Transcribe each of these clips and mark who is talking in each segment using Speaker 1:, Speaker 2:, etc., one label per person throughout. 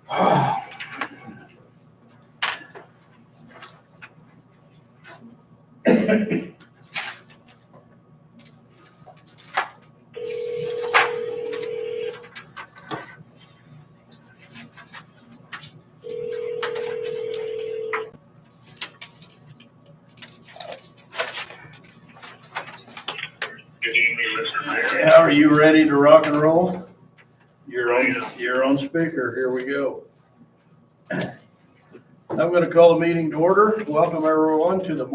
Speaker 1: Good evening, Mr. Mayor.
Speaker 2: How are you ready to rock and roll? You're on speaker. Here we go. I'm going to call the meeting to order. Welcome everyone to the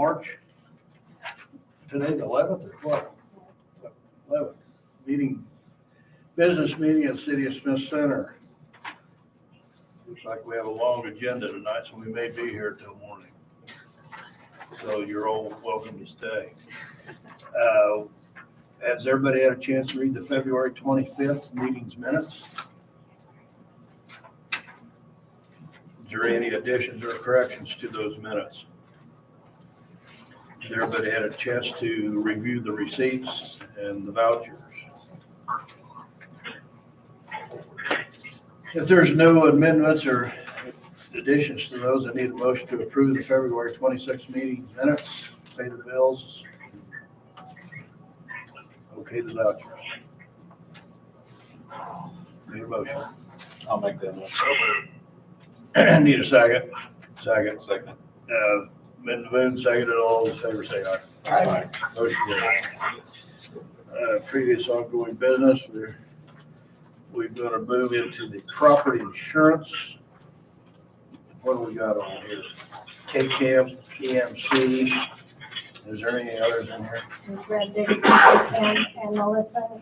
Speaker 2: today the 11th or 12th? 11th business meeting at City of Smith Center. Looks like we have a long agenda tonight, so we may be here till morning. So you're all welcome to stay. Has everybody had a chance to read the February 25th meeting's minutes? Is there any additions or corrections to those minutes? Has everybody had a chance to review the receipts and the vouchers? If there's no amendments or additions to those, I need a motion to approve the February 26th meeting's minutes, pay the bills, okay the vouchers. Need a motion.
Speaker 3: I'll make that motion.
Speaker 1: So moved.
Speaker 2: Need a second? Second.
Speaker 3: Second.
Speaker 2: Been moved, seconded, all in favor say aye.
Speaker 3: Aye.
Speaker 2: Motion carries. Previous ongoing business, we're going to move into the property insurance. What do we got on here? K-Camp, EMC. Is there any others in here?
Speaker 4: Red Digger, K-Camp, and Melissa.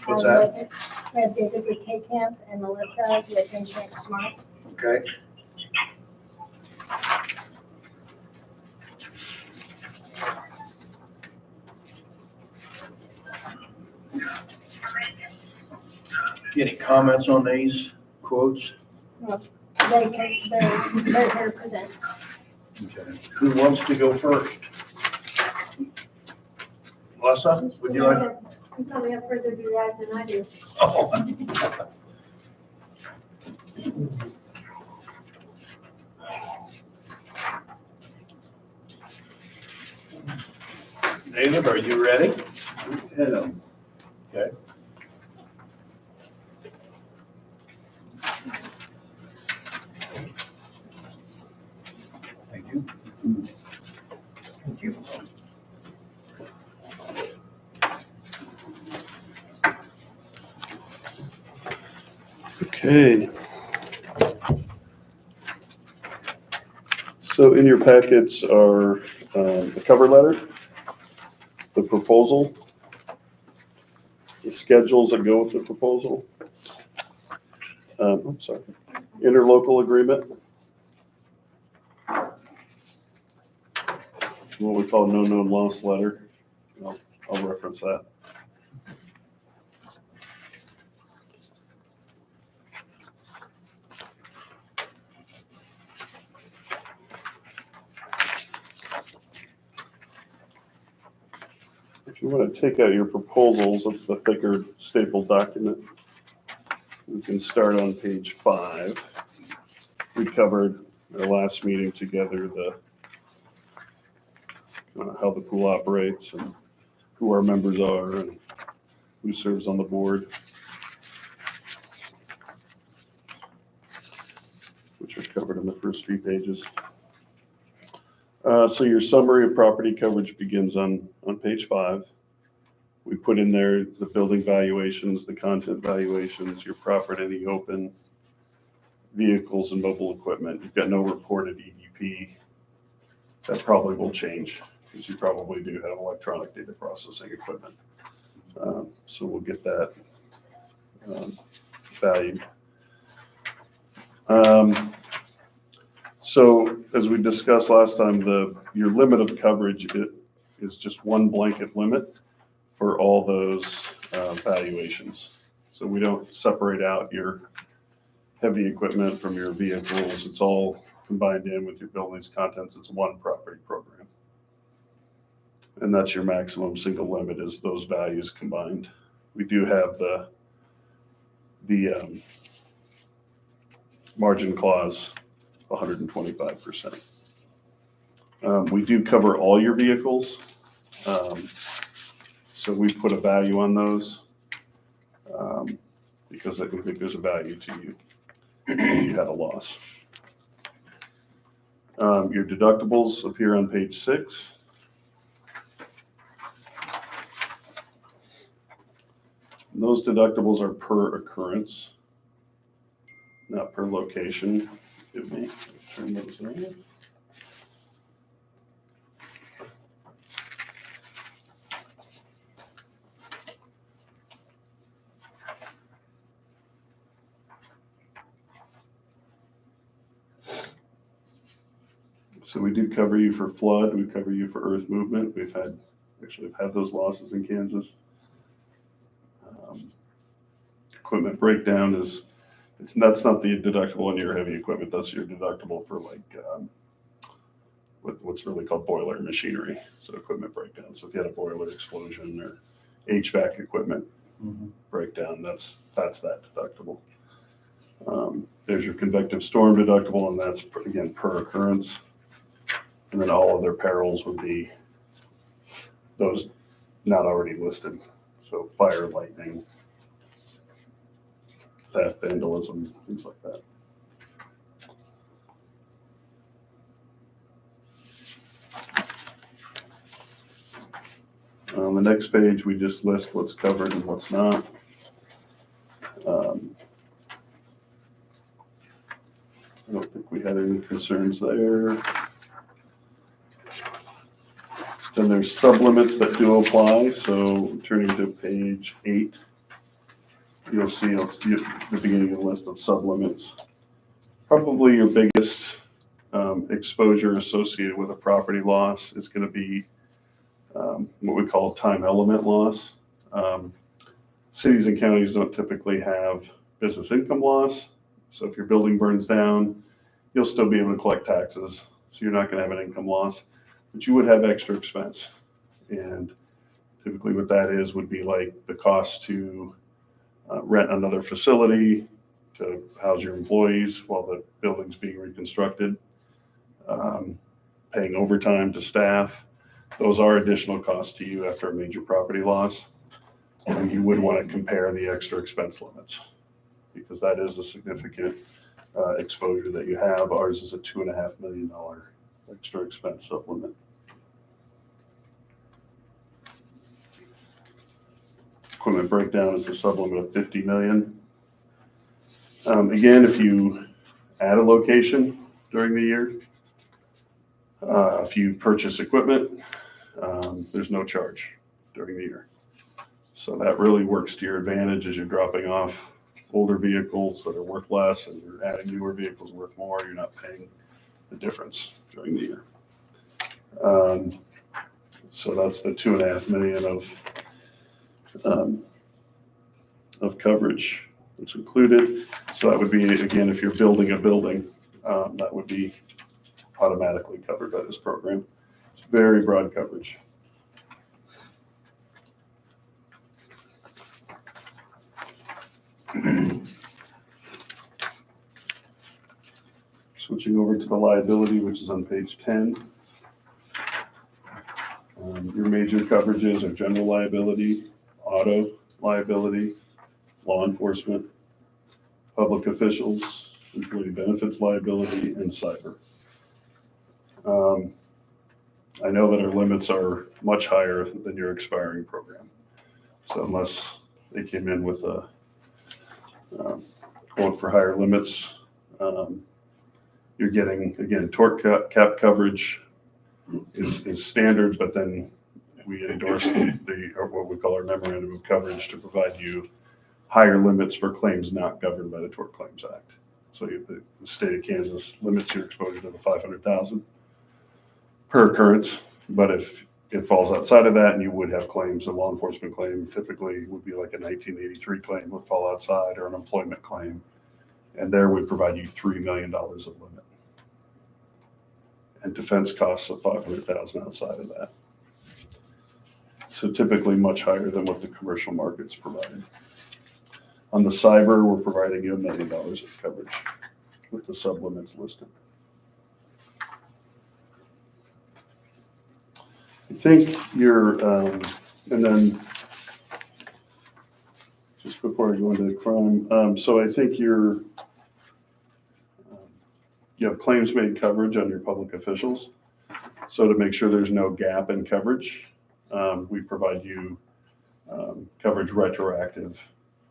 Speaker 2: What's that?
Speaker 4: Red Digger, K-Camp, and Melissa with Insurance Smart.
Speaker 2: Okay. Any comments on these quotes?
Speaker 4: They're here to present.
Speaker 2: Okay. Who wants to go first? Melissa, would you like?
Speaker 4: You probably have further drive than I do.
Speaker 2: Oh. David, are you ready?
Speaker 3: Hello.
Speaker 2: Okay. Thank you. Thank you.
Speaker 5: Okay. So in your packets are the cover letter, the proposal, the schedules that go with the proposal, interlocal agreement, what we call a no known loss letter. I'll reference that. If you want to take out your proposals, that's the thicker stapled document. We can start on page 5. We covered our last meeting together how the pool operates and who our members are and who serves on the board, which are covered in the first 3 pages. So your summary of property coverage begins on page 5. We put in there the building valuations, the content valuations, your property in the open, vehicles and mobile equipment. You've got no reported EDP. That probably will change because you probably do have electronic data processing equipment. So we'll get that valued. So as we discussed last time, your limit of coverage is just one blanket limit for all those valuations. So we don't separate out your heavy equipment from your vehicles. It's all combined in with your buildings, contents. It's one property program. And that's your maximum single limit is those values combined. We do have the margin clause, 125%. We do cover all your vehicles. So we put a value on those because I think there's a value to you if you had a loss. Your deductibles appear on page 6. And those deductibles are per occurrence, not per location. Give me, turn those around. So we do cover you for flood, we cover you for earth movement. We've had those losses in Kansas. Equipment breakdown that's not the deductible on your heavy equipment, that's your deductible for like what's really called boiler machinery, so equipment breakdown. So if you had a boiler explosion or HVAC equipment breakdown, that's that deductible. There's your convective storm deductible, and that's again per occurrence. And then all other perils would be those not already listed. So fire, lightning, theft, vandalism, things like that. On the next page, we just list what's covered and what's not. I don't think we had any concerns there. Then there's sublimits that do apply. So turning to page 8, you'll see it's the beginning of the list of sublimits. Probably your biggest exposure associated with a property loss is going to be what we call time element loss. Cities and counties don't typically have business income loss. So if your building burns down, you'll still be able to collect taxes. So you're not going to have an income loss, but you would have extra expense. And typically what that is would be like the cost to rent another facility to house your employees while the building's being reconstructed, paying overtime to staff. Those are additional costs to you after a major property loss. And you would want to compare the extra expense limits because that is a significant exposure that you have. Ours is a $2.5 million extra expense supplement. Equipment breakdown is a sublimit of $50 million. Again, if you add a location during the year, if you purchase equipment, there's no charge during the year. So that really works to your advantage as you're dropping off older vehicles that are worth less and you're adding newer vehicles worth more. You're not paying the difference during the year. So that's the $2.5 million of coverage that's included. So that would be, again, if you're building a building, that would be automatically covered by this program. It's very broad coverage. Switching over to the liability, which is on page 10. Your major coverages are general liability, auto liability, law enforcement, public officials, employee benefits liability, and cyber. I know that our limits are much higher than your expiring program. So unless they came in with a quote for higher limits, you're getting, again, tort cap coverage is standard, but then we endorse or what we call our memorandum of coverage to provide you higher limits for claims not governed by the Tort Claims Act. So the state of Kansas limits your exposure to the $500,000 per occurrence, but if it falls outside of that and you would have claims, a law enforcement claim typically would be like a 1983 claim would fall outside, or an employment claim, and there we provide you $3 million of limit. And defense costs of $500,000 outside of that. So typically much higher than what the commercial market's providing. On the cyber, we're providing you $1 million of coverage, with the sublimits listed. I think and then just before I go into the crime, so I think you have claims made coverage on your public officials. So to make sure there's no gap in coverage, we provide you coverage retroactive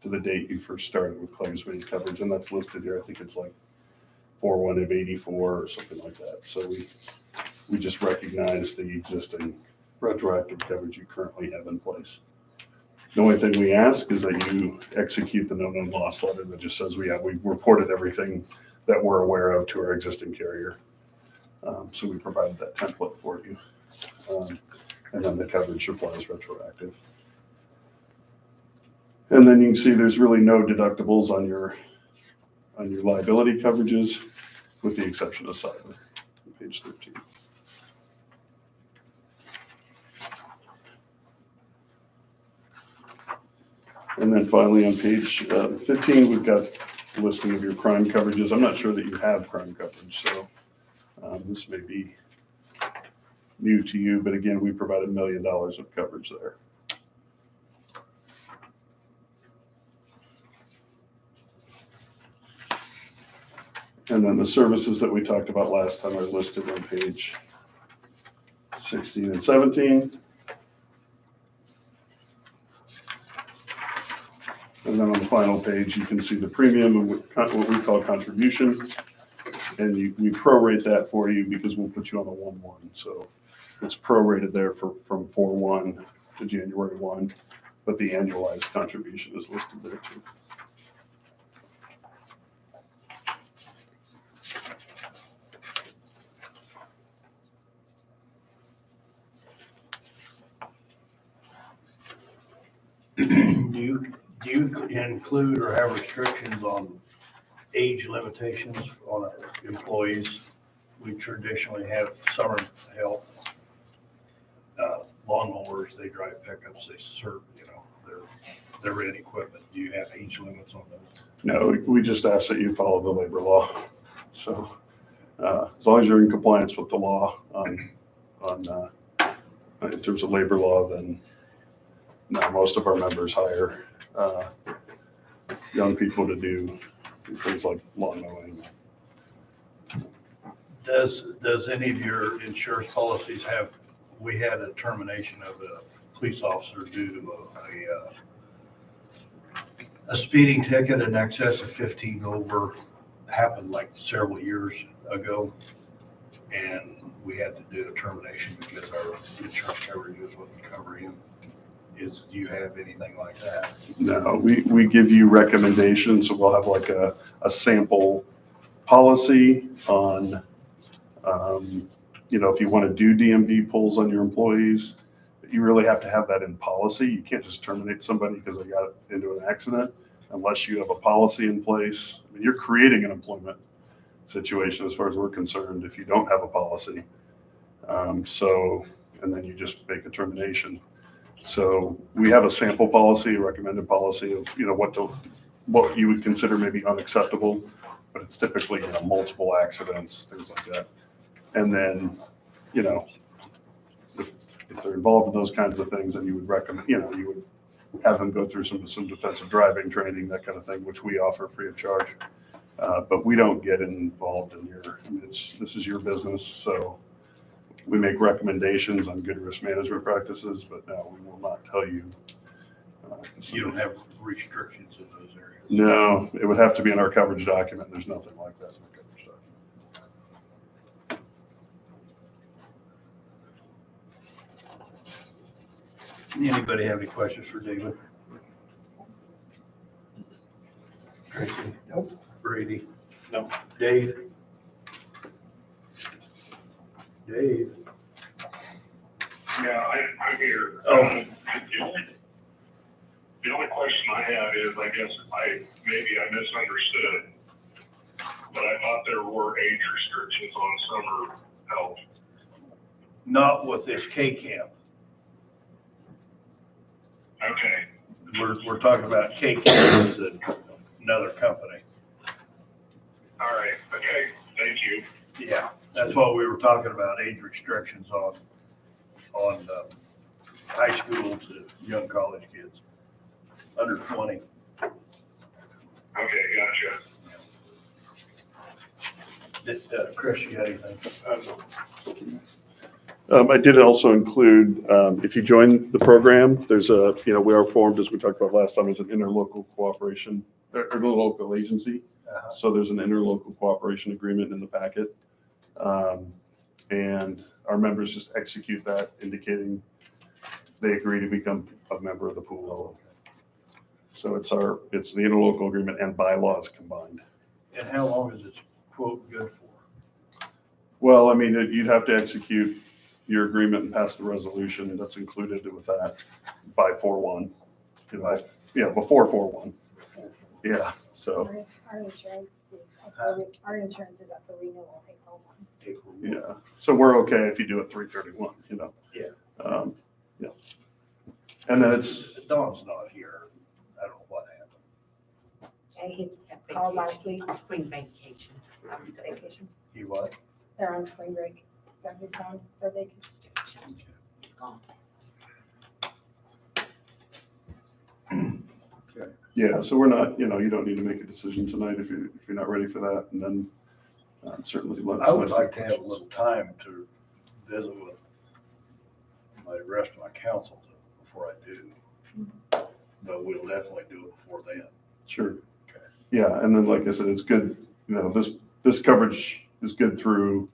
Speaker 5: to the date you first started with claims made coverage, and that's listed here. I think it's like 4/1 of 84 or something like that. So we just recognize the existing retroactive coverage you currently have in place. The only thing we ask is that you execute the no-known loss letter that just says we've reported everything that we're aware of to our existing carrier. So we provided that template for you. And then the coverage applies retroactive. And then you can see there's really no deductibles on your liability coverages, with the exception of cyber, page 13. And then finally on page 15, we've got a listing of your crime coverages. I'm not sure that you have crime coverage, so this may be new to you, but again, we provide $1 million of coverage there. And then the services that we talked about last time are listed on page 16 and 17. And then on the final page, you can see the premium and what we call contribution. And we prorate that for you because we'll put you on a 1/1. So it's prorated there from 4/1 to January 1, but the annualized contribution is listed there too.
Speaker 2: Do you include or have restrictions on age limitations on our employees? We traditionally have summer help. Lawnmowers, they drive pickups, they serve, they're in equipment. Do you have age limits on those?
Speaker 5: No, we just ask that you follow the labor law. So as long as you're in compliance with the law in terms of labor law, then no, most of our members hire young people to do things like lawn mowing.
Speaker 2: Does any of your insurance policies we had a termination of a police officer due to a speeding ticket in excess of 15 over, happened like several years ago. And we had to do a termination because our insurance coverage wasn't covering him. Do you have anything like that?
Speaker 5: No, we give you recommendations. So we'll have like a sample policy on, if you want to do DMV pulls on your employees, you really have to have that in policy. You can't just terminate somebody because they got into an accident unless you have a policy in place. I mean, you're creating an employment situation as far as we're concerned if you don't have a policy. And then you just make a termination. So we have a sample policy, a recommended policy of, what you would consider maybe unacceptable, but it's typically, multiple accidents, things like that. And then, if they're involved in those kinds of things, then you would recommend, you would have them go through some defensive driving training, that kind of thing, which we offer free of charge. But we don't get involved in this is your business. So we make recommendations on good risk management practices, but no, we will not tell you.
Speaker 2: You don't have restrictions in those areas?
Speaker 5: No, it would have to be in our coverage document. There's nothing like that in the coverage document.
Speaker 2: Anybody have any questions for David? Tracy? Nope. Brady?
Speaker 3: No.
Speaker 2: Dave? Dave?
Speaker 1: Yeah, I'm here.
Speaker 2: Oh.
Speaker 1: The only question I have is, I guess maybe I misunderstood, but I thought there were age restrictions on summer help.
Speaker 2: Not with this K-Camp.
Speaker 1: Okay,
Speaker 2: We're talking about K-Camp as another company.
Speaker 1: all right, but you.
Speaker 2: Yeah, that's what we were talking about, age restrictions on high school to young college kids, under 20.
Speaker 1: Okay, gotcha.
Speaker 2: Chris, you got anything?
Speaker 5: I did also include, if you join the program, there's a, we are formed, as we talked about last time, as an interlocal cooperation, or interlocal agency.
Speaker 2: Uh-huh.
Speaker 5: So there's an interlocal cooperation agreement in the packet. And our members just execute that, indicating they agree to become a member of the pool. So it's the interlocal agreement and bylaws combined.
Speaker 2: And how long is this quote good for?
Speaker 5: Well, I mean, you'd have to execute your agreement and pass the resolution that's included with that by 4/1. Yeah, before 4/1. Yeah, so,
Speaker 4: Our insurance our insurance is up for renewal April 1.
Speaker 2: April?
Speaker 5: yeah. So we're okay if you do it 3/31,
Speaker 2: Yeah.
Speaker 5: Yeah. And then it's,
Speaker 2: Dawn's not here. I don't know what happened.
Speaker 4: He called last week,
Speaker 6: Spring vacation.
Speaker 4: vacation.
Speaker 2: He what?
Speaker 4: They're on spring break. Got his gone for vacation.
Speaker 6: It's gone.
Speaker 5: yeah, so we're not, you don't need to make a decision tonight if you're not ready for that. And then certainly let us
Speaker 2: I
Speaker 5: know.
Speaker 2: would like to have a little time to visit with the rest of my council before I do. But we'll definitely do it before then.
Speaker 5: Sure.
Speaker 2: Okay.
Speaker 5: Yeah, and then like I said, it's good, this coverage is good through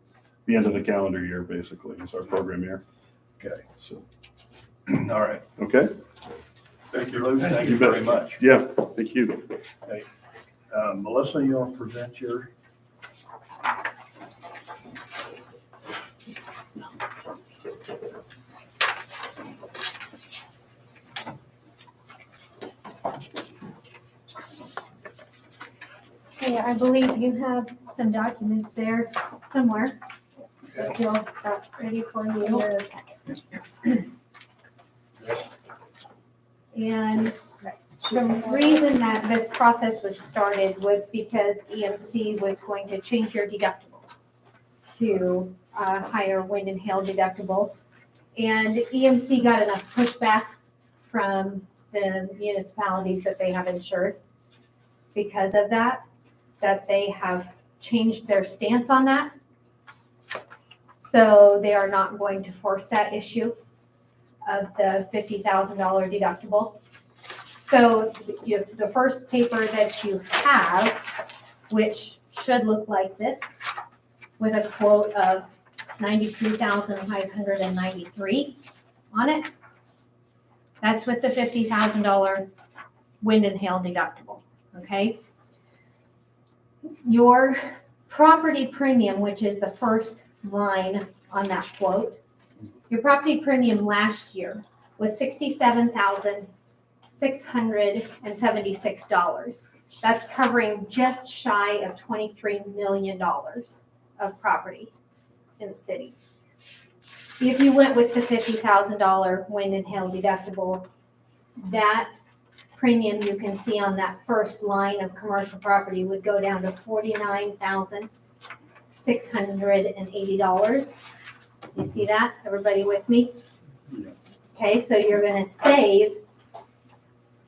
Speaker 5: the end of the calendar year, basically. It's our program year.
Speaker 2: Okay.
Speaker 5: So,
Speaker 2: All right.
Speaker 5: okay.
Speaker 2: Thank you, Lou. Thank
Speaker 5: You
Speaker 2: you
Speaker 5: bet.
Speaker 2: very much.
Speaker 5: Yeah, thank you.
Speaker 2: Melissa, you want to present your?
Speaker 7: Okay, I believe you have some documents there somewhere. So Jill got ready for you. And the reason that this process was started was because EMC was going to change your deductible to a higher wind and hail deductible. And EMC got enough pushback from the municipalities that they have insured because of that they have changed their stance on that. So they are not going to force that issue of the $50,000 deductible. So the first paper that you have, which should look like this, with a quote of $92,593 on it. That's with the $50,000 wind and hail deductible, okay? Your property premium, which is the first line on that quote, your property premium last year was $67,676. That's covering just shy of $23 million of property in the city. If you went with the $50,000 wind and hail deductible, that premium you can see on that first line of commercial property would go down to $49,680. You see that? Everybody with me?
Speaker 2: Yeah.
Speaker 7: Okay, so you're gonna save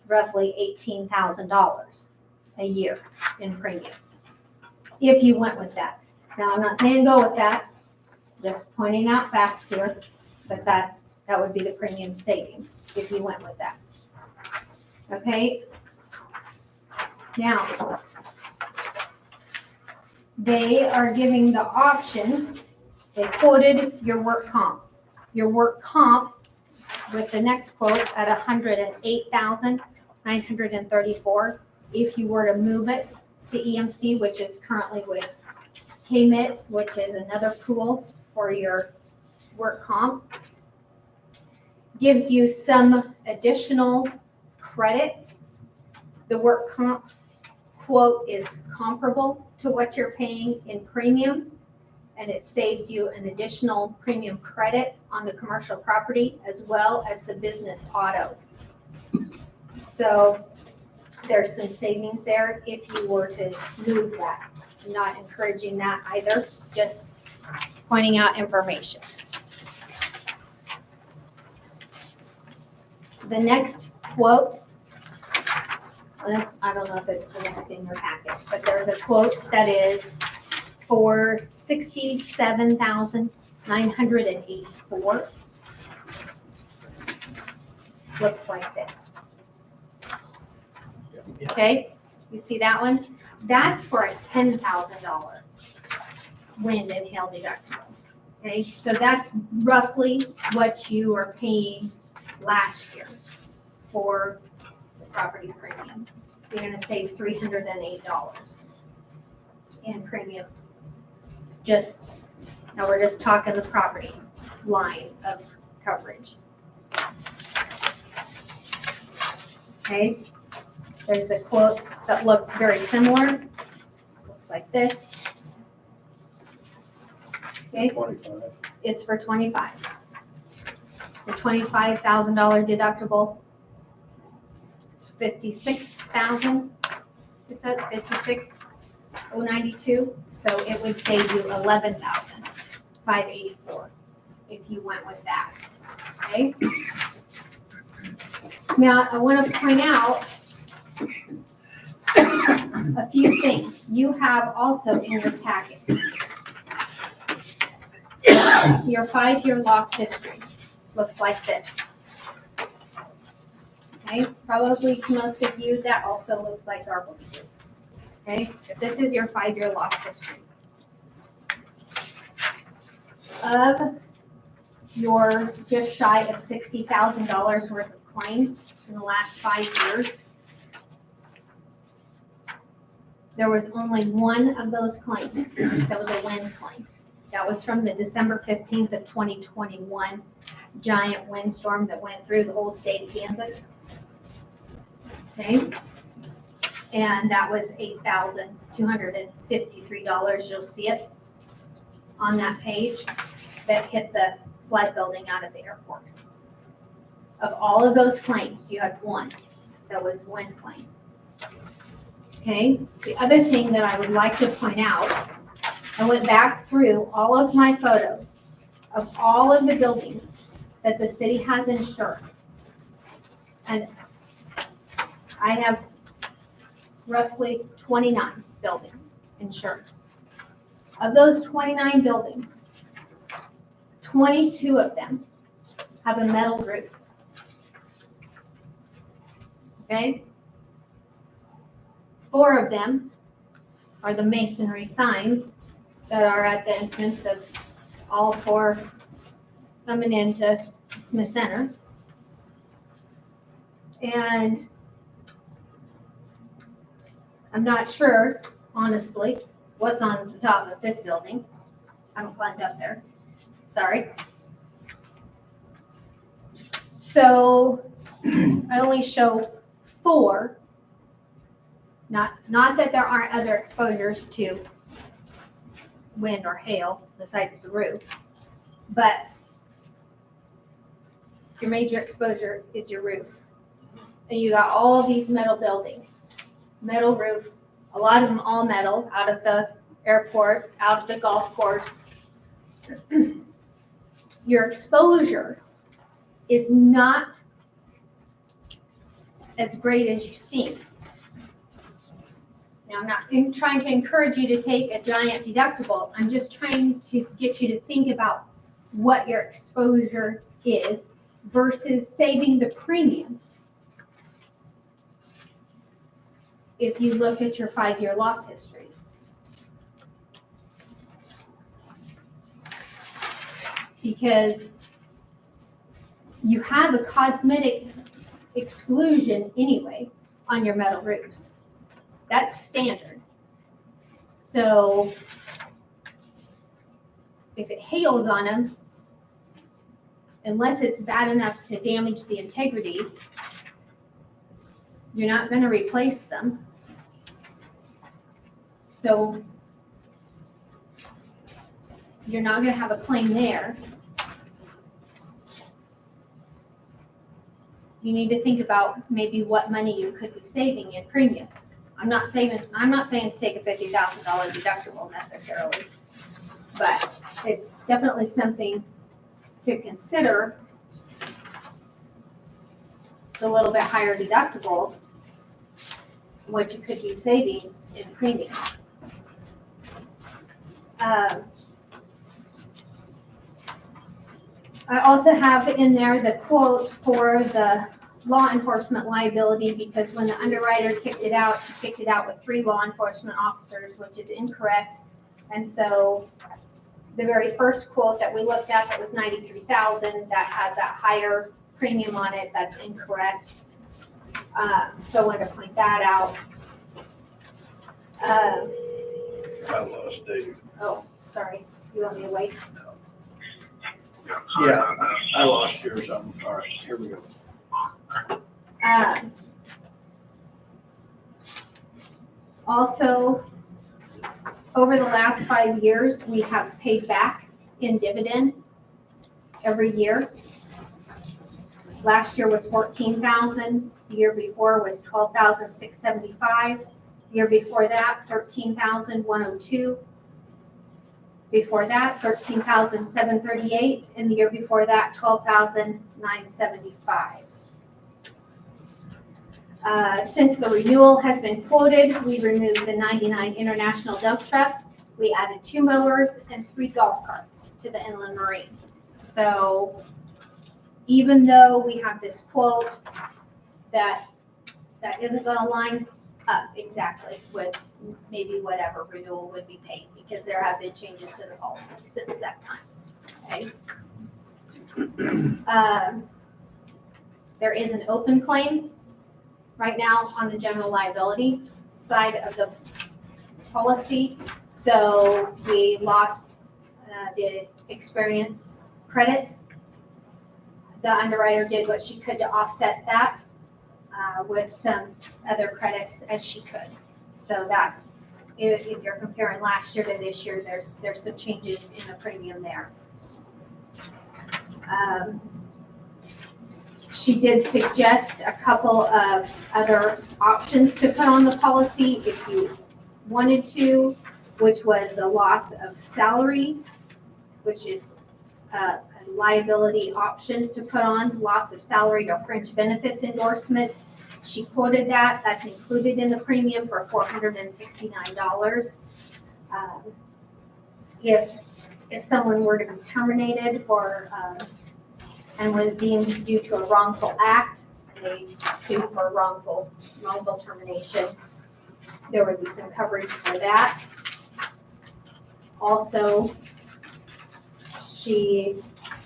Speaker 7: roughly $18,000 a year in premium if you went with that. Now, I'm not saying go with that, just pointing out facts here, but that would be the premium savings if you went with that. Okay? Now, they are giving the option, they quoted your work comp. Your work comp with the next quote at $108,934 if you were to move it to EMC, which is currently with KMIT, which is another pool for your work comp. Gives you some additional credits. The work comp quote is comparable to what you're paying in premium, and it saves you an additional premium credit on the commercial property as well as the business auto. So there's some savings there if you were to move that. I'm not encouraging that either, just pointing out information. The next quote, I don't know if it's the next in your packet, but there's a quote that is for $67,984. Looks like this. Okay, you see that one? That's for a $10,000 wind and hail deductible. Okay, so that's roughly what you are paying last year for the property premium. You're gonna save $308 in premium. Now we're just talking the property line of coverage. Okay, there's a quote that looks very similar. Looks like this. Okay,
Speaker 2: 25.
Speaker 7: it's for 25. The $25,000 deductible. It's 56,000. It's at 56,092. So it would save you 11,584 if you went with that. Okay. Now I want to point out a few things. You have also in your packet your 5-year loss history. Looks like this. Okay, probably to most of you, that also looks like our blue. Okay, if this is your 5-year loss history. Of your just shy of $60,000 worth of claims in the last 5 years, there was only one of those claims that was a wind claim. That was from the December 15th of 2021 giant windstorm that went through the whole state of Kansas. Okay, and that was $8,253. You'll see it on that page that hit the flight building out at the airport. Of all of those claims, you had one that was wind claim. Okay, the other thing that I would like to point out, I went back through all of my photos of all of the buildings that the city has insured. And I have roughly 29 buildings insured. Of those 29 buildings, 22 of them have a metal roof. Okay? 4 of them are the masonry signs that are at the entrance of all 4 coming into Smith Center. And I'm not sure, honestly, what's on the top of this building. I haven't climbed up there. Sorry. So I only show 4. Not that there aren't other exposures to wind or hail besides the roof, but your major exposure is your roof. And you got all of these metal buildings, metal roof, a lot of them all metal, out of the airport, out of the golf course. Your exposure is not as great as you think. Now, I'm not trying to encourage you to take a giant deductible. I'm just trying to get you to think about what your exposure is versus saving the premium. If you look at your 5-year loss history. Because you have a cosmetic exclusion anyway on your metal roofs. That's standard. So if it hails on them, unless it's bad enough to damage the integrity, you're not going to replace them. So you're not going to have a claim there. You need to think about maybe what money you could be saving in premium. I'm not saying to take a $50,000 deductible necessarily, but it's definitely something to consider. The little bit higher deductible, what you could be saving in premium. I also have in there the quote for the law enforcement liability, because when the underwriter kicked it out with 3 law enforcement officers, which is incorrect. And so the very first quote that we looked at, that was $93,000, that has that higher premium on it, that's incorrect. So I wanted to point that out.
Speaker 2: I lost Dave.
Speaker 7: Oh, sorry, you want me to wait?
Speaker 1: Yeah, sorry
Speaker 2: Yeah,
Speaker 1: about that.
Speaker 2: I lost yours. All right, here we go.
Speaker 7: Also, over the last 5 years, we have paid back in dividend every year. Last year was $14,000. The year before was $12,675. The year before that, $13,102. Before that, $13,738, and the year before that, $12,975. Since the renewal has been quoted, we removed the 99 International dump truck. We added 2 mowers and 3 golf carts to the inland marine. So even though we have this quote that isn't going to line up exactly with maybe whatever renewal would be paid, because there have been changes to the policy since that time. Okay. There is an open claim right now on the general liability side of the policy. So we lost the experience credit. The underwriter did what she could to offset that with some other credits as she could. So that, if you're comparing last year to this year, there's some changes in the premium there. She did suggest a couple of other options to put on the policy if you wanted to, which was the loss of salary, which is a liability option to put on, loss of salary or fringe benefits endorsement. She quoted that. That's included in the premium for $469. If someone were to be terminated for and was deemed due to a wrongful act, and they sued for wrongful termination, there would be some coverage for that. Also, she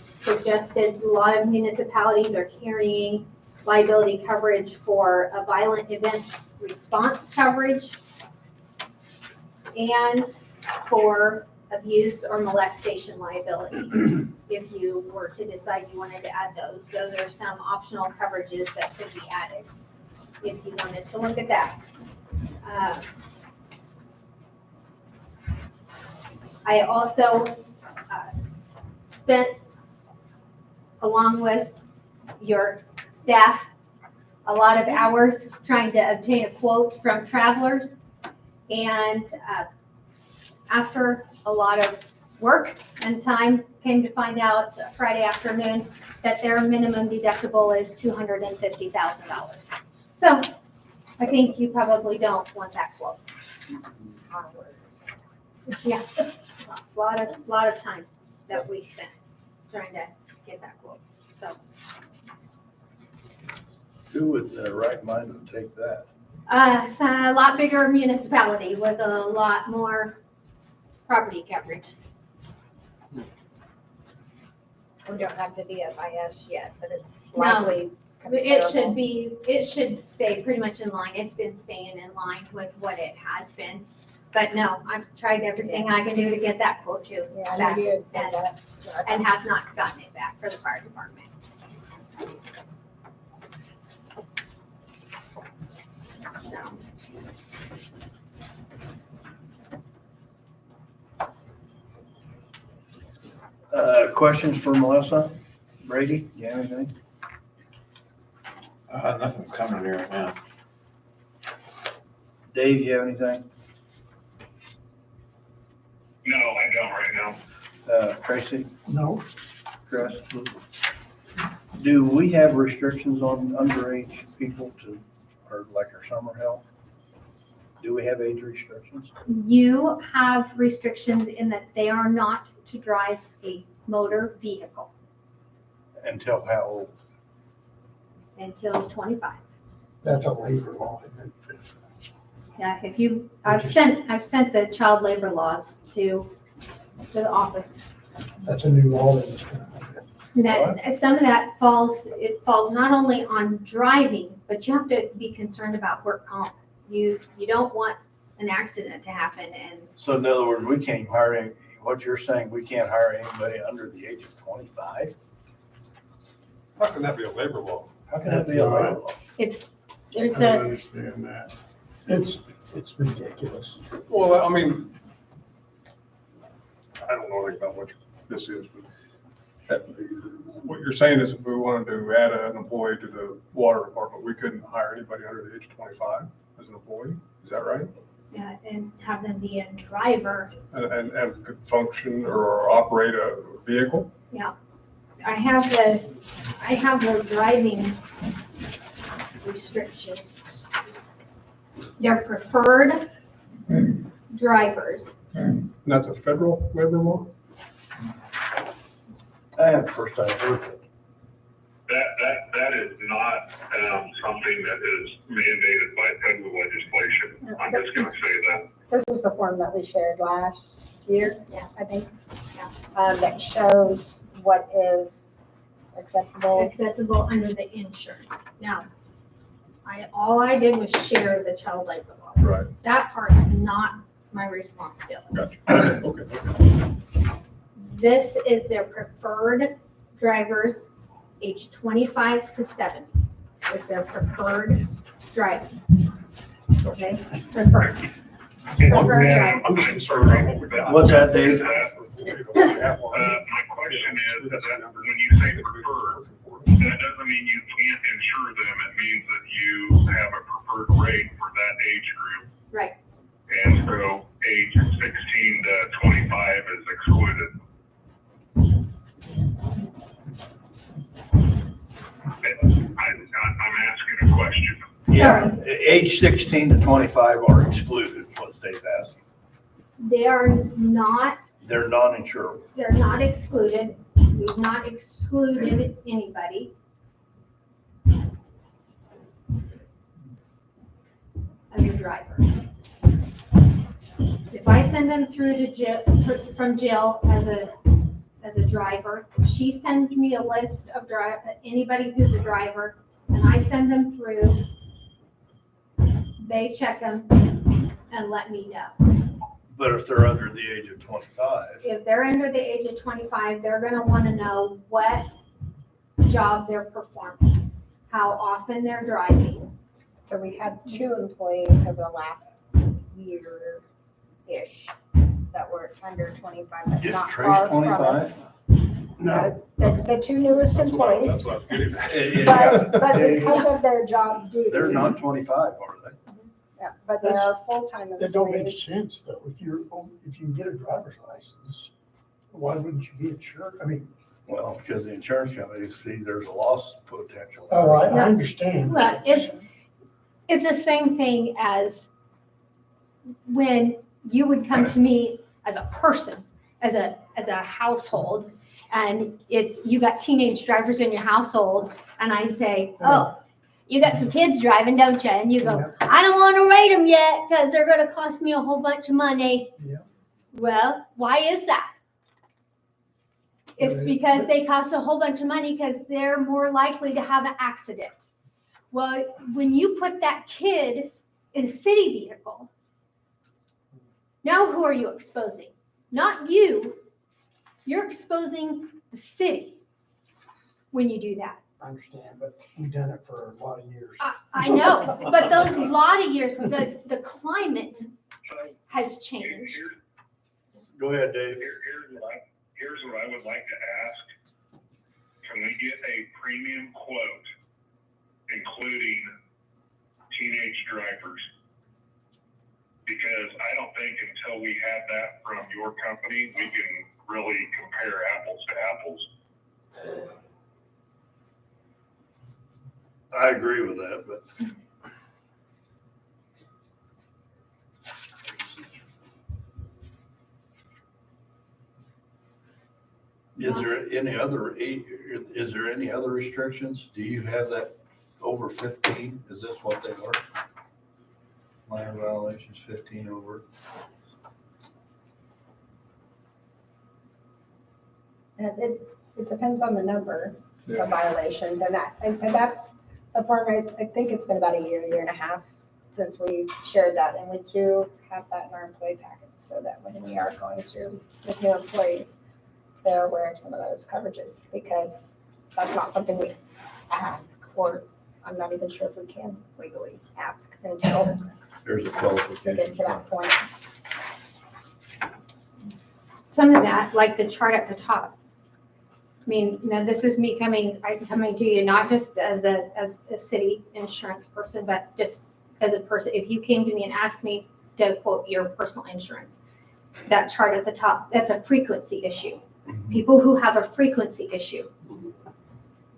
Speaker 7: suggested a lot of municipalities are carrying liability coverage for a violent event response coverage and for abuse or molestation liability. If you were to decide you wanted to add those are some optional coverages that could be added if you wanted to look at that. I also spent, along with your staff, a lot of hours trying to obtain a quote from Travelers. And after a lot of work and time, came to find out Friday afternoon that their minimum deductible is $250,000. So I think you probably don't want that quote. Yeah, a lot of time that we spent trying to get that quote, so.
Speaker 2: Who would in their right mind would take that?
Speaker 7: It's a lot bigger municipality with a lot more property coverage.
Speaker 4: We don't have the DFIS yet, but it's
Speaker 7: No.
Speaker 4: likely.
Speaker 7: It should stay pretty much in line. It's been staying in line with what it has been. But no, I've tried everything I can do to get that quote too,
Speaker 4: Yeah, I know you had said that.
Speaker 7: and have not gotten it back for the fire department. So,
Speaker 2: Questions for Melissa? Brady, do you have anything?
Speaker 3: Nothing's coming here right now.
Speaker 2: Dave, you have anything?
Speaker 1: No, I don't right now.
Speaker 2: Tracy,
Speaker 8: No,
Speaker 2: Chris? Do we have restrictions on underage people to, or like our summer help? Do we have age restrictions?
Speaker 7: You have restrictions in that they are not to drive a motor vehicle
Speaker 2: Until how old?
Speaker 7: until 25.
Speaker 8: that's a labor law, isn't it?
Speaker 7: Yeah, if you, I've sent the child labor laws to the office.
Speaker 8: That's a new law that was gonna
Speaker 7: That, some of that it falls not only on driving, but you have to be concerned about work comp. You don't want an accident to happen and
Speaker 2: So in other words, we can't even hire any, what you're saying, we can't hire anybody under the age of 25?
Speaker 9: How can that be a labor law?
Speaker 2: How can that be a labor law?
Speaker 7: there's
Speaker 9: I don't
Speaker 7: a,
Speaker 9: understand that.
Speaker 8: It's ridiculous.
Speaker 9: Well, I mean, I don't know anything about what this is, but what you're saying is if we wanted to add an employee to the water department, we couldn't hire anybody under the age of 25 as an employee? Is that right?
Speaker 7: and have them be a driver.
Speaker 9: And could function or operate a vehicle?
Speaker 7: I have the driving restrictions. They're preferred drivers.
Speaker 9: And that's a federal labor law?
Speaker 2: I have first time heard it.
Speaker 1: That is not, something that is mandated by federal legislation. I'm just gonna say that.
Speaker 4: This is the form that we shared last year,
Speaker 7: Yeah.
Speaker 4: I think.
Speaker 7: Yeah.
Speaker 4: That shows what is acceptable.
Speaker 7: Acceptable under the insurance. Now, all I did was share the child labor laws.
Speaker 9: Right.
Speaker 7: That part's not my responsibility.
Speaker 9: Gotcha. Okay.
Speaker 7: This is their preferred drivers, age 25 to 70. Is their preferred driving. Okay, preferred. Preferred driver.
Speaker 9: I'm just concerned about what we got.
Speaker 2: What's that, Dave?
Speaker 1: My question is that when you say preferred, that doesn't mean you can't insure them. It means that you have a preferred rate for that age group.
Speaker 7: Right.
Speaker 1: And so age 16 to 25 is excluded. I'm asking a question.
Speaker 2: Yeah, age 16 to 25 are excluded, what Dave asked.
Speaker 7: They are not,
Speaker 2: They're non-insurable.
Speaker 7: they're not excluded. We've not excluded anybody. As a driver. If I send them through to jail, from jail as a driver, if she sends me a list of anybody who's a driver, and I send them through, they check them and let me know.
Speaker 2: But if they're under the age of 25,
Speaker 7: If they're under the age of 25, they're gonna wanna know what job they're performing, how often they're driving.
Speaker 4: So we had 2 employees over the last year-ish that were under 25, but
Speaker 2: is
Speaker 4: not
Speaker 2: Trace
Speaker 4: far from
Speaker 2: 25?
Speaker 4: it.
Speaker 8: No,
Speaker 4: The 2 newest
Speaker 9: That's
Speaker 4: employees,
Speaker 9: what I was getting at.
Speaker 4: but because of their job duties.
Speaker 2: They're not 25, are they?
Speaker 4: Yeah, but they are full-time
Speaker 8: that don't make
Speaker 4: employees.
Speaker 8: sense though. If you can get a driver's license, why wouldn't you be insured? I mean,
Speaker 2: Well, because the insurance companies see there's a loss potential.
Speaker 8: oh, I
Speaker 7: Yeah.
Speaker 8: understand.
Speaker 7: Well, it's the same thing as when you would come to me as a person, as a household, and you got teenage drivers in your household, and I say, oh, you got some kids driving, don't you? And you go, I don't want to rate them yet because they're going to cost me a whole bunch of money.
Speaker 8: Yeah.
Speaker 7: Well, why is that? It's because they cost a whole bunch of money because they're more likely to have an accident. Well, when you put that kid in a city vehicle, now who are you exposing? Not you. You're exposing the city when you do that.
Speaker 8: I understand, but we've done it for a lot of years.
Speaker 7: I know, but those lot of years, the climate has changed.
Speaker 2: Go ahead, Dave.
Speaker 1: Here's what I would like to ask. Can we get a premium quote, including teenage drivers? Because I don't think until we have that from your company, we can really compare apples to apples.
Speaker 2: I agree with that, but. Is there any other restrictions? Do you have that over 15? Is this what they are? Minor violations 15 over.
Speaker 4: And it depends on the number of violations, and that's the form, I think it's been about a year and a half since we shared that, and we do have that in our employee package, so that when we are going through with new employees, they're aware of some of those coverages, because that's not something we ask, or I'm not even sure if we can legally ask until
Speaker 2: There's a
Speaker 4: we
Speaker 2: qualification.
Speaker 4: get to that point.
Speaker 7: Some of that, like the chart at the top. I mean, now this is me coming to you, not just as a city insurance person, but just as a person. If you came to me and asked me to quote your personal insurance, that chart at the top, that's a frequency issue. People who have a frequency issue,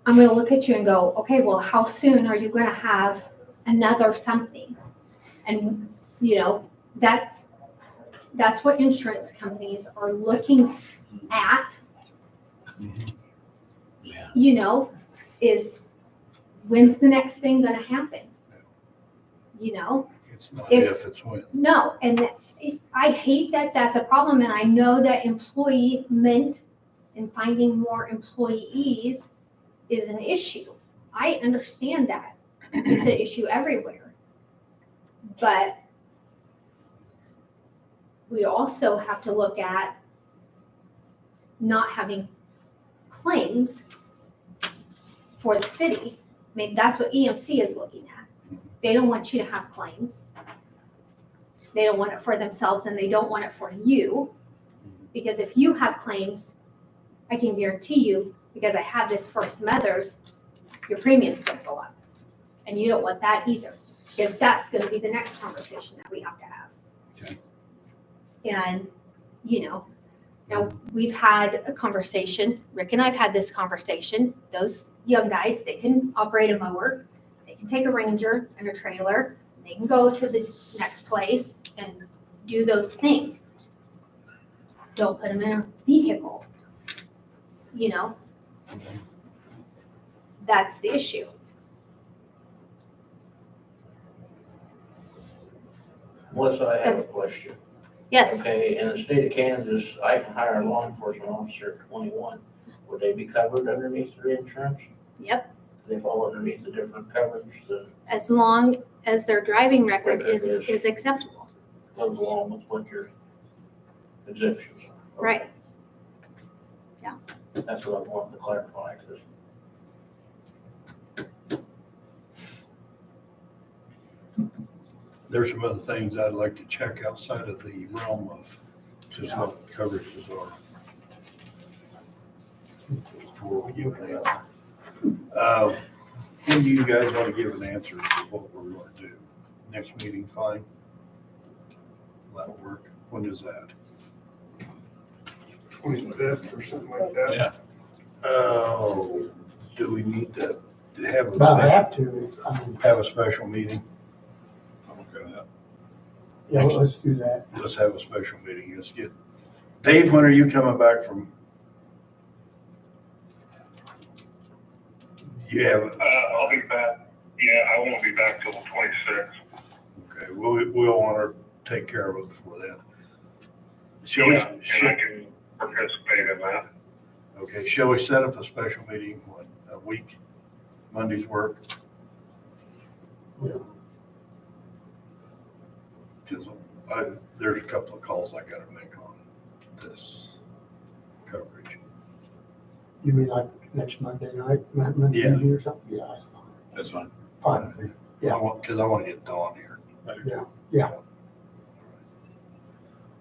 Speaker 7: I'm gonna look at you and go, okay, well, how soon are you gonna have another something? And, you know, that's what insurance companies are looking at, you know, is when's the next thing gonna happen? You know?
Speaker 2: It's not
Speaker 7: It's-
Speaker 2: if, it's when.
Speaker 7: No, and I hate that that's a problem, and I know that employment and finding more employees is an issue. I understand that. It's an issue everywhere. But we also have to look at not having claims for the city. I mean, that's what EMC is looking at. They don't want you to have claims. They don't want it for themselves, and they don't want it for you. Because if you have claims, I can guarantee you, because I have this for some others, your premium's gonna go up. And you don't want that either, because that's gonna be the next conversation that we have to have.
Speaker 2: Okay.
Speaker 7: And, you know, now we've had a conversation, Rick and I've had this conversation, those young guys, they can operate a mower, they can take a Ranger and a trailer, they can go to the next place and do those things. Don't put them in a vehicle, you know? That's the issue.
Speaker 10: Melissa, I have a question.
Speaker 7: Yes,
Speaker 10: Okay, in the state of Kansas, I can hire a law enforcement officer at 21. Would they be covered underneath their insurance?
Speaker 7: yep,
Speaker 10: They fall underneath the different coverage that
Speaker 7: as long as their driving record
Speaker 10: Record
Speaker 7: is
Speaker 10: is-
Speaker 7: acceptable.
Speaker 10: goes along with what your exemptions are.
Speaker 7: Right.
Speaker 10: That's what I wanted to clarify, because
Speaker 2: There's some other things I'd like to check outside of the realm of just what coverages are. Before we give an answer. When do you guys want to give an answer to what we're going to do? Next meeting, fine? That'll work. When is that?
Speaker 8: 25th or something like that.
Speaker 2: Oh, do we need to have
Speaker 8: About
Speaker 2: a,
Speaker 8: have to, I mean,
Speaker 2: have a special meeting? Okay.
Speaker 8: yeah, well, let's do that.
Speaker 2: Let's have a special meeting. Let's get, Dave, when are you coming back from? You have,
Speaker 1: I'll be back, yeah, I won't be back till the 26th.
Speaker 2: okay, we'll want to take care of it before then. Shall we,
Speaker 1: Yeah, and I can participate in that.
Speaker 2: okay, shall we set up a special meeting, what, a week, Monday's work?
Speaker 8: Yeah.
Speaker 2: Because there's a couple of calls I gotta make on this coverage.
Speaker 8: You mean like next Monday night, Monday
Speaker 2: Yeah.
Speaker 8: evening or something? Yeah, that's
Speaker 3: That's fine.
Speaker 8: fine. Fine. Yeah.
Speaker 2: Because I want to get Dawn here.
Speaker 8: Yeah.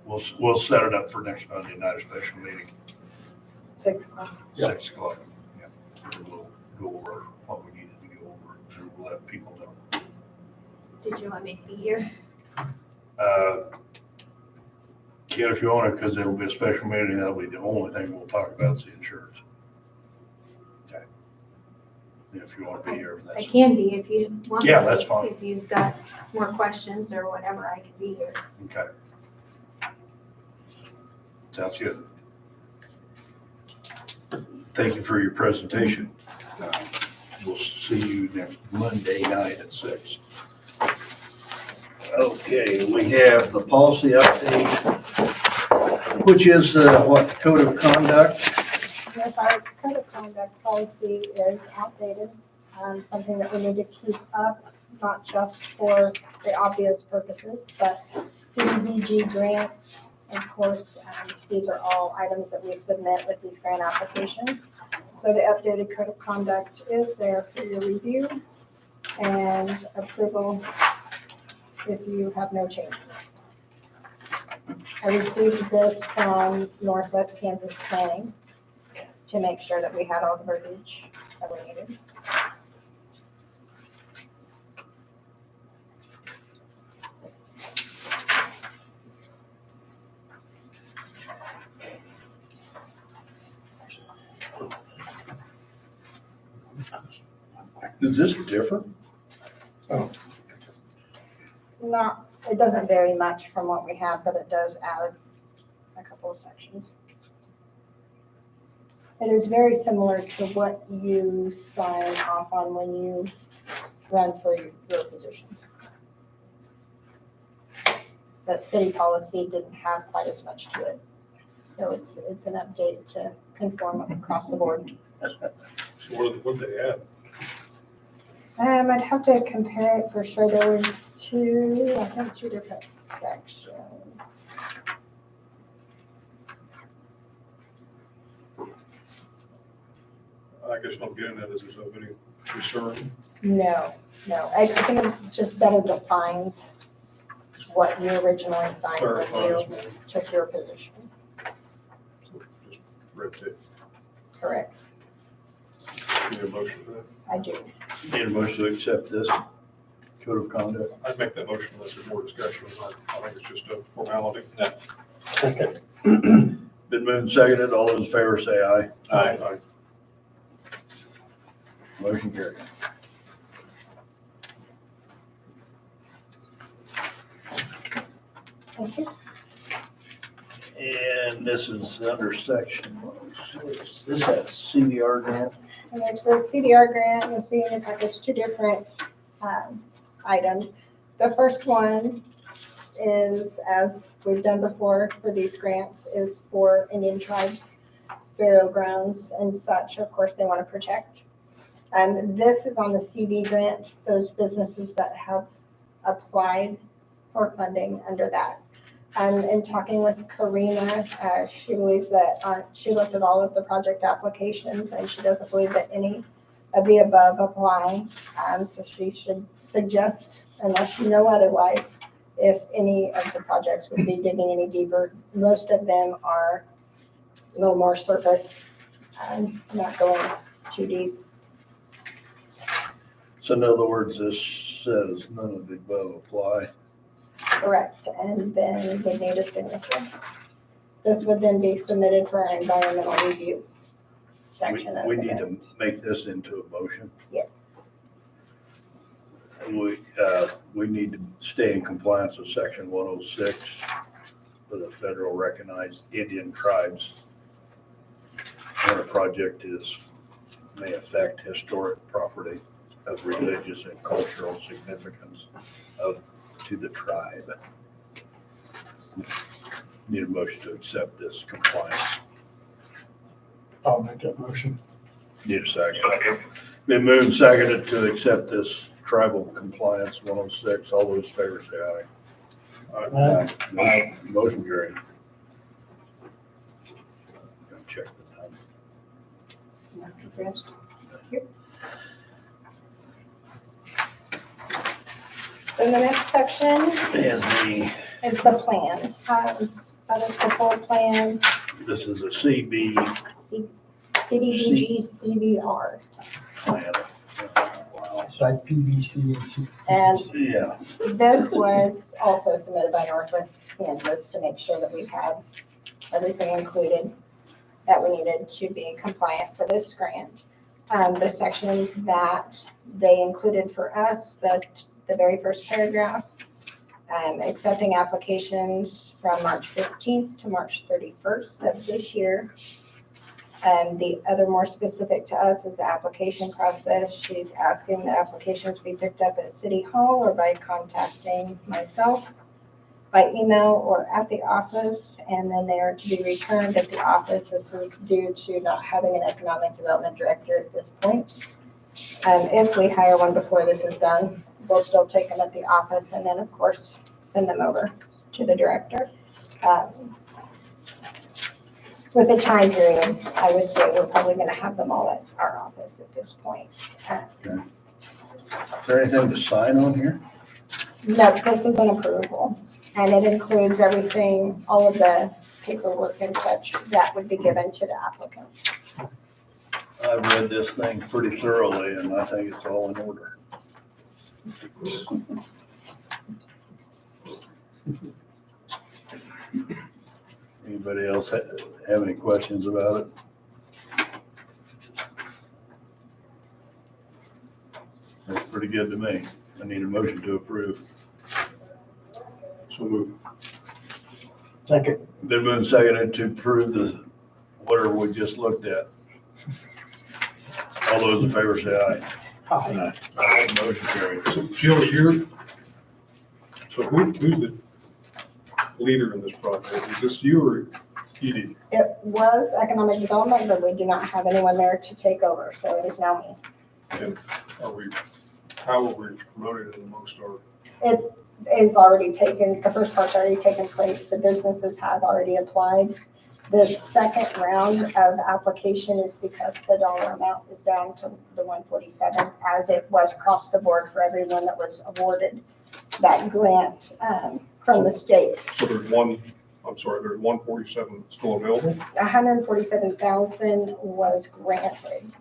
Speaker 2: We'll set it up for next Monday night, a special meeting,
Speaker 4: 6 o'clock.
Speaker 8: Yeah.
Speaker 2: 6 o'clock. Yeah. And we'll go over what we needed to go over, and we'll let people know.
Speaker 7: Did you want me to be here?
Speaker 2: Ken, if you want to, because there will be a special meeting, that'll be the only thing we'll talk about is the insurance. Okay. If you want to be here,
Speaker 7: I
Speaker 2: that's,
Speaker 7: can be if you want.
Speaker 2: Yeah,
Speaker 7: me.
Speaker 2: that's fine.
Speaker 7: If you've got more questions or whatever, I can be here.
Speaker 2: okay. Sounds good. Thank you for your presentation. We'll see you next Monday night at 6. Okay, we have the policy update, which is what, code of conduct?
Speaker 4: Yes, our code of conduct policy is outdated, something that we need to keep up, not just for the obvious purposes, but CDBG grants. Of course, these are all items that we submit with these grant applications. So the updated code of conduct is there for your review and approval if you have no changes. I received this from Northwest Kansas Planning to make sure that we had all the verbiage that we needed.
Speaker 2: Is this different?
Speaker 4: Not, it doesn't vary much from what we have, but it does add a couple of sections. It is very similar to what you sign off on when you run for your position. That city policy didn't have quite as much to it. So it's an update to conform across the board.
Speaker 9: So what did they add?
Speaker 4: I'd have to compare it for sure. There was two different sections.
Speaker 9: I guess what I'm getting at is of any concern.
Speaker 4: No. I think it just better defines what you originally signed when you
Speaker 9: Clarifies.
Speaker 4: took your position.
Speaker 9: So just red tape.
Speaker 4: Correct.
Speaker 9: Need a motion for that?
Speaker 4: I do.
Speaker 2: Need a motion to accept this code of conduct?
Speaker 9: I'd make that motion unless there's more discussion. I think it's just a formality.
Speaker 8: Second.
Speaker 2: Been moved and seconded. All those in favor say aye.
Speaker 9: Aye.
Speaker 2: Motion carried.
Speaker 4: Thank you.
Speaker 2: And this is under section 106. This has CDR grant.
Speaker 4: And there's the CDR grant, you'll see in the package two different items. The first one is, as we've done before for these grants, is for Indian tribes, burial grounds and such, of course, they want to protect. And this is on the CD grant, those businesses that have applied for funding under that. In talking with Karina, she believes that she looked at all of the project applications and she doesn't believe that any of the above apply. So she should suggest, unless you know otherwise, if any of the projects would be digging any deeper. Most of them are a little more surface, not going too deep.
Speaker 2: So in other words, this says none of the above apply.
Speaker 4: Correct, and then we need a signature. This would then be submitted for our environmental review section of
Speaker 2: We
Speaker 4: the
Speaker 2: need
Speaker 4: grant.
Speaker 2: to make this into a motion.
Speaker 4: Yes,
Speaker 2: We need to stay in compliance with section 106 for the federal recognized Indian tribes. When a project may affect historic property of religious and cultural significance to the tribe. Need a motion to accept this compliance.
Speaker 8: I'll make that motion.
Speaker 2: Need a second.
Speaker 1: Second.
Speaker 2: Been moved and seconded to accept this tribal compliance 106. All those in favor say aye.
Speaker 8: Aye.
Speaker 2: Motion carried. Gonna check the time.
Speaker 4: not confused. Here. Then the next section
Speaker 2: And
Speaker 4: is the plan. That is the full plan,
Speaker 2: this is a CB
Speaker 4: CDBG CVR.
Speaker 2: plan. Wow.
Speaker 8: It's like PVC and C.
Speaker 4: And
Speaker 2: Yeah.
Speaker 4: this was also submitted by Northwest Kansas to make sure that we had everything included that we needed to be compliant for this grant. The sections that they included for us, the very first paragraph, accepting applications from March 15th to March 31st of this year. And the other more specific to us is the application process. She's asking the applications be picked up at City Hall or by contacting myself by email or at the office, and then they are to be returned at the office. This is due to not having an economic development director at this point. If we hire one before this is done, we'll still take them at the office and then, of course, send them over to the director. With a time period, I would say we're probably gonna have them all at our office at this point.
Speaker 2: Is there anything to sign on here?
Speaker 4: No, this is an approval, and it includes everything, all of the paperwork and such that would be given to the applicant.
Speaker 2: I've read this thing pretty thoroughly and I think it's all in order. Anybody else have any questions about it? That's pretty good to me. I need a motion to approve.
Speaker 9: So move.
Speaker 8: Second.
Speaker 2: Been moved and seconded to approve the, whatever we just looked at. All those in favor say aye.
Speaker 8: Aye.
Speaker 2: Aye. Motion carried.
Speaker 9: So Jill, who's the leader in this project? Is this you or Edie?
Speaker 4: It was economic development, but we do not have anyone there to take over, so it is now me.
Speaker 9: And how are we promoting it amongst our,
Speaker 4: It is already taken, the first part's already taken place, the businesses have already applied. The second round of application is because the dollar amount is down to the 147, as it was across the board for everyone that was awarded that grant from the state.
Speaker 9: so there's 147 still available?
Speaker 4: 147,000 was granted.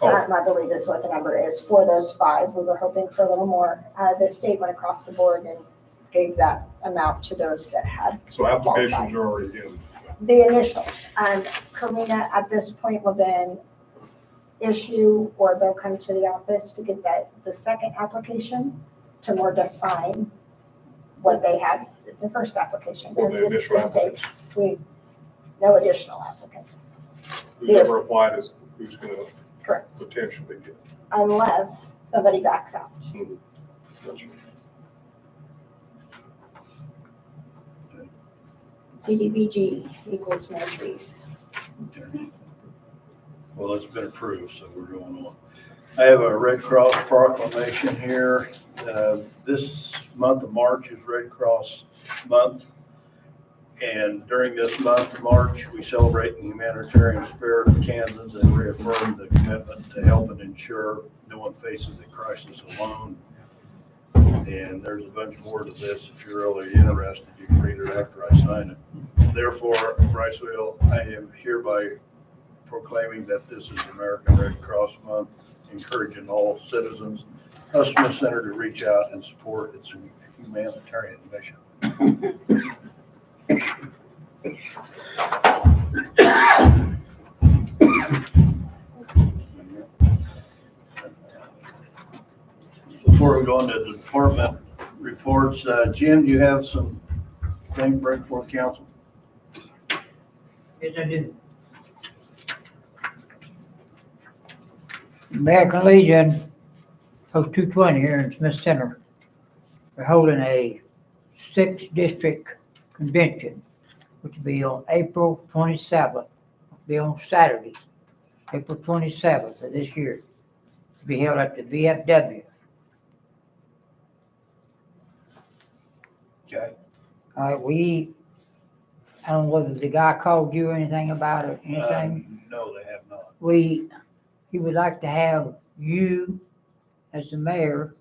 Speaker 9: Oh,
Speaker 4: I believe is what the number is for those 5. We were hoping for a little more. The state went across the board and gave that amount to those that had
Speaker 9: so applications are already in.
Speaker 4: the initial. And Karina at this point will then issue, or they'll come to the office to get the second application to more define what they had in the first application.
Speaker 9: For the
Speaker 4: Because it's
Speaker 9: initial
Speaker 4: state. No additional applicant,
Speaker 9: Whoever applied is who's gonna
Speaker 4: correct,
Speaker 9: potentially get.
Speaker 4: unless somebody backs out.
Speaker 9: Gotcha.
Speaker 4: CDBG equals no trees.
Speaker 2: Okay. Well, it's been approved, so we're going on. I have a Red Cross proclamation here. This month of March is Red Cross month. And during this month of March, we celebrate the humanitarian spirit of Kansas and reaffirm the commitment to help and ensure no one faces a crisis alone. And there's a bunch more to this. If you're really interested, you can read it after I sign it. Therefore, Briceville, I am hereby proclaiming that this is American Red Cross Month, encouraging all citizens of Smith Center to reach out and support its humanitarian mission. Before we go into the department reports, Jim, do you have some thing to bring forth council?
Speaker 11: Yes, I do. American Legion, Post 220 here in Smith Center. We're holding a 6th district convention, which will be on April 27th. It'll be on Saturday, April 27th of this year. It'll be held at the VFW.
Speaker 2: Okay.
Speaker 11: I don't know whether the guy called you or anything about it, anything.
Speaker 2: No, they have not.
Speaker 11: He would like to have you, as the mayor,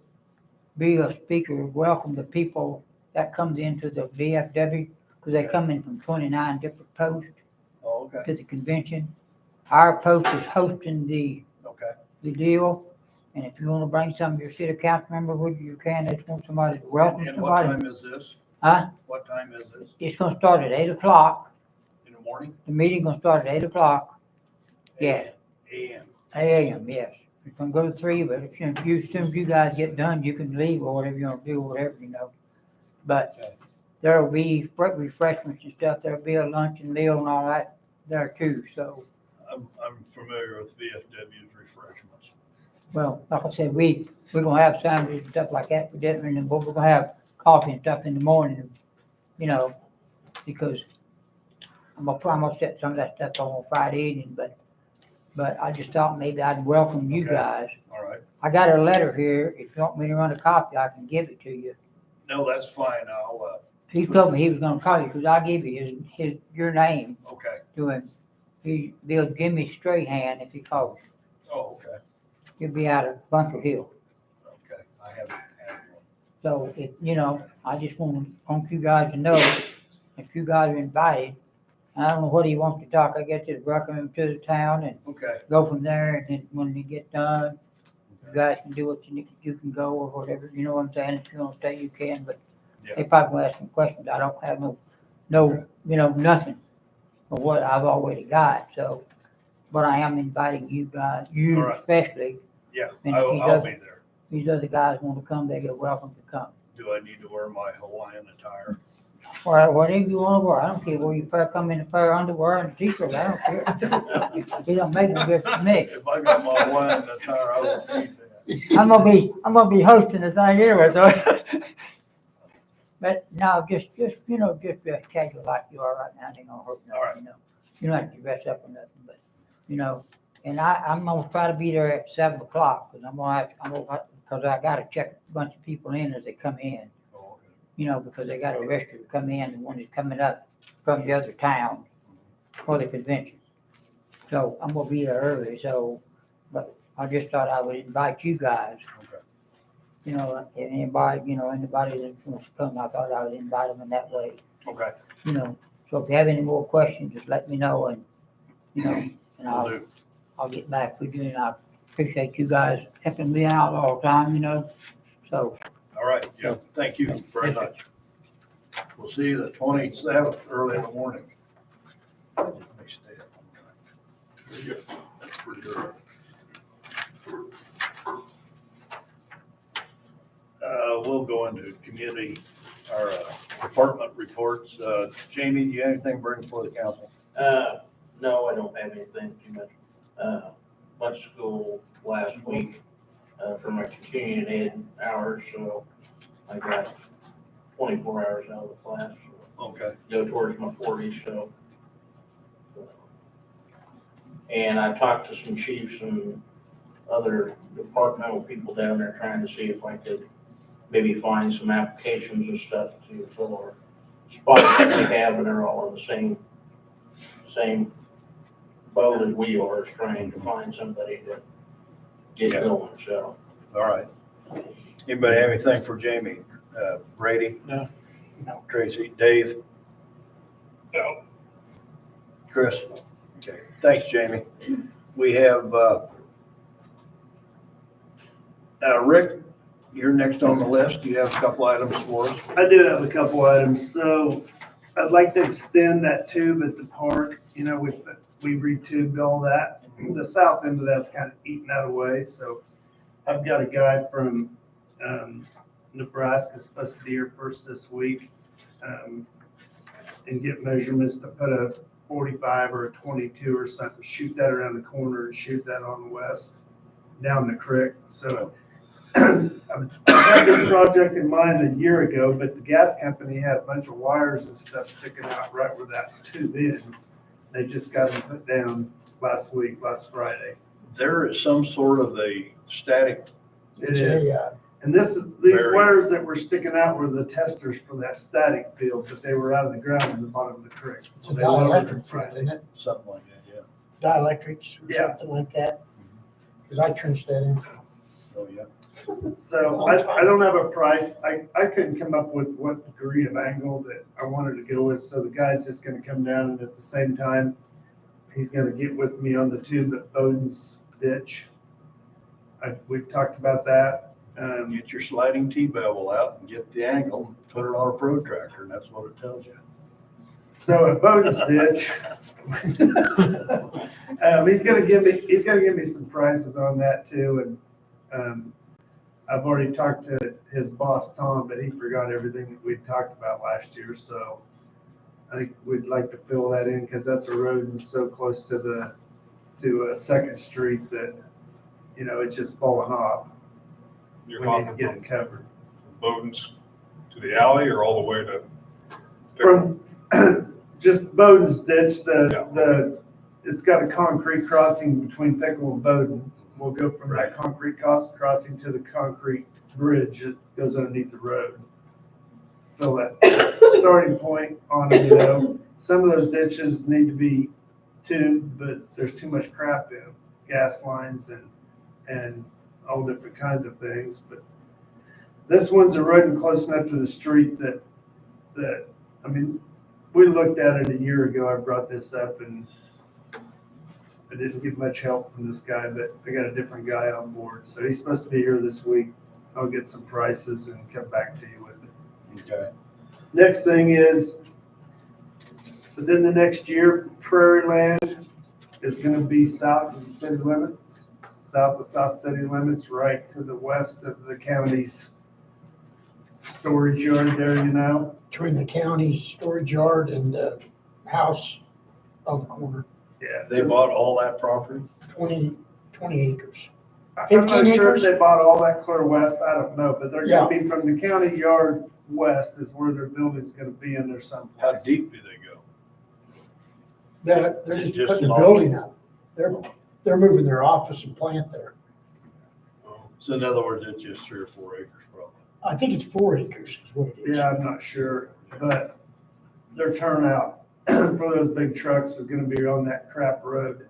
Speaker 11: be a speaker, welcome the people that comes into the VFW, because they come in from 29 different posts
Speaker 2: Oh, okay,
Speaker 11: to the convention. Our post is hosting the
Speaker 2: okay.
Speaker 11: deal, And if you wanna bring some of your city council member with you, you can. They just want somebody to welcome
Speaker 2: And what
Speaker 11: somebody.
Speaker 2: time is this?
Speaker 11: Huh?
Speaker 2: What time is this?
Speaker 11: It's gonna start at 8 o'clock.
Speaker 2: In the morning?
Speaker 11: The meeting gonna start at 8 o'clock. Yeah.
Speaker 2: AM.
Speaker 11: AM, yes. It's gonna go to 3, but if you, as soon as you guys get done, you can leave or whatever you wanna do, whatever, you know. But
Speaker 2: Okay.
Speaker 11: there'll be refreshments and stuff. There'll be a lunch and meal and all that there too, so.
Speaker 2: I'm familiar with VFW's refreshments.
Speaker 11: Well, like I said, we're gonna have sandwiches and stuff like that for dinner, and then we're gonna have coffee and stuff in the morning, you know, because I'm gonna set some of that stuff on Friday evening, but I just thought maybe I'd welcome you
Speaker 2: Okay.
Speaker 11: guys.
Speaker 2: All right.
Speaker 11: I got a letter here. If you want me to run a copy, I can give it to you.
Speaker 2: No, that's fine.
Speaker 11: He told me he was gonna call you, because I give you your name
Speaker 2: Okay.
Speaker 11: to him. He'll give me Strahan if he calls.
Speaker 2: Oh, okay.
Speaker 11: He'll be out of Bunker Hill.
Speaker 2: Okay. I haven't had one.
Speaker 11: So, I just want you guys to know, if you guys are invited, I don't know what he wants to talk, I guess just welcome him to the town and
Speaker 2: Okay.
Speaker 11: go from there, and then when you get done, you guys can do what you need, you can go or whatever, you know what I'm saying? If you want to stay, you can, but
Speaker 2: Yeah.
Speaker 11: they probably will ask some questions. I don't have nothing of what I've already got, so, but I am inviting you guys, you
Speaker 2: All right.
Speaker 11: especially.
Speaker 2: Yeah,
Speaker 11: And if he
Speaker 2: I'll
Speaker 11: doesn't-
Speaker 2: be there.
Speaker 11: These other guys want to come, they get welcome to come.
Speaker 2: Do I need to wear my Hawaiian attire?
Speaker 11: Or whatever you want to wear, I don't care where you come in a pair of underwear and a t-shirt, I don't care. It don't make no difference to me.
Speaker 2: If I got my Hawaiian attire, I won't need that.
Speaker 11: I'm gonna be hosting the thing anyway, so. But no, just dress casual like you are right now, it ain't gonna hurt
Speaker 2: All right.
Speaker 11: nothing, you know. You don't have to dress up or nothing, but, and I'm gonna try to be there at 7 o'clock, cause I gotta check a bunch of people in as they come in.
Speaker 2: Oh, okay.
Speaker 11: Because they got a restaurant to come in, the one that's coming up from the other town for the convention. So I'm gonna be there early, but I just thought I would invite you guys.
Speaker 2: Okay.
Speaker 11: Anybody that wants to come, I thought I would invite them in that way,
Speaker 2: Okay.
Speaker 11: So if you have any more questions, just let me know and, and
Speaker 2: Will do.
Speaker 11: I'll get back with you, and I appreciate you guys helping me out all the time, so.
Speaker 2: All right. Yeah. Thank you very much. We'll see you the 27th, early in the morning. Let me stay up.
Speaker 9: Pretty good. That's pretty good.
Speaker 2: We'll go into community, our department reports. Jamie, do you have anything to bring before the council?
Speaker 10: No, I don't have anything too much. Went to school last week, for my continuing ed hours, so I got 24 hours out of the class. So
Speaker 2: Okay.
Speaker 10: go towards my 40s, so. And I talked to some chiefs and other departmental people down there trying to see if I could maybe find some applications and stuff to fill our spots that we have, and they're all in the same boat as we are, is trying to find somebody to get
Speaker 2: Yeah.
Speaker 10: going, so.
Speaker 2: All right. Anybody have anything for Jamie? Brady?
Speaker 8: No.
Speaker 2: No. Tracy? Dave?
Speaker 1: No.
Speaker 2: Chris? Okay. Thanks, Jamie. We have, Rick, you're next on the list. Do you have a couple items for us?
Speaker 12: I do have a couple items. So I'd like to extend that tube at the park. We retubed all that. The south end of that's kind of eaten that away. So I've got a guy from Nebraska supposed to be here first this week and get measurements to put a 45 or a 22 or something, shoot that around the corner and shoot that on the west down the creek. So I had this project in mind a year ago, but the gas company had a bunch of wires and stuff sticking out right where that tube is. They just got them put down last Friday.
Speaker 2: There is some sort of a static.
Speaker 12: It is.
Speaker 8: Yeah.
Speaker 12: And these
Speaker 2: Very-
Speaker 12: wires that were sticking out were the testers for that static field, but they were out of the ground in the bottom of the creek.
Speaker 8: It's a
Speaker 12: They went over
Speaker 8: dielectric
Speaker 12: them
Speaker 8: field,
Speaker 12: Friday.
Speaker 8: isn't it?
Speaker 2: Something like that, yeah.
Speaker 8: Dielectrics or
Speaker 12: Yeah.
Speaker 8: something like that. Because I trenched that in.
Speaker 2: Oh, yeah.
Speaker 12: So I don't have a price. I couldn't come up with what degree of angle that I wanted to go with. So the guy's just gonna come down and at the same time, he's gonna get with me on the tube at Bowden's ditch we've talked about that.
Speaker 2: Get your sliding T-bevel out and get the angle, and put it on a protractor, and that's what it tells you.
Speaker 12: So at Bowden's Ditch, he's gonna give me some prices on that too, and, I've already talked to his boss, Tom, but he forgot everything that we talked about last year, so I think we'd like to fill that in, because that's a road that's so close to Second Street that, you know, it's just falling off.
Speaker 9: You're
Speaker 12: We need to
Speaker 9: talking
Speaker 12: get
Speaker 9: from
Speaker 12: it covered.
Speaker 9: Bowden's to the alley or all the way to?
Speaker 12: From just Bowden's Ditch, it's got a concrete crossing between Pickle and Bowden. We'll go from that concrete crossing to the concrete bridge that goes underneath the road. Fill that starting point on it, you know. Some of those ditches need to be tubed, but there's too much crap in them, gas lines and all different kinds of things. But this one's a road close enough to the street that, I mean, we looked at it a year ago. I brought this up and I didn't get much help from this guy, but I got a different guy on board. So he's supposed to be here this week. I'll get some prices and come back to you with it.
Speaker 2: Okay.
Speaker 12: Next thing is, within the next year, Prairie Land is gonna be south of the city limits, south of South City limits, right to the west of the county's storage yard there, you know?
Speaker 8: Between the county storage yard and the house on the corner,
Speaker 12: Yeah.
Speaker 2: They bought all that property?
Speaker 8: 20 acres.
Speaker 12: I'm not
Speaker 8: 15
Speaker 12: sure if
Speaker 8: acres?
Speaker 12: they bought all that clear west, I don't know, but they're
Speaker 8: Yeah.
Speaker 12: gonna be from the county yard west is where their building's gonna be in there someplace.
Speaker 2: How deep do they go?
Speaker 8: They're just
Speaker 2: Just
Speaker 8: putting the
Speaker 2: long.
Speaker 8: building up. They're moving their office and plant there.
Speaker 2: So in other words, it's just 3 or 4 acres probably.
Speaker 8: I think it's 4 acres is what it is.
Speaker 12: Yeah, I'm not sure, but their turnout for those big trucks is gonna be on that crap road.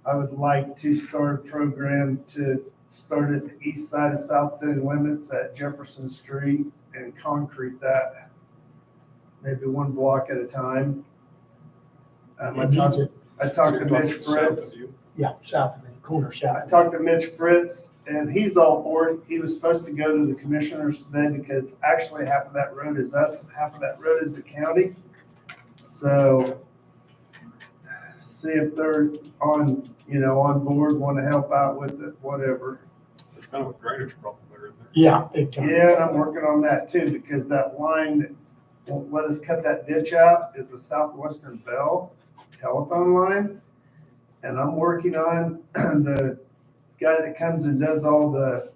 Speaker 12: I would like to start a program to start at the east side of South City limits at Jefferson Street and concrete that, maybe one block at a time. I
Speaker 8: It needs it,
Speaker 12: talked to Mitch
Speaker 9: South of
Speaker 12: Fritz.
Speaker 9: you.
Speaker 8: yeah, south of it, corner south.
Speaker 12: I
Speaker 8: of it.
Speaker 12: talked to Mitch Fritz, and he's all for it. He was supposed to go to the commissioners today because actually half of that road is us, and half of that road is the county. So see if they're on board, want to help out with it, whatever.
Speaker 9: There's kind of a drainage problem there, isn't there?
Speaker 8: Yeah, big time.
Speaker 12: Yeah, and I'm working on that too, because that line that won't let us cut that ditch out is the Southwestern Bell telephone line. And I'm working on the guy that comes and does all the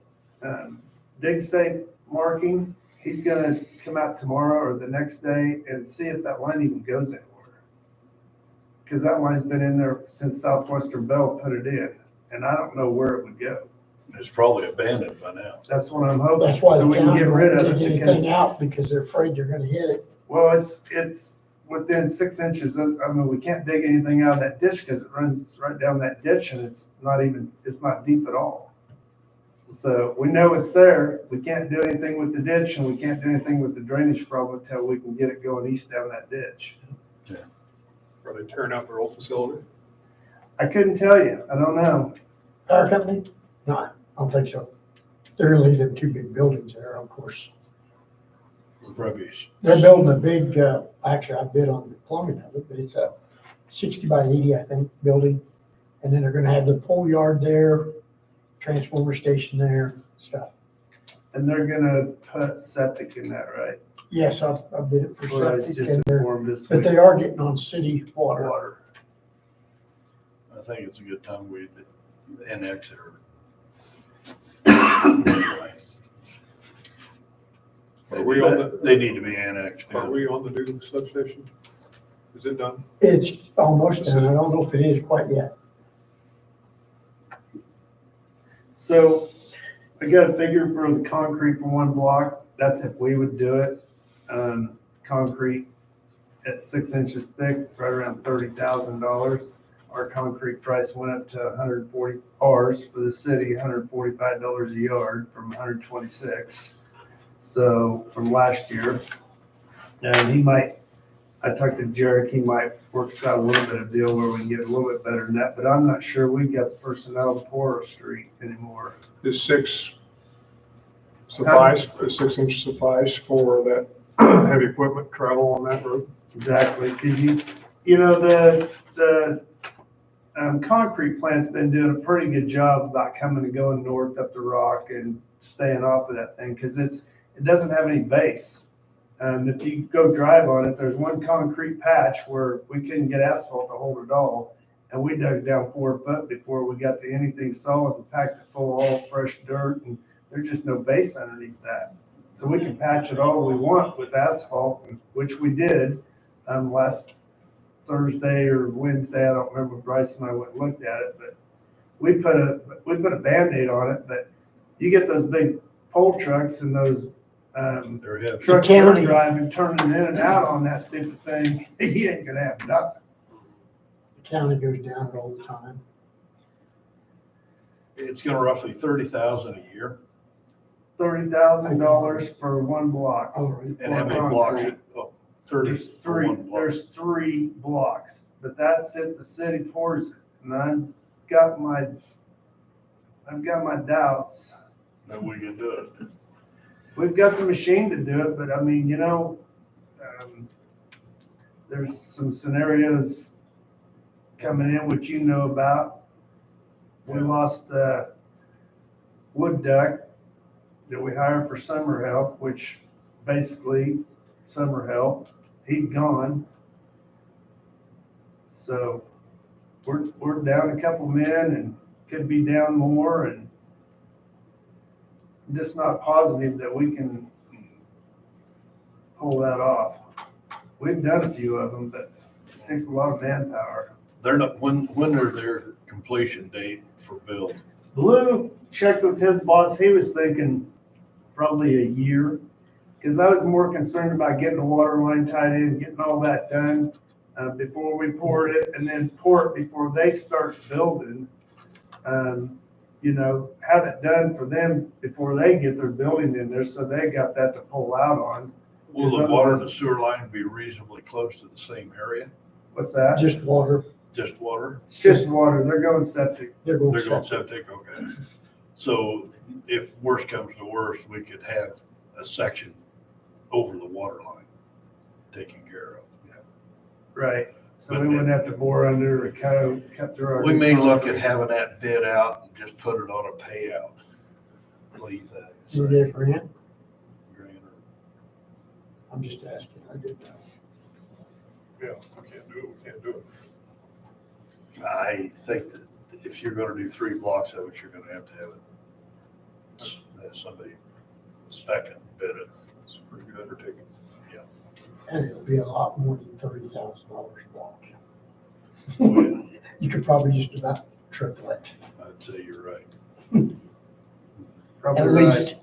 Speaker 12: dig safe marking. He's gonna come out tomorrow or the next day and see if that line even goes anywhere. Because that line's been in there since Southwestern Bell put it in, and I don't know where it would go.
Speaker 2: It's probably abandoned by now.
Speaker 12: That's what I'm hoping.
Speaker 8: That's why
Speaker 12: So
Speaker 8: the
Speaker 12: we can
Speaker 8: county
Speaker 12: get rid
Speaker 8: won't
Speaker 12: of
Speaker 8: dig
Speaker 12: it because,
Speaker 8: anything out because they're afraid they're gonna hit it.
Speaker 12: well, it's within 6 inches. I mean, we can't dig anything out of that ditch because it runs right down that ditch and it's not deep at all. So we know it's there. We can't do anything with the ditch and we can't do anything with the drainage problem until we can get it going east down that ditch.
Speaker 9: Are they tearing out their old facility?
Speaker 12: I couldn't tell you. I don't know.
Speaker 8: Power company? No, I don't think so. They're gonna leave them 2 big buildings there, of course.
Speaker 2: Rubbish.
Speaker 8: They're building a big, actually, I bid on the plumbing of it, but it's a 60 by 80, I think, building. And then they're gonna have the pole yard there, transformer station there, stuff.
Speaker 12: And they're gonna put septic in that, right?
Speaker 8: Yes, I bid it for
Speaker 12: That's what I
Speaker 8: septic
Speaker 12: just
Speaker 8: and they're,
Speaker 12: informed this
Speaker 8: but
Speaker 12: week.
Speaker 8: they are getting on city water.
Speaker 12: Water.
Speaker 2: I think it's a good time we annex it.
Speaker 9: Are we on the,
Speaker 2: They need to be annexed.
Speaker 9: are we on the new substation? Is it done?
Speaker 8: It's almost done. I don't know if it is quite yet.
Speaker 12: So I got a figure for the concrete for one block. That's if we would do it. Concrete at 6 inches thick, it's right around $30,000. Our concrete price went up to 140, ours for the city, $145 a yard from 126. So from last year. And he might, I talked to Jarek, he might work us out a little bit of deal where we can get a little bit better than that, but I'm not sure we got the personnel to pour a street anymore.
Speaker 9: Is 6 suffice, is 6 inch suffice for that heavy equipment travel on that road?
Speaker 12: Exactly, because you know, the concrete plant's been doing a pretty good job about coming and going north up the rock and staying off of that thing, because it doesn't have any base. If you go drive on it, there's one concrete patch where we couldn't get asphalt to hold it all, and we dug down 4 foot before we got to anything solid and packed it full of all fresh dirt, and there's just no base underneath that. So we can patch it all we want with asphalt, which we did last Thursday or Wednesday. I don't remember. Bryce and I went and looked at it, but we put a Band-Aid on it. But you get those big pole trucks and those
Speaker 2: They're heavy.
Speaker 12: trucks
Speaker 8: The
Speaker 12: that are
Speaker 8: county.
Speaker 12: driving, turning in and out on that stupid thing. You ain't gonna have nothing.
Speaker 8: The county goes down it all the time.
Speaker 2: It's gonna roughly 30,000 a year.
Speaker 12: $30,000 for one block.
Speaker 8: All right.
Speaker 2: And how many blocks? Oh, 30
Speaker 12: There's
Speaker 2: for
Speaker 12: three,
Speaker 2: one block.
Speaker 12: there's 3 blocks, but that's it, the city pours it, and I've got my doubts.
Speaker 2: Then we can do it.
Speaker 12: We've got the machine to do it, but I mean, you know, there's some scenarios coming in which you know about. We lost wood duck that we hired for summer help, which basically summer help, he's gone. So we're down a couple men and could be down more, and I'm just not positive that we can pull that off. We've done a few of them, but it takes a lot of manpower.
Speaker 2: They're not, when are their completion date for build?
Speaker 12: Blue checked with his boss, he was thinking probably a year, because I was more concerned about getting the water line tied in, getting all that done before we poured it, and then pour it before they start building. You know, have it done for them before they get their building in there, so they got that to pull out on.
Speaker 2: Will the water and the sewer line be reasonably close to the same area?
Speaker 12: What's that?
Speaker 8: Just water.
Speaker 2: Just water?
Speaker 12: It's just water, they're going septic.
Speaker 8: They're going
Speaker 2: They're going
Speaker 8: septic.
Speaker 2: septic, okay. So if worst comes to worst, we could have a section over the water line taken care of.
Speaker 12: Right, so we wouldn't have to bore under or cut through our.
Speaker 2: We may look at having that bid out and just put it on a payout. What do you think?
Speaker 8: You get a grant?
Speaker 2: Grant or-
Speaker 8: I'm just asking. I didn't know.
Speaker 9: Yeah, if we can't do it, we can't do it.
Speaker 2: I think that if you're gonna do 3 blocks of it, you're gonna have to have it, have somebody second bid it.
Speaker 9: It's a pretty good undertaking.
Speaker 8: And it'll be a lot more than $30,000 a block.
Speaker 2: Oh,
Speaker 8: You could probably just about triple it,
Speaker 2: I'd say you're right.
Speaker 12: Probably
Speaker 8: at
Speaker 12: right.
Speaker 8: least.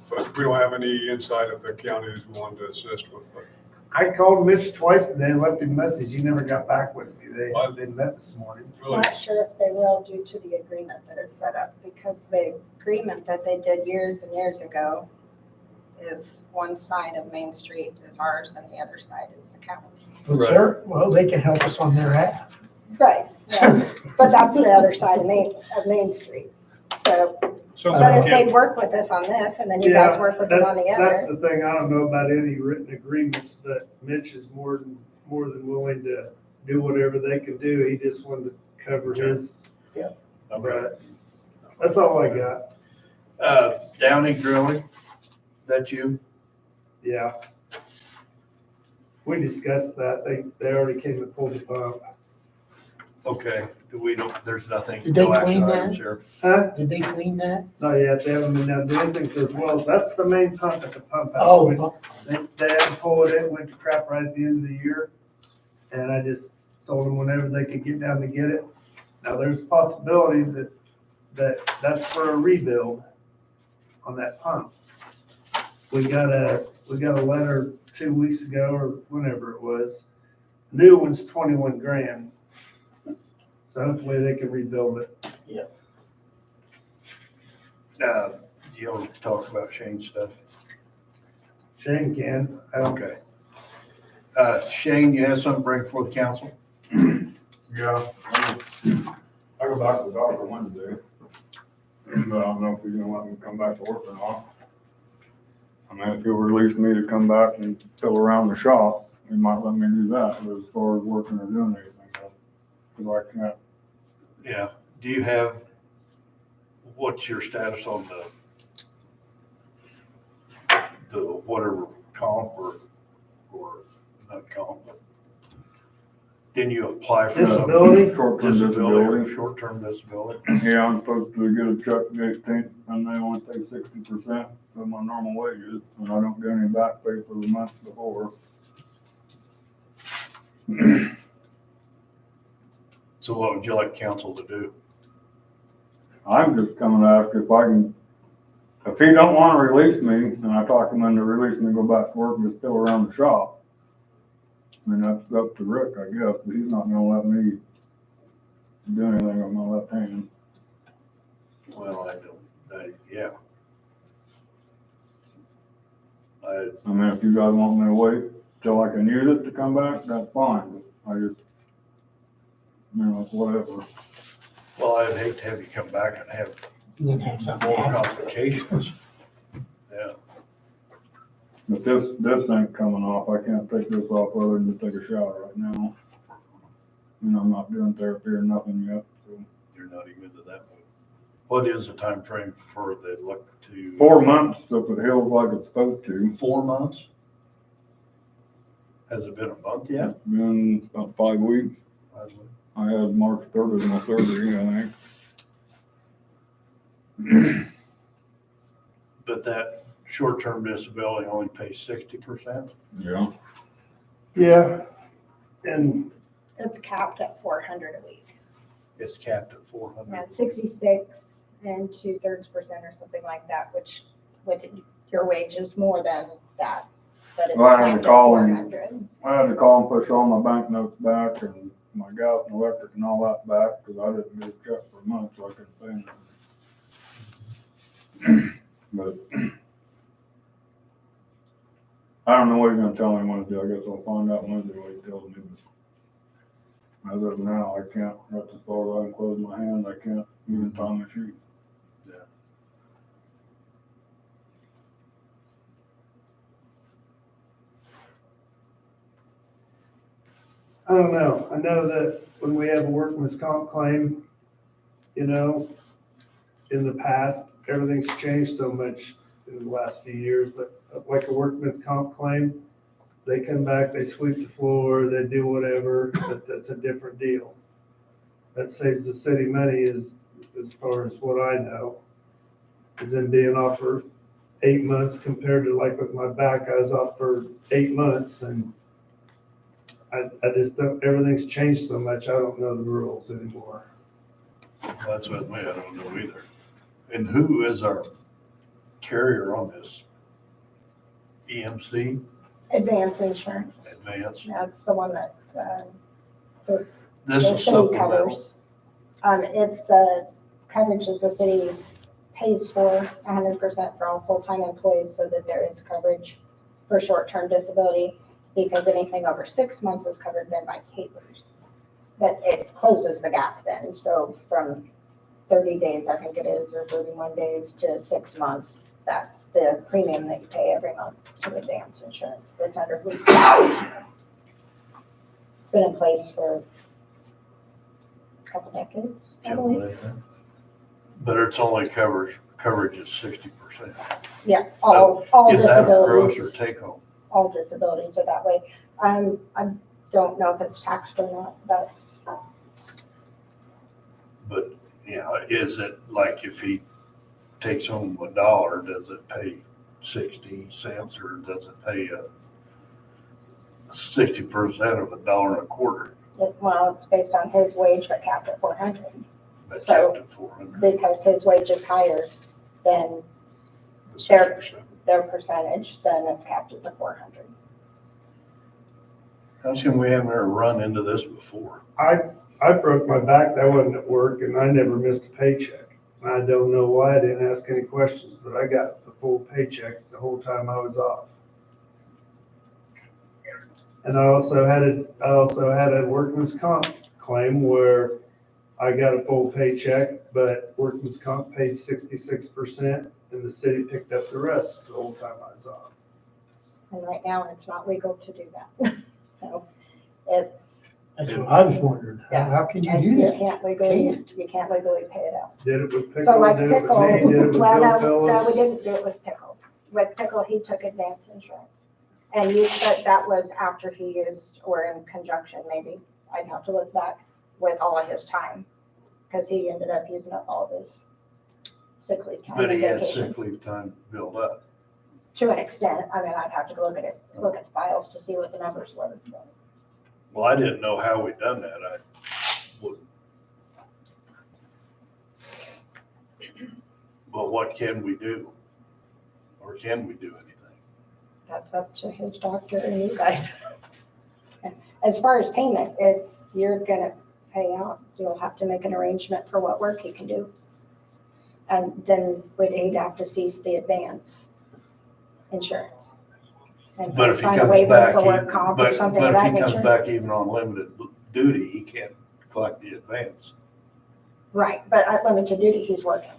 Speaker 9: But we don't have any insight of the counties who want to assist with it.
Speaker 12: I called Mitch twice today and left him a message, he never got back with me, they met this morning.
Speaker 9: Really,
Speaker 4: Not sure if they will due to the agreement that is set up, because the agreement that they did years and years ago is one side of Main Street is ours and the other side is the county's.
Speaker 8: But well, they can help us on their half.
Speaker 4: Right, yeah, but that's the other side of Main Street. So,
Speaker 9: sounds
Speaker 4: but
Speaker 9: like
Speaker 4: if
Speaker 9: we
Speaker 4: they
Speaker 9: can't,
Speaker 4: work with us on this and then you guys work with them on the
Speaker 12: That's
Speaker 4: other.
Speaker 12: the thing, I don't know about any written agreements, but Mitch is more than willing to do whatever they can do, he just wanted to cover his.
Speaker 2: Okay.
Speaker 12: But that's all I got,
Speaker 2: Downey Drilling, that you?
Speaker 12: yeah. We discussed that, they already came and pulled the pump.
Speaker 2: Okay, there's nothing.
Speaker 8: Did they
Speaker 2: no action
Speaker 8: clean
Speaker 2: items
Speaker 8: that?
Speaker 2: here.
Speaker 12: Huh?
Speaker 8: Did they clean that?
Speaker 12: Not yet, they haven't been down doing anything to as well, so that's the main pump at the pump house.
Speaker 8: Oh,
Speaker 12: They had to pull it in, went to crap right at the end of the year. And I just told them whenever they could get down to get it. Now, there's a possibility that's for a rebuild on that pump. We got a letter 2 weeks ago or whenever it was. New one's 21 grand. So hopefully they can rebuild it.
Speaker 2: Do you want to talk about Shane's stuff?
Speaker 12: Shane can, I don't,
Speaker 2: Okay. Shane, you have something to bring before the council?
Speaker 3: Yeah. I go back to the doctor Wednesday. But I don't know if he's gonna let me come back to work or not. I mean, if he'll release me to come back and fill around the shop, he might let me do that, but as far as working or doing anything, because I can't.
Speaker 2: Yeah. Do you have, what's your status on the whatever comp or not comp, but didn't you apply for
Speaker 12: Disability?
Speaker 3: Short-term
Speaker 2: disability or
Speaker 3: disability.
Speaker 2: short-term disability?
Speaker 3: Yeah, I'm supposed to get a check the 18th, and they only take 60% of my normal wages, and I don't get any back pay for the month before.
Speaker 2: So what would you like council to do?
Speaker 3: I'm just coming to ask if I can, if he don't want to release me, and I talk him into releasing me, go back to work and just fill around the shop. I mean, that's up to Rick, I guess, but he's not gonna let me do anything with my left hand.
Speaker 2: Well, yeah.
Speaker 3: I mean, if you guys want me to wait till I can use it to come back, that's fine, but I just, you know, it's whatever.
Speaker 2: Well, I'd hate to have you come back and have
Speaker 8: And then have something
Speaker 2: more
Speaker 8: happen.
Speaker 2: complications. Yeah.
Speaker 3: But this ain't coming off, I can't take this off other than to take a shower right now. And I'm not doing therapy or nothing yet, so.
Speaker 2: You're not even into that move. What is the time frame for the look to?
Speaker 3: 4 months if it heals like it's supposed to.
Speaker 2: 4 months? Has it been a month yet?
Speaker 3: It's been about 5 weeks. I had March 3rd as my surgery, I think.
Speaker 2: But that short-term disability only pays 60%?
Speaker 3: Yeah.
Speaker 12: Yeah, and
Speaker 4: It's capped at 400 a week.
Speaker 2: It's capped at 400.
Speaker 4: And 66 and 2/3% or something like that, which with your wage is more than that. But it's
Speaker 3: Well, I had to
Speaker 4: capped at
Speaker 3: call and-
Speaker 4: 400.
Speaker 3: I had to call and push all my bank notes back and my gas and electric and all that back, because I didn't get a check for a month, so I couldn't pay anything. But I don't know what he's gonna tell me Wednesday, I guess I'll find out Wednesday what he tells me. But as of now, I can't, that's as far as I can close my hand, I can't even tie my shoes.
Speaker 12: I don't know. I know that when we have a workman's comp claim, you know, in the past, everything's changed so much in the last few years, but like a workman's comp claim, they come back, they sweep the floor, they do whatever, but that's a different deal. That saves the city money as far as what I know, is in being off for 8 months compared to like with my back, I was off for 8 months and I just don't, everything's changed so much, I don't know the rules anymore.
Speaker 2: That's with me, I don't know either. And who is our carrier on this? EMC,
Speaker 4: Advanced insurance,
Speaker 2: Advance?
Speaker 4: that's the one that
Speaker 2: This
Speaker 4: the
Speaker 2: is
Speaker 4: city
Speaker 2: supplemental.
Speaker 4: covers. It's the coverage that the city pays for 100% for all full-time employees so that there is coverage for short-term disability, because anything over 6 months is covered then by papers. But it closes the gap then, so from 30 days, I think it is, or 31 days to 6 months, that's the premium that you pay every month to Advance Insurance. It's under Blue Cross. It's been in place for a couple decades, I believe.
Speaker 2: But it's only coverage is 60%.
Speaker 4: Yeah, all
Speaker 2: Is that gross or
Speaker 4: disabilities,
Speaker 2: take home?
Speaker 4: all disabilities are that way. I don't know if it's taxed or not, that's,
Speaker 2: But, yeah, is it like if he takes home $1, does it pay 60 cents or does it pay 60% of $1.25?
Speaker 4: well, it's based on his wage, but capped at 400.
Speaker 2: But
Speaker 4: So-
Speaker 2: capped at 400.
Speaker 4: Because his wage is higher than
Speaker 9: The
Speaker 4: There-
Speaker 9: 60%.
Speaker 4: their percentage, then it's capped at the 400.
Speaker 2: How come we haven't ever run into this before?
Speaker 12: I broke my back, that wasn't at work, and I never missed a paycheck. And I don't know why I didn't ask any questions, but I got the full paycheck the whole time I was off. And I also had a workman's comp claim where I got a full paycheck, but workman's comp paid 66% and the city picked up the rest the whole time I was off.
Speaker 4: And right now, it's not legal to do that. So it's,
Speaker 8: That's what I was wondering. How can you do
Speaker 4: you
Speaker 8: that?
Speaker 4: can't legally pay it out.
Speaker 12: Did it with
Speaker 4: So
Speaker 12: Pickle,
Speaker 4: like
Speaker 12: did it with
Speaker 4: Pickle,
Speaker 12: me, did it with
Speaker 4: well,
Speaker 12: Bill
Speaker 4: no, we
Speaker 12: Phillips.
Speaker 4: didn't do it with Pickle. With Pickle, he took advance insurance. And you said that was after he used, or in conjunction maybe, I'd have to look back, with all of his time. Because he ended up using up all of his sick leave time
Speaker 2: But
Speaker 4: and
Speaker 2: he had
Speaker 4: vacation.
Speaker 2: sick leave time built up.
Speaker 4: To an extent, I mean, I'd have to go look at the files to see what the numbers were.
Speaker 2: Well, I didn't know how we done that. I would. Well, what can we do? Or can we do anything?
Speaker 4: That's up to his doctor and you guys. As far as payment, if you're gonna pay out, you'll have to make an arrangement for what work he can do. And then he'd have to cease the advance insurance. And
Speaker 2: But if he
Speaker 4: sign a
Speaker 2: comes
Speaker 4: waiver
Speaker 2: back,
Speaker 4: for work comp or something of
Speaker 2: but
Speaker 4: that
Speaker 2: if he comes
Speaker 4: nature.
Speaker 2: back even on limited duty, he can't collect the advance,
Speaker 4: Right, but at limited duty, he's working.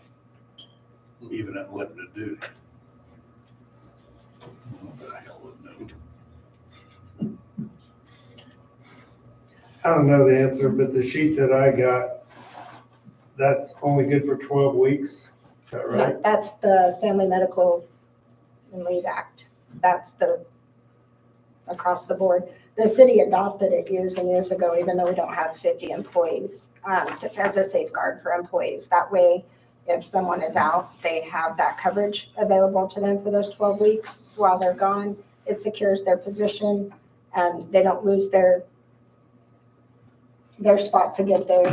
Speaker 2: even at limited duty. What the hell would know?
Speaker 12: I don't know the answer, but the sheet that I got, that's only good for 12 weeks. Is that right?
Speaker 4: No, that's the Family Medical and Leave Act. That's the, across the board. The city adopted it years and years ago, even though we don't have 50 employees, as a safeguard for employees. That way, if someone is out, they have that coverage available to them for those 12 weeks while they're gone. It secures their position and they don't lose their spot to get their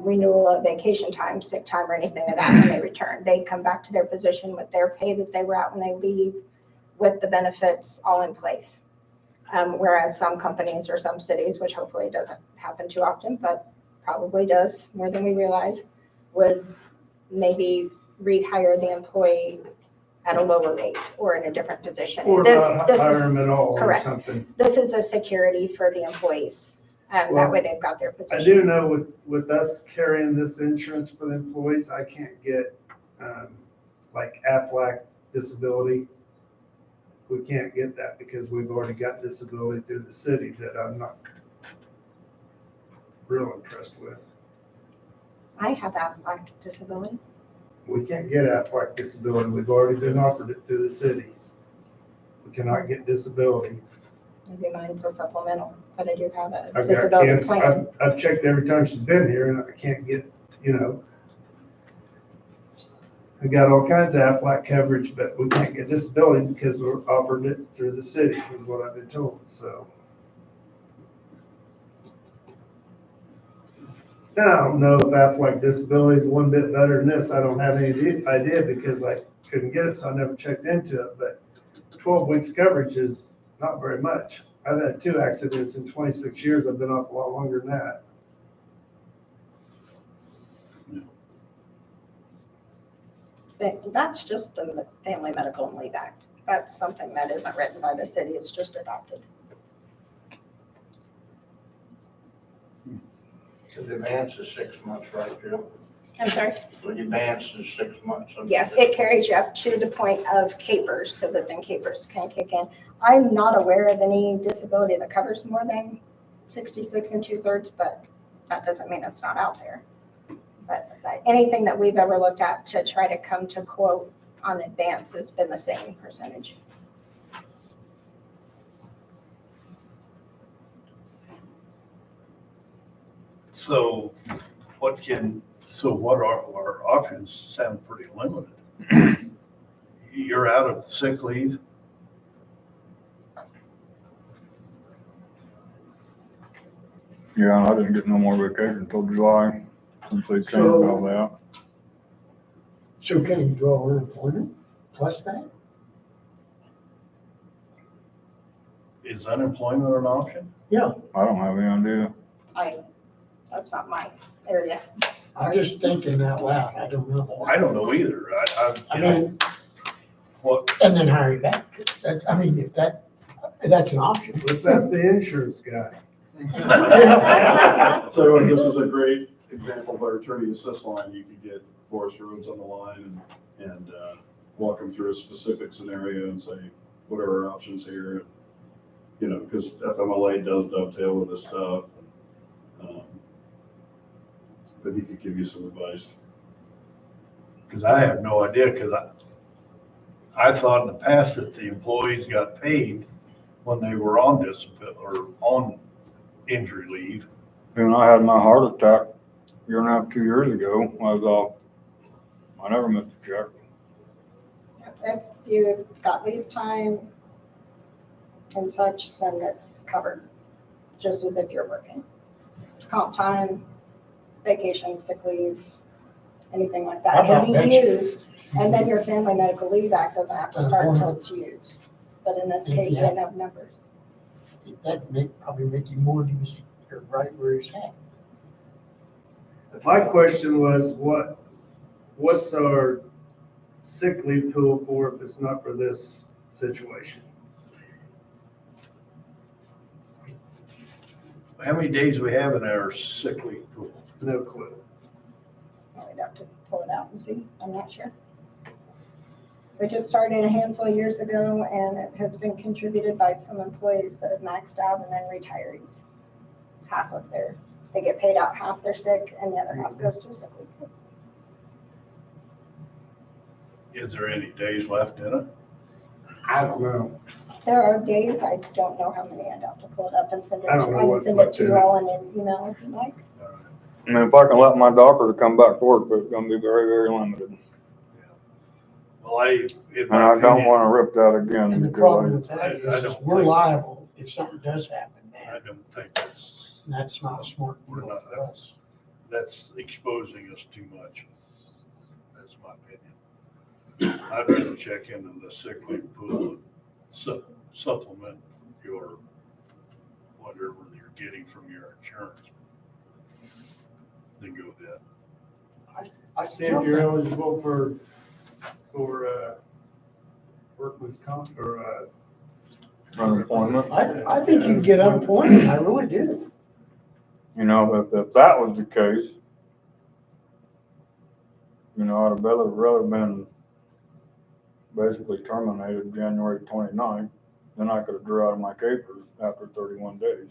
Speaker 4: renewal of vacation time, sick time, or anything like that when they return. They come back to their position with their pay that they were out when they leave, with the benefits all in place. Whereas some companies or some cities, which hopefully doesn't happen too often, but probably does more than we realize, would maybe rehire the employee at a lower rate or in a different position.
Speaker 12: Or
Speaker 4: This
Speaker 12: not
Speaker 4: is
Speaker 12: hire them at all or
Speaker 4: correct.
Speaker 12: something.
Speaker 4: This is a security for the employees. That
Speaker 12: Well,
Speaker 4: way they've got their
Speaker 12: I
Speaker 4: position.
Speaker 12: do know with us carrying this insurance for the employees, I can't get, like Aflac disability. We can't get that because we've already got disability through the city that I'm not real impressed with.
Speaker 4: I have Aflac disability.
Speaker 12: We can't get Aflac disability. We've already been offered it through the city. We cannot get disability.
Speaker 4: Maybe mine's a supplemental, but I do have a
Speaker 12: I've got
Speaker 4: disability
Speaker 12: cancer.
Speaker 4: plan.
Speaker 12: I've checked every time she's been here and I can't get, I got all kinds of Aflac coverage, but we can't get disability because we're offered it through the city, is what I've been told, so. And I don't know if Aflac disability is one bit better than this. I don't have any idea because I couldn't get it, so I never checked into it, but 12 weeks coverage is not very much. I've had 2 accidents in 26 years. I've been off a lot longer than that.
Speaker 4: That's just the Family Medical and Leave Act. That's something that isn't written by the city, it's just adopted.
Speaker 10: Because advance is 6 months, right, Joe?
Speaker 4: I'm sorry?
Speaker 10: So the advance is 6 months.
Speaker 4: Yeah, it carries you up to the point of capers, so that then capers can kick in. I'm not aware of any disability that covers more than 66 2/3, but that doesn't mean it's not out there. But anything that we've ever looked at to try to come to quote on advance has been the same percentage.
Speaker 2: So what are our options? Sound pretty limited. You're out of sick leave.
Speaker 3: Yeah, I didn't get no more vacation until July, since they changed
Speaker 8: So-
Speaker 3: all that.
Speaker 8: So can you draw unemployment plus that?
Speaker 2: Is unemployment an option?
Speaker 3: I don't have any idea.
Speaker 4: That's not my area.
Speaker 8: I'm just thinking out loud. I don't know.
Speaker 2: I don't know either.
Speaker 8: I mean,
Speaker 2: What,
Speaker 8: and then hire you back. That, I mean, if that, That's an option.
Speaker 12: Let's ask the insurance guy.
Speaker 5: So this is a great example of our attorney assist line. You could get Forest Roads on the line and walk them through a specific scenario and say, what are our options here? You know, because FMLA does dovetail with this stuff. But he could give you some advice.
Speaker 2: Because I have no idea, because I thought in the past that the employees got paid when they were on disability or on injury leave.
Speaker 3: When I had my heart attack a year and a half, 2 years ago, I never missed a check.
Speaker 4: If you've got leave time and such, then it's covered, just as if you're working. Comp time, vacation, sick leave, anything like that
Speaker 8: How about
Speaker 4: can be
Speaker 8: pension?
Speaker 4: used. And then your Family Medical Leave Act doesn't have to start until it's used. But in this case, you didn't have numbers.
Speaker 8: That'd probably make you more use right where he's at.
Speaker 12: My question was, what's our sick leave pool for if it's not for this situation?
Speaker 2: How many days we have in our sick leave pool?
Speaker 12: No clue.
Speaker 4: We'd have to pull it out and see. I'm not sure. We just started a handful of years ago, and it has been contributed by some employees that have maxed out and then retirees. They get paid out half their sick and the other half goes to sick leave.
Speaker 2: Is there any days left in it?
Speaker 12: I don't know.
Speaker 4: There are days, I don't know how many. I'd have to pull it up and send it
Speaker 12: I don't know what's
Speaker 4: send it
Speaker 12: left
Speaker 4: to
Speaker 12: in
Speaker 4: you
Speaker 12: it.
Speaker 4: all in an email if you like.
Speaker 3: I mean, if I can let my doctor come back to work, but it's gonna be very, very limited.
Speaker 2: Well, in
Speaker 3: And
Speaker 2: my
Speaker 3: I don't
Speaker 2: opinion,
Speaker 3: wanna rip that again.
Speaker 8: And the
Speaker 3: because
Speaker 8: problem with that
Speaker 2: I
Speaker 8: is
Speaker 2: don't
Speaker 8: we're
Speaker 2: think-
Speaker 8: liable if something does happen
Speaker 2: I
Speaker 8: there.
Speaker 2: don't think
Speaker 8: And that's not a smart
Speaker 2: We're
Speaker 8: deal
Speaker 2: not-
Speaker 8: for us.
Speaker 2: that's exposing us too much. That's my opinion. I'd rather check into the sick leave pool and supplement your, whatever you're getting from your insurance. Then go with that.
Speaker 8: I
Speaker 12: See
Speaker 8: still
Speaker 12: if you're
Speaker 8: think,
Speaker 12: eligible for workman's comp or,
Speaker 3: Unemployment.
Speaker 8: I think you can get unemployment. I really do.
Speaker 3: You know, if that was the case, you know, I'd have rather been basically terminated January 29th, then I could have drew out of my capers after 31 days.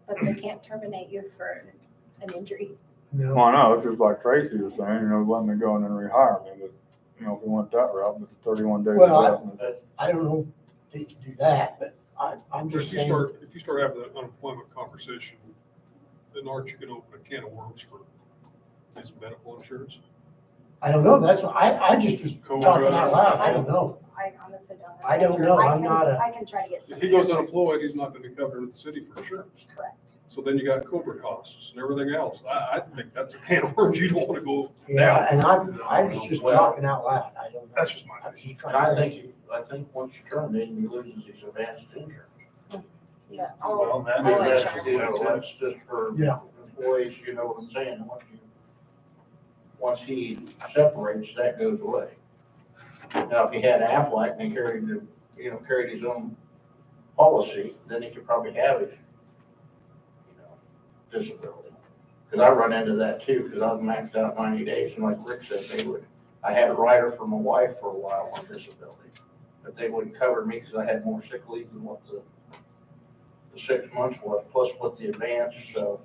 Speaker 4: But they can't terminate you for an injury.
Speaker 8: No,
Speaker 3: Well, I know, it's just like Tracy was saying, you know, let me go and then rehire me, but, you know, if we went that route, but the 31 days.
Speaker 8: Well, I don't know if they can do that, but I'm
Speaker 9: If
Speaker 8: just
Speaker 9: you
Speaker 8: saying.
Speaker 9: start having that unemployment conversation, then aren't you gonna open a can of worms for his medical insurance?
Speaker 8: I don't know, that's what, I just was talking out loud, I don't know.
Speaker 4: I honestly don't know.
Speaker 8: I don't know. I'm not a-
Speaker 4: I can try to get.
Speaker 9: If he goes unemployed, he's not gonna be covered in the city for insurance.
Speaker 4: Correct.
Speaker 9: So then you got Cobra costs and everything else. I think that's a can of worms you don't wanna go
Speaker 8: Yeah,
Speaker 9: down.
Speaker 8: and I was just
Speaker 10: Well-
Speaker 8: talking out loud, I don't know.
Speaker 9: That's just my
Speaker 8: I was just
Speaker 10: And
Speaker 8: trying
Speaker 10: I
Speaker 8: to think.
Speaker 10: think, once you terminate, he loses his advanced insurance.
Speaker 4: Yeah,
Speaker 2: Well,
Speaker 4: all,
Speaker 2: that
Speaker 4: all
Speaker 2: is-
Speaker 4: insurance.
Speaker 10: You know, that's just for
Speaker 8: Yeah.
Speaker 10: employees, you know what I'm saying? Once he separates, that goes away. Now, if he had Aflac and he carried his own policy, then he could probably have his, disability. Because I run into that too, because I was maxed out 90 days, and like Rick said, I had a rider for my wife for a while on disability, but they wouldn't cover me because I had more sick leave than what the 6 months was, plus with the advance, so.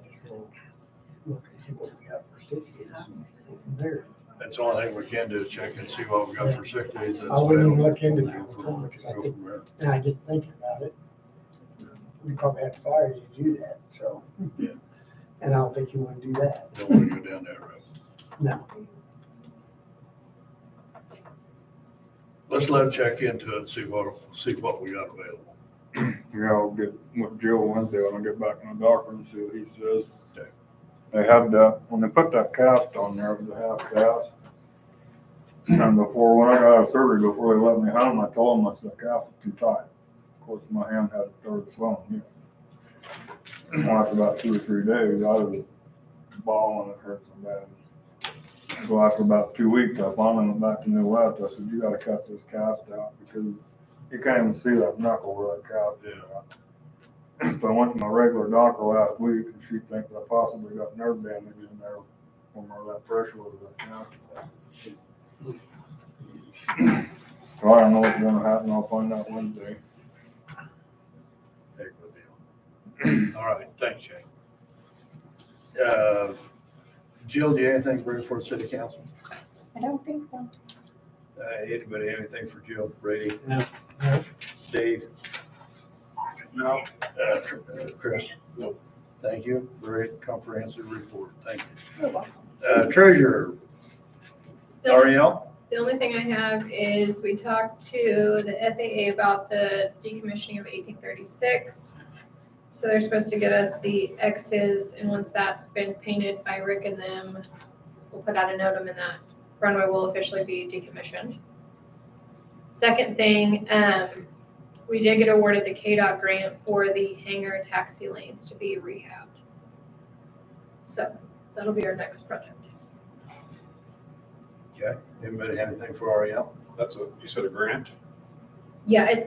Speaker 8: Look and see what we got for sick days. Go from there.
Speaker 2: That's the only thing we can do is check and see what we got for sick days.
Speaker 8: I wouldn't even look into
Speaker 2: Go
Speaker 8: that,
Speaker 2: from
Speaker 8: because I think,
Speaker 2: there.
Speaker 8: and I get thinking about it. We probably have to fire you to do that, so.
Speaker 2: Yeah.
Speaker 8: And I don't think you wanna do that.
Speaker 2: Don't want to go down that road.
Speaker 8: No.
Speaker 2: Let's let him check into it and see what we got available.
Speaker 3: Yeah, I'll get with Jill Wednesday when I get back to my doctor and see what he says.
Speaker 2: Okay.
Speaker 3: They had when they put that cast on there, it was a half cast. And when I got out of surgery, before they let me home, I told them, I said, the cast was too tight. Of course, my hand had started swelling, Well, after about 2 or 3 days, I was bawling, it hurt so bad. So after about 2 weeks, I finally went back to New West. I said, you gotta cut this cast out because You can't even see that knuckle really out there. So I went to my regular doctor last week and she thinks I possibly got nerve damage in there from where that pressure was at now. So I don't know what's gonna happen. I'll find out Wednesday.
Speaker 2: Heck of a deal. All right, thanks, Shane. Jill, do you have anything to bring for the city council?
Speaker 4: I don't think so.
Speaker 2: Anybody have anything for Jill, Brady?
Speaker 8: No.
Speaker 2: Dave?
Speaker 1: No.
Speaker 2: Chris? No. Thank you. Very comprehensive report. Thank you.
Speaker 4: You're welcome.
Speaker 2: Treasurer, Ariel?
Speaker 13: The only thing I have is we talked to the FAA about the decommissioning of 1836. So they're supposed to get us the X's, and once that's been painted by Rick and them, we'll put out a notum and that runway will officially be decommissioned. Second thing, we did get awarded the KDOT grant for the hangar taxi lanes to be rehabbed. So that'll be our next project.
Speaker 2: Okay. Anybody have anything for Ariel?
Speaker 9: You said a grant,
Speaker 13: Yeah, it's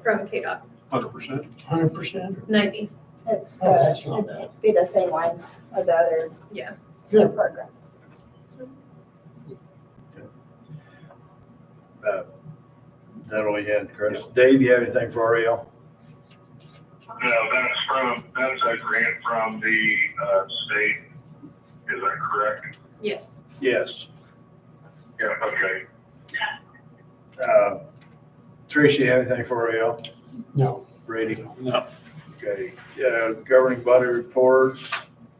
Speaker 13: from KDOT,
Speaker 9: 100%?
Speaker 8: 100%?
Speaker 13: 90.
Speaker 4: It's,
Speaker 8: Oh, that's not bad.
Speaker 4: be the same line as the other.
Speaker 13: Yeah.
Speaker 8: Good.
Speaker 4: Program.
Speaker 2: Is that all you had, Chris? Dave, you have anything for Ariel?
Speaker 1: No, that's a grant from the, state. Is that correct?
Speaker 13: Yes.
Speaker 2: Yes.
Speaker 1: Yeah, okay.
Speaker 2: Tricia, you have anything for Ariel?
Speaker 8: No.
Speaker 2: Brady? No. Okay, governing body reports.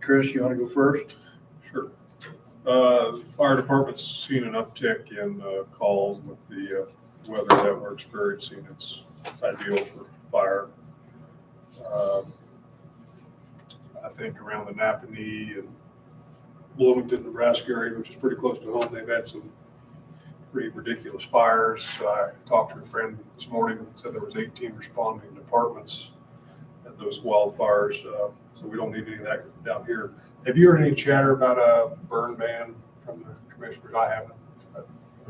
Speaker 2: Chris, you want to go first?
Speaker 9: Sure. Fire department's seen an uptick in calls with the weather that we're experiencing. It's ideal for fire. I think around the Napanee and Bloomington, Nebraska area, which is pretty close to home, they've had some pretty ridiculous fires. I talked to a friend this morning and said there was 18 responding departments at those wildfires. So we don't need any of that down here. Have you heard any chatter about a burn ban from the commissioners? I haven't. I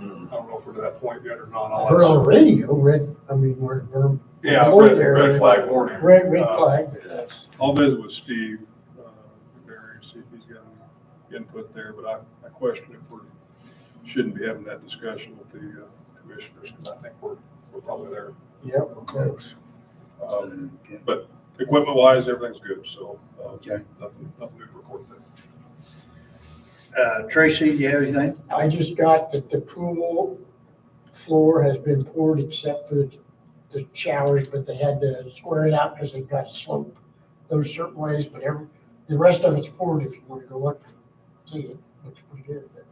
Speaker 9: don't know if we're to that point yet or not. I'll
Speaker 8: We're
Speaker 9: ask-
Speaker 8: on radio, we're.
Speaker 9: Yeah,
Speaker 8: Warning
Speaker 9: red
Speaker 8: there.
Speaker 9: flag warning.
Speaker 8: Red
Speaker 9: Uh,
Speaker 8: flag, but that's,
Speaker 9: I'll visit with Steve, Barry, and see if he's got any input there, but I question if we shouldn't be having that discussion with the commissioners, because I think we're probably there.
Speaker 8: yep, we're close.
Speaker 9: But equipment wise, everything's good, so,
Speaker 2: Okay.
Speaker 9: nothing to report there.
Speaker 2: Tracy, do you have anything?
Speaker 8: I just got that the pool floor has been poured except for the showers, but they had to square it out because they've got to slope those certain ways, but the rest of it's poured if you want to go look and see it. Looks pretty good, but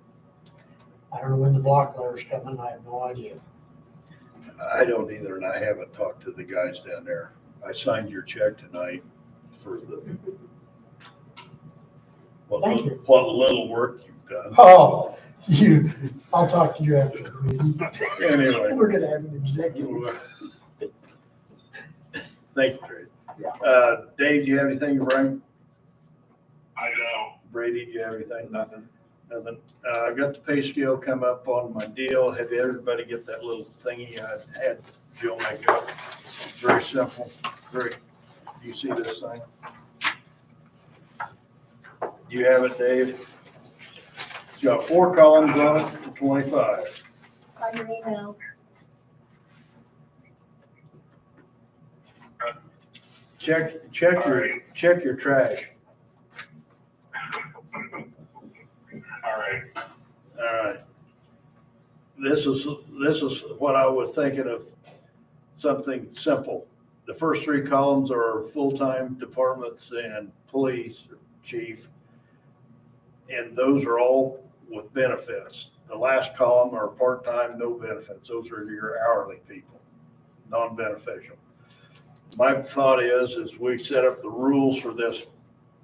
Speaker 8: I don't know when the block layer's coming. I have no idea.
Speaker 2: I don't either, and I haven't talked to the guys down there. I signed your check tonight for the,
Speaker 8: Thank you.
Speaker 2: what little work you've done.
Speaker 8: Oh, I'll talk to you after the meeting.
Speaker 2: Anyway.
Speaker 8: We're gonna have an executive.
Speaker 2: Thank you, Trey.
Speaker 8: Yeah.
Speaker 2: Dave, do you have anything to bring?
Speaker 1: I know.
Speaker 2: Brady, do you have anything? Nothing. Nothing. I got the pay scale come up on my deal. Have everybody get that little thingy I had Jill make up? Very simple. Do you see this thing? Do you have it, Dave? It's got 4 columns on it for 25.
Speaker 4: On your email.
Speaker 2: Check your trash.
Speaker 1: All right.
Speaker 2: All right. This is what I was thinking of, something simple. The first 3 columns are full-time departments and police, chief, and those are all with benefits. The last column are part-time, no benefits. Those are your hourly people, non-beneficial. My thought is we set up the rules for this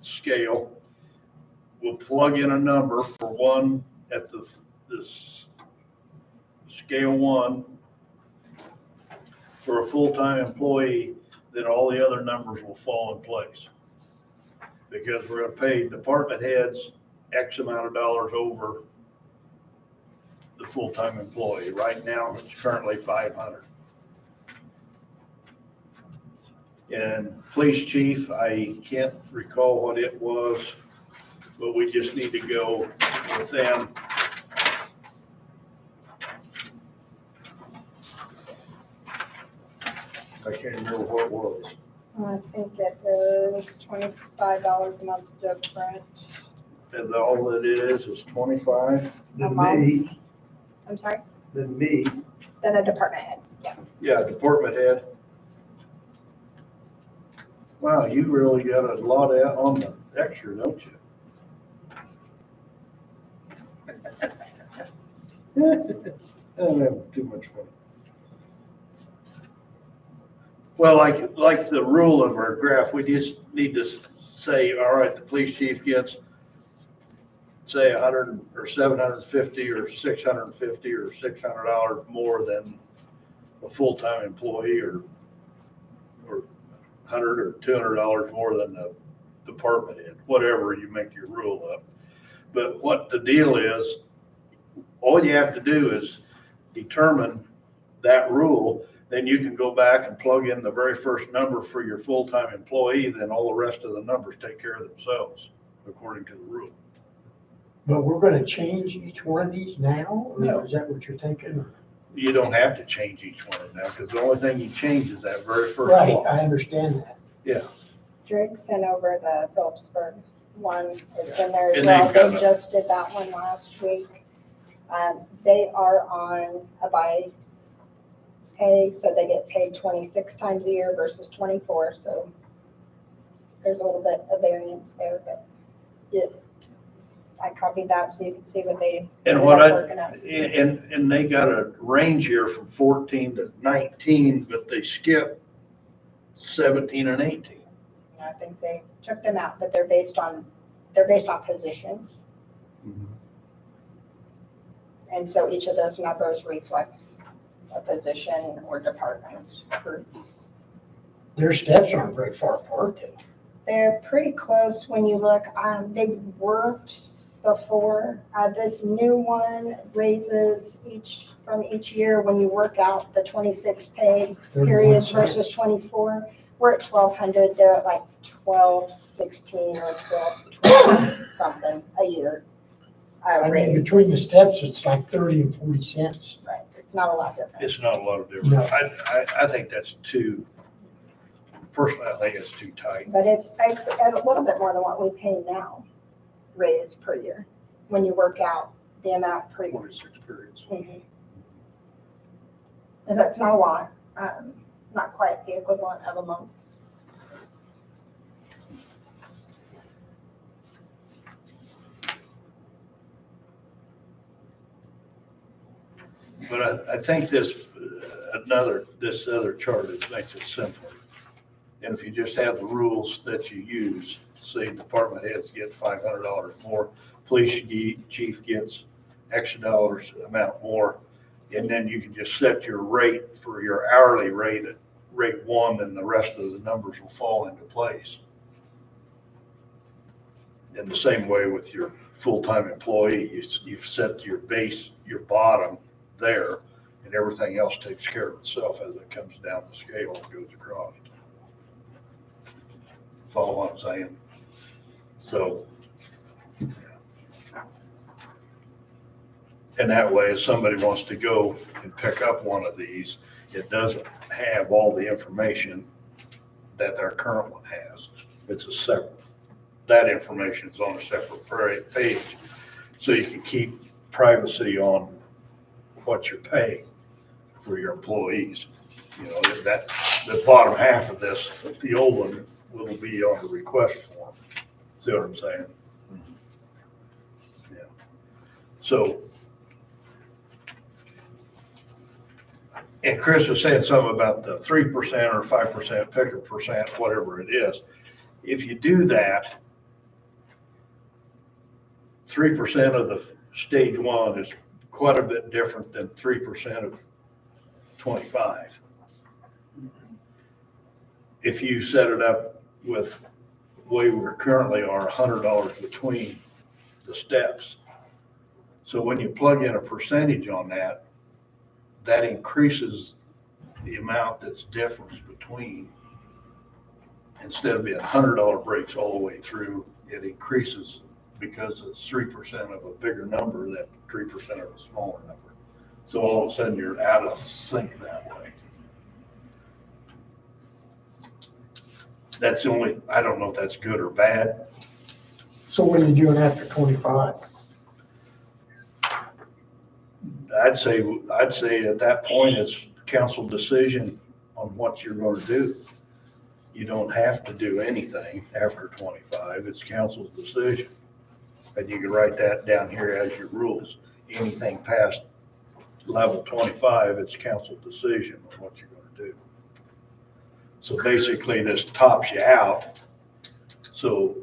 Speaker 2: scale. We'll plug in a number for one at this scale 1 for a full-time employee, then all the other numbers will fall in place. Because we're gonna pay department heads X amount of dollars over the full-time employee. Right now, it's currently 500. And police chief, I can't recall what it was, but we just need to go with them. I can't remember what it was.
Speaker 4: I think it is $25 a month different.
Speaker 2: And all that it is 25?
Speaker 12: Than me,
Speaker 4: I'm sorry,
Speaker 12: than me.
Speaker 4: then a department head.
Speaker 2: Yeah, department head. Wow, you really got a lot out on the extra, don't you? I'm having too much fun. Well, like the rule of our graph, we just need to say, all right, the police chief gets, say, 100 or 750 or 650 or $600 more than a full-time employee, or 100 or $200 more than the department head, whatever you make your rule up. But what the deal is, all you have to do is determine that rule, then you can go back and plug in the very first number for your full-time employee, then all the rest of the numbers take care of themselves, according to the rule.
Speaker 8: But we're gonna change each one of these now,
Speaker 2: No.
Speaker 8: or is that what you're thinking?
Speaker 2: You don't have to change each one of them now, because the only thing you change is that very first
Speaker 8: Right,
Speaker 2: one.
Speaker 8: I understand that.
Speaker 4: Drake sent over the Phillipsburg one, it's in there as
Speaker 2: And
Speaker 4: well,
Speaker 2: they've got
Speaker 4: they
Speaker 2: a-
Speaker 4: just did that one last week. They are on a by pay, so they get paid 26 times a year versus 24, so there's a little bit of variance there, but yeah, I copied that so you can see what they
Speaker 2: And
Speaker 4: ended
Speaker 2: what
Speaker 4: up
Speaker 2: I,
Speaker 4: working out.
Speaker 2: and they got a range here from 14 to 19, but they skip 17 and 18.
Speaker 4: I think they took them out, but they're based on positions. And so each of those numbers reflects a position or department group.
Speaker 8: Their steps aren't very far apart, though.
Speaker 4: They're pretty close when you look, they weren't before. This new one raises from each year when you work out the 26 pay periods
Speaker 8: 31
Speaker 4: versus 24. We're at 1,200, they're at like 1216 or 1220 something a year.
Speaker 8: I mean,
Speaker 4: Raise,
Speaker 8: between the steps, it's like 30 and 40 cents.
Speaker 4: right, it's not a lot different.
Speaker 2: It's not a lot of difference.
Speaker 8: No.
Speaker 2: I think that's too, personally, I think it's too tight.
Speaker 4: But it's a little bit more than what we pay now, raised per year, when you work out the amount per year.
Speaker 2: 26 periods.
Speaker 4: Mhm. And that's not a lot, not quite the equivalent of a month.
Speaker 2: But I think this other chart makes it simpler. And if you just have the rules that you use, say department heads get $500 more, police chief gets X dollars amount more, and then you can just set your rate for your hourly rate at rate 1, and the rest of the numbers will fall into place. In the same way with your full-time employee, you've set your base, your bottom there, and everything else takes care of itself as it comes down the scale and goes across. Follow what I'm saying? So, and that way, if somebody wants to go and pick up one of these, it doesn't have all the information that our current one has. It's a separate, that information is on a separate page. So you can keep privacy on what you're paying for your employees. You know, that, the bottom half of this, the old one, will be on the request form. See what I'm saying? Yeah. So, and Chris was saying something about the 3% or 5% picker percent, whatever it is. If you do that, 3% of the stage 1 is quite a bit different than 3% of 25. If you set it up with the way we currently are, $100 between the steps. So when you plug in a percentage on that, that increases the amount that's difference between instead of being $100 breaks all the way through, it increases because it's 3% of a bigger number than 3% of a smaller number. So all of a sudden you're out of sync that way. That's the only, I don't know if that's good or bad.
Speaker 8: So what are you doing after 25?
Speaker 2: I'd say at that point, it's council decision on what you're gonna do. You don't have to do anything after 25, it's council's decision. And you can write that down here as your rules. Anything past level 25, it's council decision on what you're gonna do. So basically, this tops you out, so.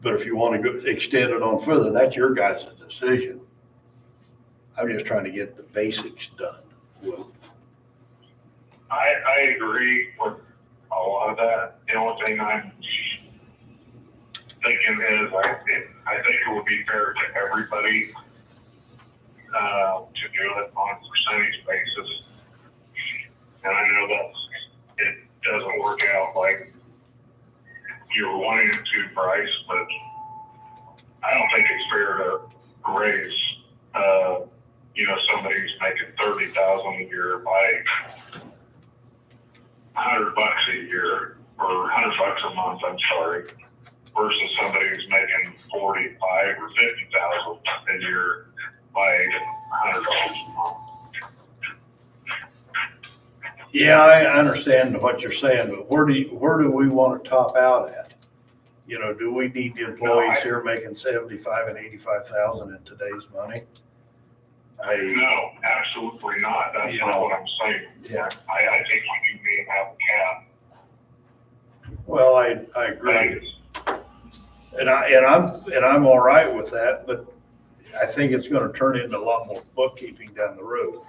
Speaker 2: But if you want to go extend it on further, that's your guys' decision. I'm just trying to get the basics done.
Speaker 1: I agree with a lot of that. The only thing I'm thinking is I think it would be fair to everybody to do it on a percentage basis. And I know that it doesn't work out like you're wanting it to, Bryce, but I don't think it's fair to raise, somebody who's making $30,000 a year by $100 a year or $100 a month. I'm sorry, versus somebody who's making 45 or 50,000 a year by $100 a month.
Speaker 2: Yeah, I understand what you're saying, but where do we want to top out at? Do we need the employees here making 75 and 85,000 in today's money?
Speaker 1: No, absolutely not. That's not what I'm saying.
Speaker 2: Yeah.
Speaker 1: I think we do need to have a cap.
Speaker 2: Well, I agree. And I'm all right with that, but I think it's gonna turn into a lot more bookkeeping down the road.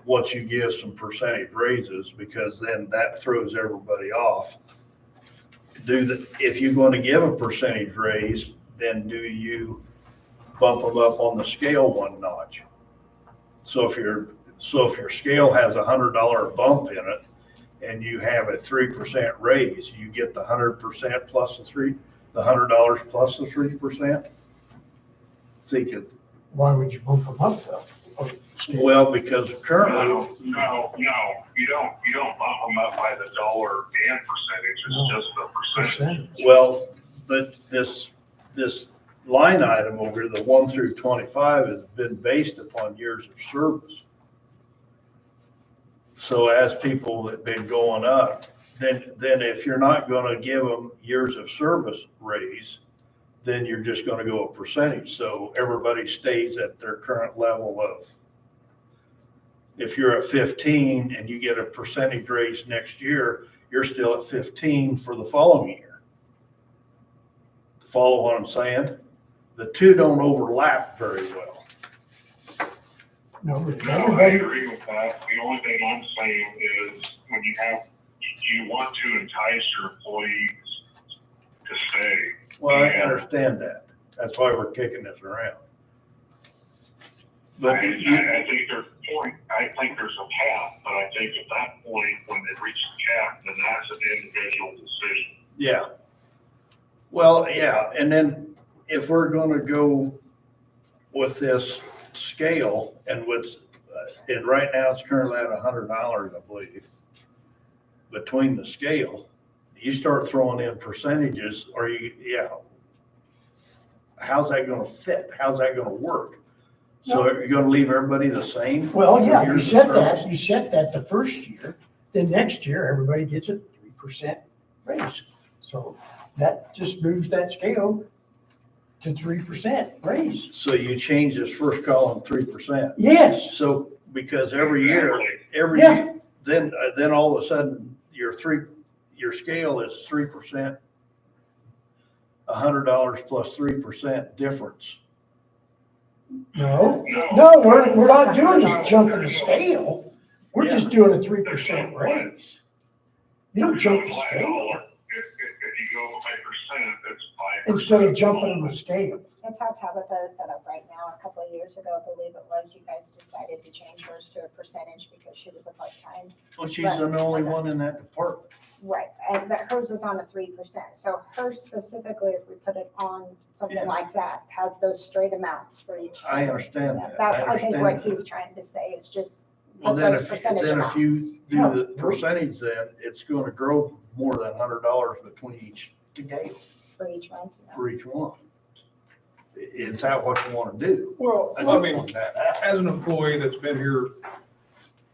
Speaker 2: Once you give some percentage raises, because then that throws everybody off. If you're gonna give a percentage raise, then do you bump them up on the scale one notch? So if your scale has $100 bump in it and you have a 3% raise, you get the 100% plus the $100 plus the 3%?
Speaker 8: Why would you bump them up though?
Speaker 2: Well, because currently.
Speaker 1: No, you don't bump them up by the dollar and percentage, it's just the percentage.
Speaker 2: Well, but this line item over here, the 1 through 25, has been based upon years of service. So as people have been going up, then if you're not gonna give them years of service raise, then you're just gonna go a percentage. So everybody stays at their current level of, if you're at 15 and you get a percentage raise next year, you're still at 15 for the following year. Follow what I'm saying? The two don't overlap very well.
Speaker 8: No,
Speaker 1: No, I
Speaker 8: everybody,
Speaker 1: agree with that. The only thing I'm saying is when you want to entice your employees to stay.
Speaker 2: Well, I understand that. That's why we're kicking this around. But
Speaker 1: I think there's a cap, but I think at that point, when they reach the cap, then that's an individual decision.
Speaker 2: yeah. Well, yeah, and then if we're gonna go with this scale and and right now it's currently at $100, I believe, between the scale, you start throwing in percentages, how's that gonna fit? How's that gonna work? So are you gonna leave everybody the same?
Speaker 8: well, yeah,
Speaker 2: for years of service?
Speaker 8: you set that the first year, then next year, everybody gets a 3% raise. So that just moves that scale to 3% raise.
Speaker 2: So you change this first column 3%.
Speaker 8: Yes,
Speaker 2: So, because every year,
Speaker 8: Yeah.
Speaker 2: then all of a sudden, your scale is 3%, $100 plus 3% difference.
Speaker 8: no, we're not doing this jumping the scale. We're just doing a 3% raise. You don't jump the scale
Speaker 1: If you go by percent, it's 5%.
Speaker 8: instead of jumping on the scale.
Speaker 4: That's how Tabitha is set up right now. A couple of years ago, I believe it was, you guys decided to change hers to a percentage because she was a part-time.
Speaker 2: Well, she's the only one in that department.
Speaker 4: Right, and but hers is on a 3%. So hers specifically, if we put it on something
Speaker 2: Yeah.
Speaker 4: like that, has those straight amounts for each.
Speaker 2: I understand that.
Speaker 4: That's, I think what
Speaker 2: understand
Speaker 4: he's trying to say is just
Speaker 2: Well,
Speaker 4: put
Speaker 2: then
Speaker 4: those
Speaker 2: if,
Speaker 4: percentage
Speaker 2: then if
Speaker 4: amounts
Speaker 2: you do the percentage, then it's gonna grow more than $100 between each scale
Speaker 4: for each month.
Speaker 2: for each one. It's that what you wanna do.
Speaker 9: Well, I mean, as an employee that's been here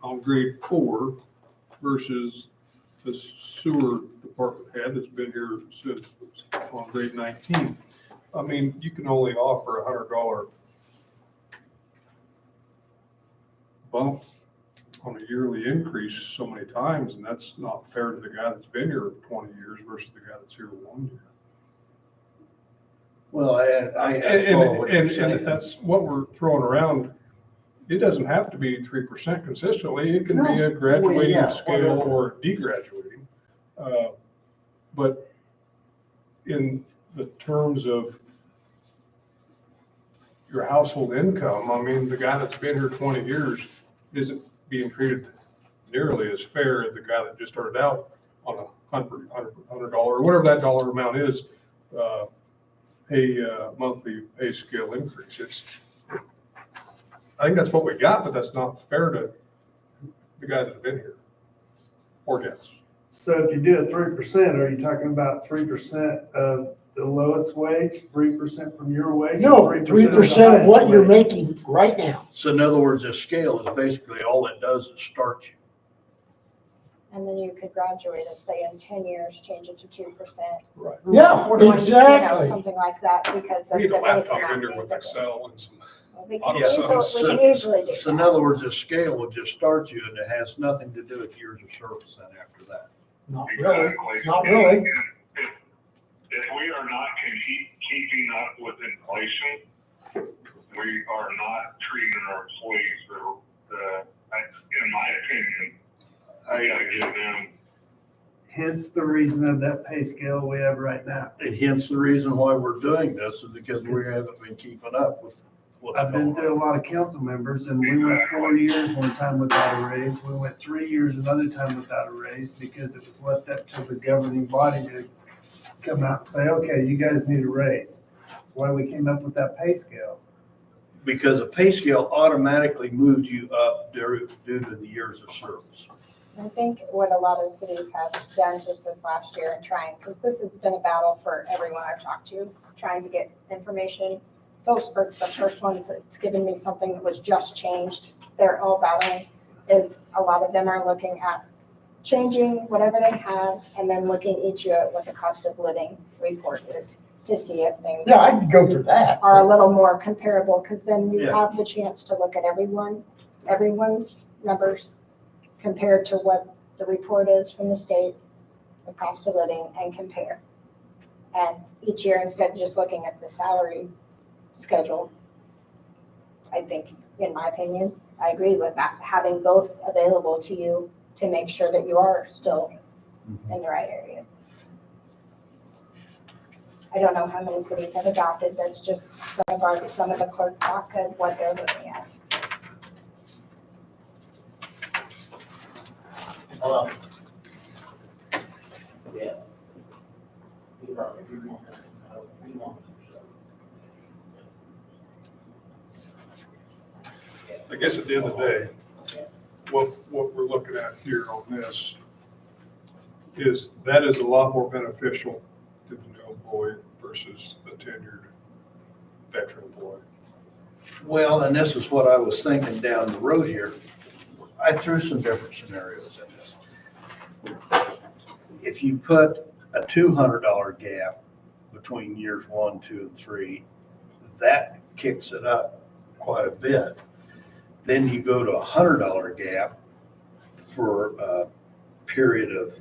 Speaker 9: on grade 4 versus the sewer department head that's been here since on grade 19, I mean, you can only offer $100 bump on a yearly increase so many times, and that's not fair to the guy that's been here 20 years versus the guy that's here 1 year.
Speaker 2: Well, I follow what you're
Speaker 9: And
Speaker 2: saying.
Speaker 9: that's what we're throwing around. It doesn't have to be 3% consistently. It can be a
Speaker 2: No.
Speaker 9: graduating
Speaker 2: Well, yeah,
Speaker 9: scale
Speaker 2: whatever.
Speaker 9: or degraduating. But in the terms of your household income, I mean, the guy that's been here 20 years isn't being treated nearly as fair as the guy that just started out on $100 or whatever that dollar amount is, monthly pay scale increase. I think that's what we got, but that's not fair to the guys that have been here or gals.
Speaker 12: So if you do a 3%, are you talking about 3% of the lowest wage, 3% from your wage?
Speaker 8: No,
Speaker 12: or
Speaker 8: 3% of what you're
Speaker 12: highest wage?
Speaker 8: making right now.
Speaker 2: So in other words, this scale is basically all it does is start you.
Speaker 4: And then you could graduate it, say in 10 years, change it to 2%.
Speaker 9: Right.
Speaker 8: Yeah,
Speaker 4: Or 20,
Speaker 8: exactly.
Speaker 4: something like that because of
Speaker 9: We
Speaker 4: the
Speaker 9: need a
Speaker 4: base
Speaker 9: laptop
Speaker 4: amount
Speaker 9: in there
Speaker 4: being
Speaker 9: with
Speaker 4: different.
Speaker 9: Excel and some.
Speaker 4: We can
Speaker 9: auto
Speaker 4: easily,
Speaker 9: sums.
Speaker 4: we can easily do
Speaker 2: So in
Speaker 4: that.
Speaker 2: other words, this scale will just start you and it has nothing to do with years of service then after that.
Speaker 8: Not really,
Speaker 1: Exactly.
Speaker 8: not really.
Speaker 1: If we are not keeping up with inflation, we are not treating our employees, in my opinion, we gotta give them.
Speaker 12: Hence the reason of that pay scale we have right now.
Speaker 2: Hence the reason why we're doing this is because we haven't been keeping up with what's
Speaker 12: I've
Speaker 2: going
Speaker 12: been through a
Speaker 2: on.
Speaker 12: lot of council members and we went 4 years one time without a raise. We went 3 years another time without a raise because it was left up to the governing body to come out and say, okay, you guys need a raise. That's why we came up with that pay scale.
Speaker 2: Because a pay scale automatically moves you up due to the years of service.
Speaker 4: I think what a lot of cities have done just this last year and trying, because this has been a battle for everyone I've talked to, trying to get information. Phillipsburg's the first one that's given me something that was just changed. They're all battling, is a lot of them are looking at changing whatever they have and then looking each year at what the cost of living report is to see if things
Speaker 8: Yeah, I could go for that.
Speaker 4: are a little more comparable, because then you
Speaker 2: Yeah.
Speaker 4: have the chance to look at everyone's numbers compared to what the report is from the state, the cost of living, and compare. And each year, instead of just looking at the salary schedule, I think, in my opinion, I agree with that, having both available to you to make sure that you are still in the right area. I don't know how many cities have adopted, that's just some of the clerk talk of what they're looking at.
Speaker 10: Hello. Yeah. You probably do want that. You want it,
Speaker 9: I guess at the end of the day, what we're looking at here on this is that is a lot more beneficial to the new employee versus the tenured veteran employee.
Speaker 2: Well, and this is what I was thinking down the road here. I threw some different scenarios in this. If you put a $200 gap between years 1, 2, and 3, that kicks it up quite a bit. Then you go to a $100 gap for a period of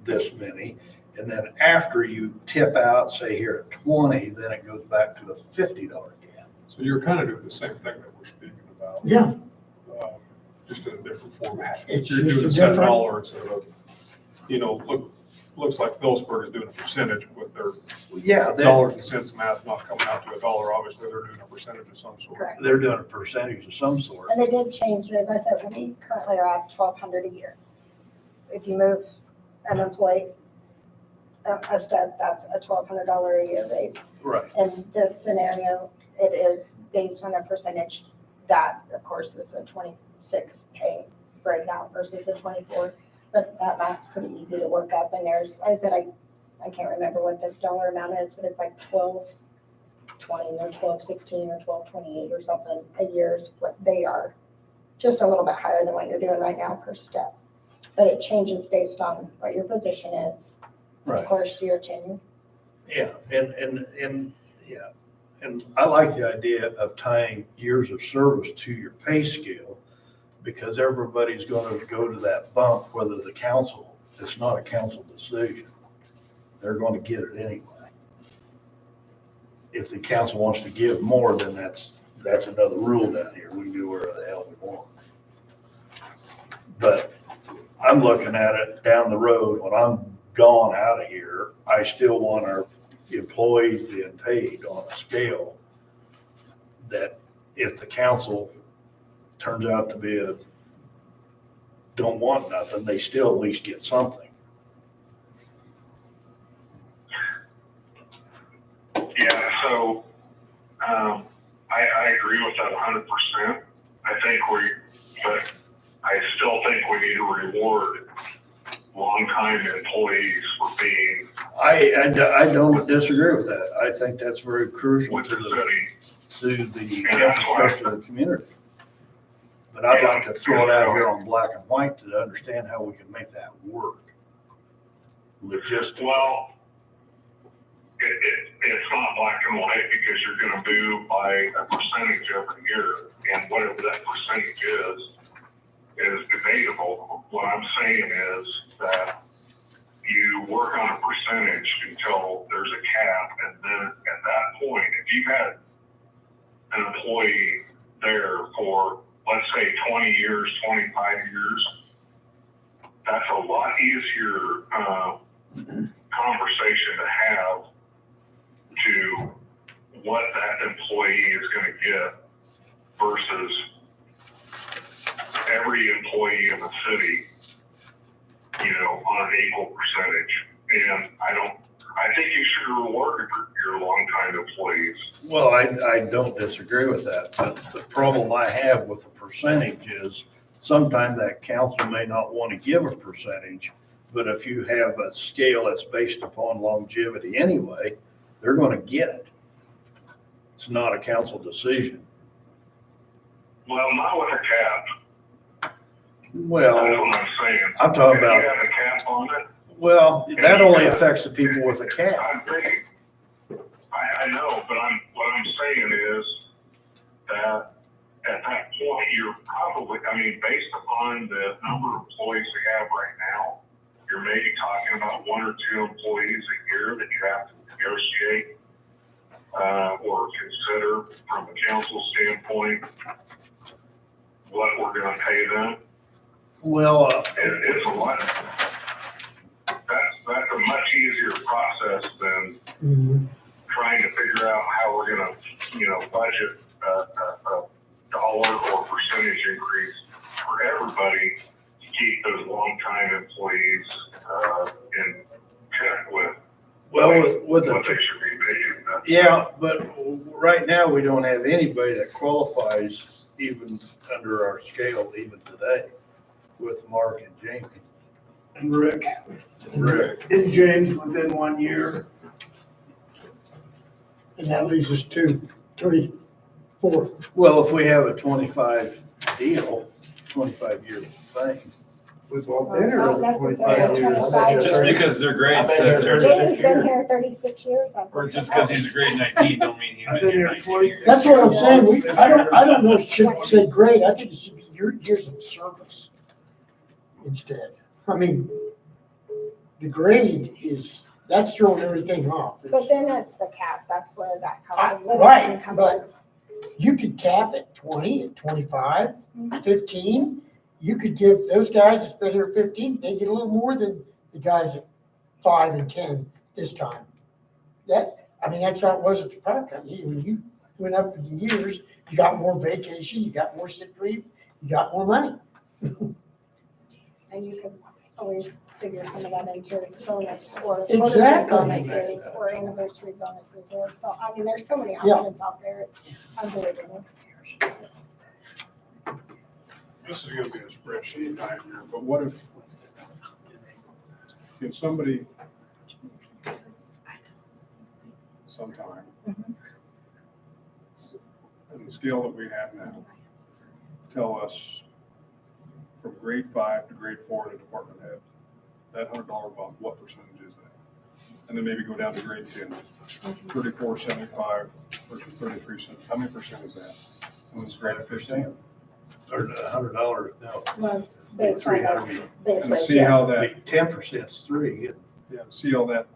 Speaker 2: this many. And then after you tip out, say here at 20, then it goes back to the $50 gap.
Speaker 9: So you're kind of doing the same thing that we're speaking about.
Speaker 8: Yeah,
Speaker 9: Just in a different format.
Speaker 8: It's
Speaker 9: You're
Speaker 8: just
Speaker 9: doing
Speaker 8: a
Speaker 9: $7
Speaker 8: different-
Speaker 9: instead of, looks like Phillipsburg is doing a percentage with their
Speaker 2: Yeah,
Speaker 9: dollars and cents math not coming out to a dollar, obviously they're doing a percentage of some sort.
Speaker 4: Correct.
Speaker 2: they're doing a percentage of some sort.
Speaker 4: And they did change it. I said, we currently are at $1,200 a year. If you move an employee, a step, that's a $1,200 a year raise.
Speaker 2: Right.
Speaker 4: In this scenario, it is based on a percentage that, of course, is a 26 pay breakdown versus the 24. But that math's pretty easy to work up. And there's, I said, I can't remember what the dollar amount is, but it's like 1220 or 1216 or 1228 or something a year is what they are. Just a little bit higher than what you're doing right now per step. But it changes based on what your position is.
Speaker 2: Right.
Speaker 4: Of course, your tenure.
Speaker 2: Yeah, and, yeah, and I like the idea of tying years of service to your pay scale, because everybody's gonna go to that bump, whether the council, it's not a council decision. They're gonna get it anyway. If the council wants to give more, then that's another rule down here. We can do whatever the hell we want. But I'm looking at it down the road, when I'm gone out of here, I still want our employees being paid on a scale that if the council turns out to be don't want nothing, they still at least get something.
Speaker 1: Yeah, so, I agree with that 100%. But I still think we need to reward longtime employees for being
Speaker 2: I don't disagree with that. I think that's very crucial
Speaker 1: with
Speaker 2: to
Speaker 1: the city.
Speaker 2: the infrastructure of the community. But I'd like to throw it out here on black and white to understand how we can make that work. Logistically.
Speaker 1: Well, it's not black and white because you're gonna do by a percentage every year, and whatever that percentage is debatable. What I'm saying is that you work on a percentage until there's a cap, and then at that point, if you had an employee there for, let's say, 20 years, 25 years, that's a lot easier conversation to have to what that employee is going to get versus every employee in the city, on an equal percentage. And I think you should reward your longtime employees.
Speaker 2: Well, I don't disagree with that, but the problem I have with the percentage is sometimes that council may not want to give a percentage, but if you have a scale that's based upon longevity anyway, they're going to get it. It's not a council decision.
Speaker 1: Well, not with a cap.
Speaker 2: Well,
Speaker 1: That's what I'm saying.
Speaker 2: I'm talking
Speaker 1: If
Speaker 2: about,
Speaker 1: you have a cap on it,
Speaker 2: well, that only affects the people with a cap.
Speaker 1: I agree. I know, but what I'm saying is that at that point, you're probably, based upon the number of employees you have right now, you're maybe talking about 1 or 2 employees a year that you have to negotiate or consider from a council standpoint what we're going to pay them.
Speaker 2: Well,
Speaker 1: It's a lot. That's a much easier process than trying to figure out how we're going to, budget a dollar or percentage increase for everybody to keep those longtime employees in check with
Speaker 2: well, with
Speaker 1: what they
Speaker 2: a,
Speaker 1: should be making.
Speaker 2: yeah, but right now we don't have anybody that qualifies even under our scale even today with Mark and Jamie.
Speaker 12: And Rick.
Speaker 2: Rick.
Speaker 12: And James within 1 year.
Speaker 8: And that leaves us 2, 3, 4.
Speaker 2: Well, if we have a 25 deal, 25-year thing.
Speaker 12: We bought
Speaker 4: Well, it's
Speaker 12: dinner
Speaker 4: not
Speaker 12: over
Speaker 4: necessarily
Speaker 12: 25 years.
Speaker 4: 25
Speaker 14: Just because they're great
Speaker 10: I've been
Speaker 14: says
Speaker 10: here
Speaker 14: they're,
Speaker 4: Jamie's been here 36 years. That's
Speaker 14: or
Speaker 4: what
Speaker 14: just
Speaker 4: she
Speaker 14: because
Speaker 4: said.
Speaker 14: he's a great 19 don't mean he's
Speaker 12: I've
Speaker 14: been
Speaker 12: been
Speaker 14: here
Speaker 12: here
Speaker 14: 19
Speaker 12: 26
Speaker 14: years.
Speaker 8: That's what I'm saying. I don't know if it should say grade. I think it should be your years of service instead. The grade that's throwing everything off.
Speaker 4: But then it's the cap. That's where that comes in.
Speaker 8: Right,
Speaker 4: Comes
Speaker 8: but you could cap at 20, at 25, 15. You could give those guys that's been here 15, they get a little more than the guys at 5 and 10 this time. I mean, that's how it was at the power company. When you went up in the years, you got more vacation, you got more sick leave, you got more money.
Speaker 4: And you can always figure some of that into bonus or
Speaker 8: Exactly.
Speaker 4: bonuses or anniversary bonuses or so, I mean, there's so many
Speaker 8: Yeah.
Speaker 4: options out there, it's unbelievable.
Speaker 9: This is gonna be a spreadsheet nightmare, but what if somebody sometime, on the scale that we have now, tell us from grade 5 to grade 4 to department head, that $100 bump, what percentage is that? And then maybe go down to grade 10, 34.75 versus 33 cents. How many percent is that? And it's grade 15.
Speaker 2: Or $100, no.
Speaker 4: Well, based on the
Speaker 2: 300.
Speaker 4: base
Speaker 9: And
Speaker 4: rate,
Speaker 9: see
Speaker 4: yeah.
Speaker 9: how that,
Speaker 2: 10%'s 3.
Speaker 9: yeah, see how that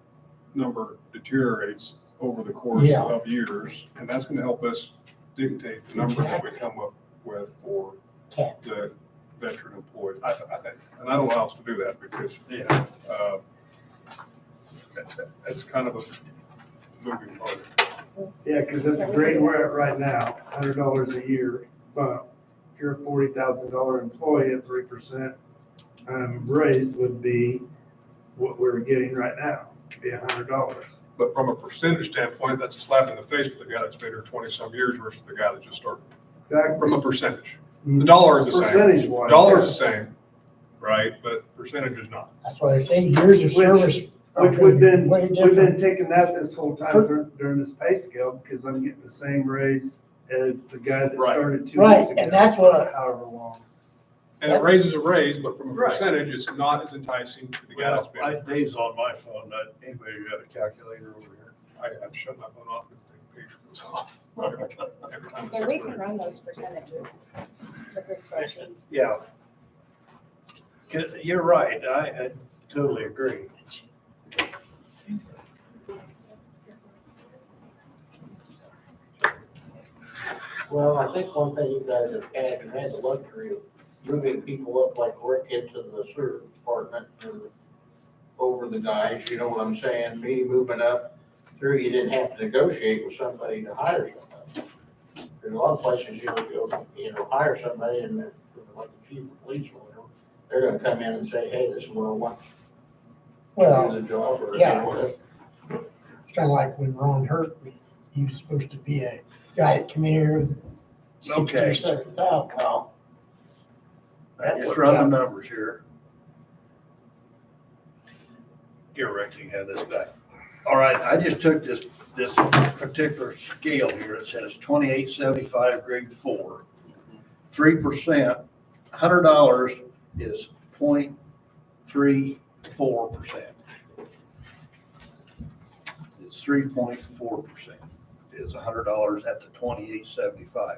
Speaker 9: number deteriorates over the course
Speaker 8: Yeah.
Speaker 9: of years. And that's gonna help us dictate the number that we come up with for
Speaker 8: Cap.
Speaker 9: the veteran employees, I think. And I don't know how else to do that because,
Speaker 2: Yeah.
Speaker 9: that's kind of a moving target.
Speaker 12: Yeah, because at the grade we're at right now, $100 a year, but if you're a $40,000 employee at 3%, raise would be what we're getting right now, be $100.
Speaker 9: But from a percentage standpoint, that's a slap in the face for the guy that's been here 20-some years versus the guy that just started.
Speaker 12: Exactly.
Speaker 9: From a percentage. The dollar is the same.
Speaker 12: Percentage wise.
Speaker 9: Dollar is the same, right? But percentage is not.
Speaker 8: That's why they say years of
Speaker 12: Which-
Speaker 8: service. are
Speaker 12: Which we've been,
Speaker 8: way
Speaker 12: we've been
Speaker 8: different.
Speaker 12: taking that this whole time during this pay scale, because I'm getting the same raise as the guy that
Speaker 9: Right.
Speaker 12: started 2
Speaker 8: Right,
Speaker 12: weeks ago.
Speaker 8: and that's what-
Speaker 12: However long.
Speaker 9: And a raise is a raise, but from a
Speaker 2: Right.
Speaker 9: percentage, it's not as enticing to the guy that's been.
Speaker 2: Dave's on my phone, not anybody got a calculator over here.
Speaker 9: I have to shut my phone off because the page goes off. Every time it
Speaker 4: So we
Speaker 9: says
Speaker 4: can run those percentages with this spreadsheet.
Speaker 2: Yeah. You're right, I totally agree.
Speaker 10: Well, I think one thing you guys have had, you had the luxury of moving people up like Rick into the sewer department and over the guys, you know what I'm saying? Me moving up through, you didn't have to negotiate with somebody to hire somebody. There's a lot of places you'll hire somebody and they're, like the chief of police or whatever, they're gonna come in and say, hey, this is what I want to
Speaker 8: Well,
Speaker 10: do the job or.
Speaker 8: yeah, it's kind of like when Ron Hurt, he was supposed to be a guy that came in here with 60
Speaker 2: Okay.
Speaker 8: or 70,000. Well,
Speaker 2: I just run the numbers here. Here, Rick, you have this back. All right, I just took this particular scale here. It says 2875 grade 4. 3%, $100 is 0.34%. It's 3.4% is $100 at the 2875.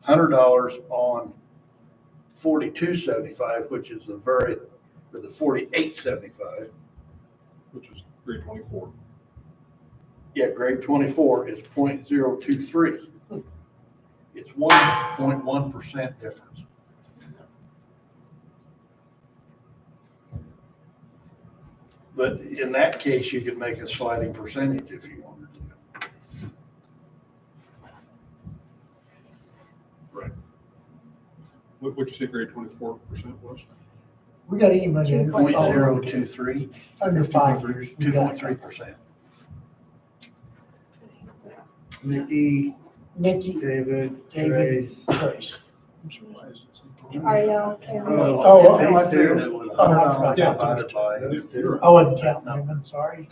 Speaker 2: $100 on 4275, which is the 4875.
Speaker 9: which is grade 24.
Speaker 2: Yeah, grade 24 is 0.023. It's 1.1% difference. But in that case, you could make a sliding percentage if you wanted to.
Speaker 9: What'd you say grade 24% was?
Speaker 8: we got anybody under,
Speaker 2: 0.023,
Speaker 8: under 5 years. we got
Speaker 2: 2.3%.
Speaker 12: Nikki,
Speaker 8: Nikki,
Speaker 12: David,
Speaker 8: David,
Speaker 12: Trace.
Speaker 8: Trace.
Speaker 4: Ariel and.
Speaker 8: Oh,
Speaker 12: These
Speaker 2: I
Speaker 12: two.
Speaker 2: figured it was
Speaker 8: Oh, I forgot
Speaker 2: $100
Speaker 8: those
Speaker 2: divided by.
Speaker 12: Those two.
Speaker 8: I wasn't counting them, I'm sorry.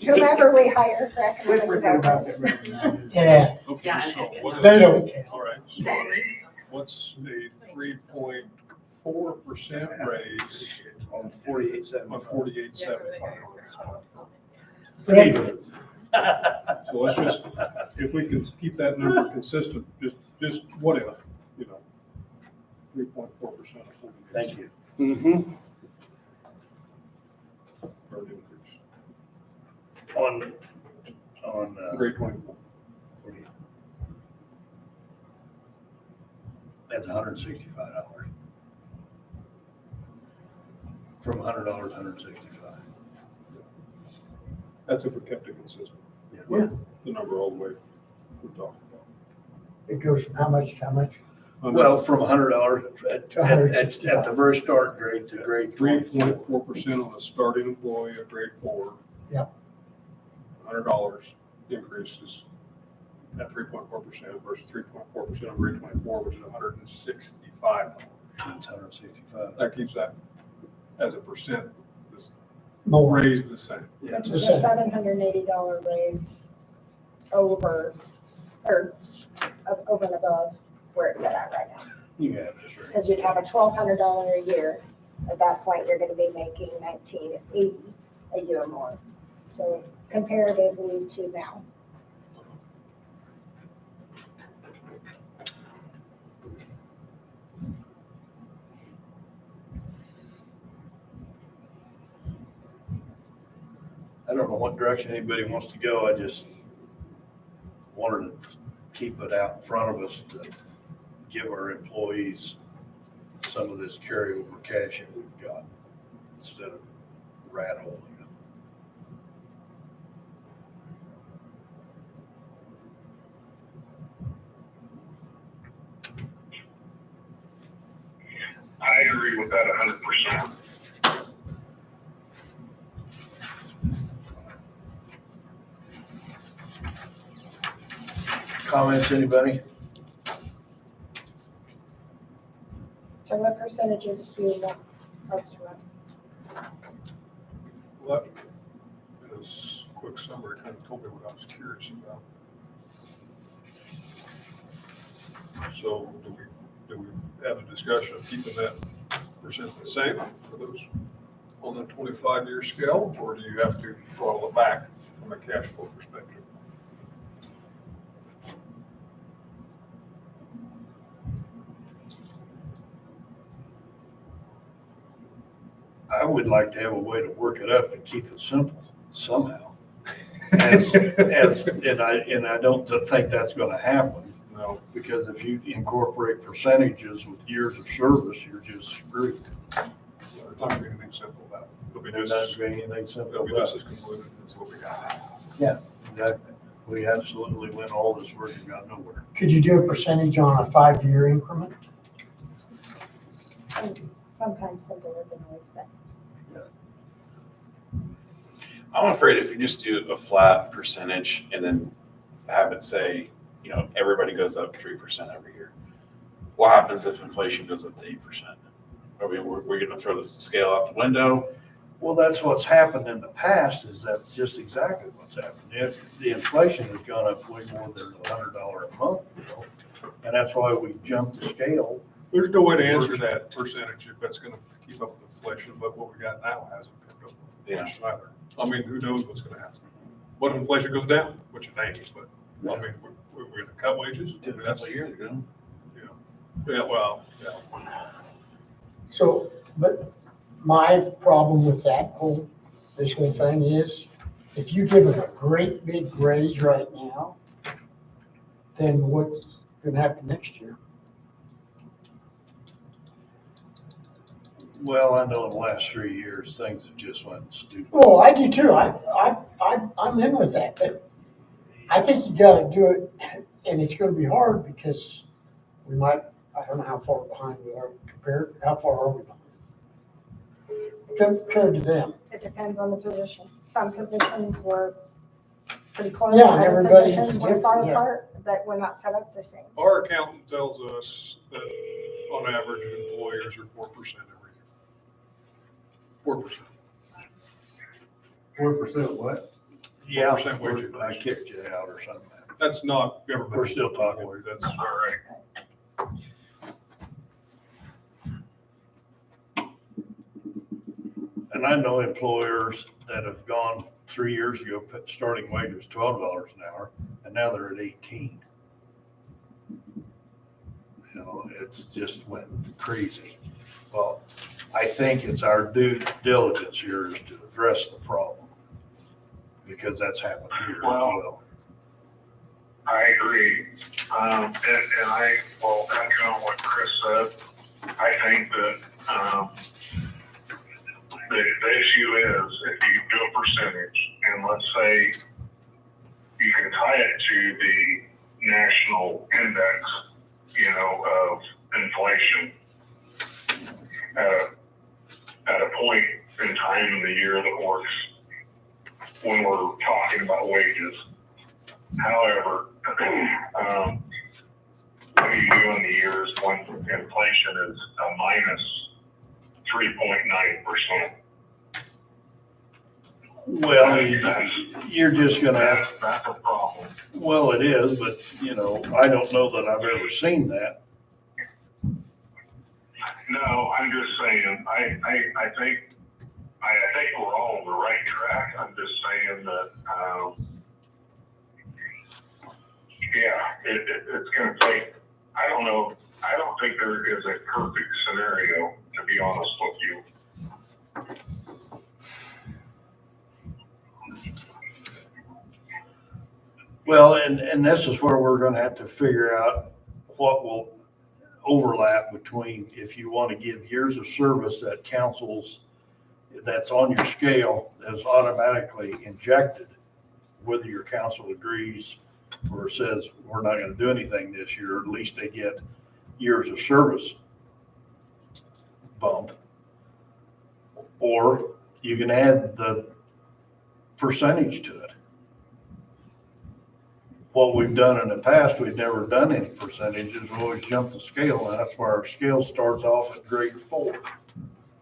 Speaker 4: Whomever we hire for
Speaker 12: We
Speaker 4: economic
Speaker 12: forget about
Speaker 4: development.
Speaker 12: that.
Speaker 8: Yeah,
Speaker 9: Okay,
Speaker 6: Yeah,
Speaker 9: so
Speaker 6: and-
Speaker 9: what
Speaker 8: they
Speaker 9: is,
Speaker 8: don't count.
Speaker 9: all right, so what's a 3.4% raise
Speaker 2: On 4875.
Speaker 9: on 4875?
Speaker 8: Rick,
Speaker 9: So let's just, if we can keep that number consistent, just what if, 3.4%.
Speaker 2: Thank you.
Speaker 5: Mm-hmm.
Speaker 2: On
Speaker 9: Grade 24.
Speaker 2: that's $165. From $100, $165.
Speaker 9: That's if we kept it consistent.
Speaker 8: Yeah.
Speaker 9: The number all the way we're talking
Speaker 8: It goes from how much to how much?
Speaker 9: about.
Speaker 2: Well, from $100 at
Speaker 8: To
Speaker 2: at the very start grade to grade 24.
Speaker 9: 3.4% on a starting employee at grade 4.
Speaker 8: Yeah.
Speaker 9: $100 increases at 3.4% versus 3.4% on grade 24, which is $165.
Speaker 2: That's 165.
Speaker 9: That keeps that as a percent, this
Speaker 8: More.
Speaker 9: raised the same.
Speaker 2: Yeah.
Speaker 4: Which is a $780 raise over, or over and above where it's at right now.
Speaker 2: You have this right.
Speaker 4: Because you'd have a $1,200 a year. At that point, you're gonna be making $1,980 a year more. So comparatively to now.
Speaker 2: I don't know what direction anybody wants to go. I just wanted to keep it out in front of us to give our employees some of this carryover cash that we've got instead of rat holing it.
Speaker 1: I agree with that 100%.
Speaker 2: Comments, anybody?
Speaker 4: So what percentages do you want us to run?
Speaker 9: Well, in this quick summary, kind of told me what I was curious about. So do we have a discussion of keeping that percent the same for those on the 25-year scale, or do you have to throttle it back from a cash flow perspective?
Speaker 2: I would like to have a way to work it up and keep it simple somehow. And I don't think that's gonna happen.
Speaker 9: No.
Speaker 2: Because if you incorporate percentages with years of service, you're just screwed.
Speaker 9: There's not gonna be anything simple about it. It'll be
Speaker 2: There's
Speaker 9: just
Speaker 2: not
Speaker 9: as,
Speaker 2: anything simple
Speaker 9: it'll be
Speaker 2: about
Speaker 9: just
Speaker 2: it.
Speaker 9: as concluded as what we got.
Speaker 2: Exactly. We absolutely went all this work and got nowhere.
Speaker 8: Could you do a percentage on a 5-year increment?
Speaker 4: Sometimes simple isn't always best.
Speaker 14: I'm afraid if you just do a flat percentage and then have it say, you know, everybody goes up 3% every year. What happens if inflation goes up to 8%? Are we gonna throw this scale out the window?
Speaker 2: Well, that's what's happened in the past, is that's just exactly what's happened. If the inflation has gone up way more than $100 a month, you know, and that's why we jumped the scale.
Speaker 9: There's no way to answer that percentage if that's gonna keep up with inflation, but what we got now hasn't kept up with inflation either. I mean, who knows what's gonna happen? What if inflation goes down, which it ain't, but, I mean, we're gonna cut wages? I mean, that's,
Speaker 14: Years ago.
Speaker 9: yeah, well, yeah.
Speaker 8: So, but my problem with this whole thing is, if you give it a great big raise right now, then what's gonna happen next year?
Speaker 2: Well, I know in the last 3 years, things have just went stupid.
Speaker 8: Well, I do too. I'm in with that, but I think you gotta do it, and it's gonna be hard because we might, I don't know how far behind we are how far are we behind? Compared to them.
Speaker 4: It depends on the position. Some positions were pretty close.
Speaker 8: Yeah,
Speaker 4: Other
Speaker 8: everybody's
Speaker 4: positions were far
Speaker 8: different, yeah.
Speaker 4: apart, but we're not set up the same.
Speaker 9: Our accountant tells us that on average, employers are 4% every year. 4%.
Speaker 12: 4% what?
Speaker 2: Yeah,
Speaker 9: 4% wage
Speaker 2: I
Speaker 9: increase.
Speaker 2: kicked you out or something.
Speaker 9: That's not government.
Speaker 2: We're still talking.
Speaker 9: employees, That's,
Speaker 1: All right.
Speaker 2: And I know employers that have gone 3 years ago, put starting wage was $12 an hour, and now they're at 18. You know, it's just went crazy. Well, I think it's our due diligence here is to address the problem, because that's happened here as well.
Speaker 1: I agree. And I will echo on what Chris said. I think that the issue is if you do a percentage and let's say you can tie it to the national index, of inflation at a point in time in the year that works when we're talking about wages. However, what do you do in the years when inflation is a minus 3.9%?
Speaker 2: Well, you're just gonna have,
Speaker 1: That's a problem.
Speaker 2: well, it is, but, I don't know that I've ever seen that.
Speaker 1: No, I'm just saying, I think we're all on the right track. I'm just saying that, it's gonna take, I don't know, I don't think there is a perfect scenario, to be honest with you.
Speaker 2: Well, and this is where we're gonna have to figure out what will overlap between, if you want to give years of service that councils, that's on your scale, is automatically injected, whether your council agrees or says, we're not gonna do anything this year, at least they get years of service bump. Or you can add the percentage to it. What we've done in the past, we've never done any percentages, we always jump the scale, and that's why our scale starts off at grade 4,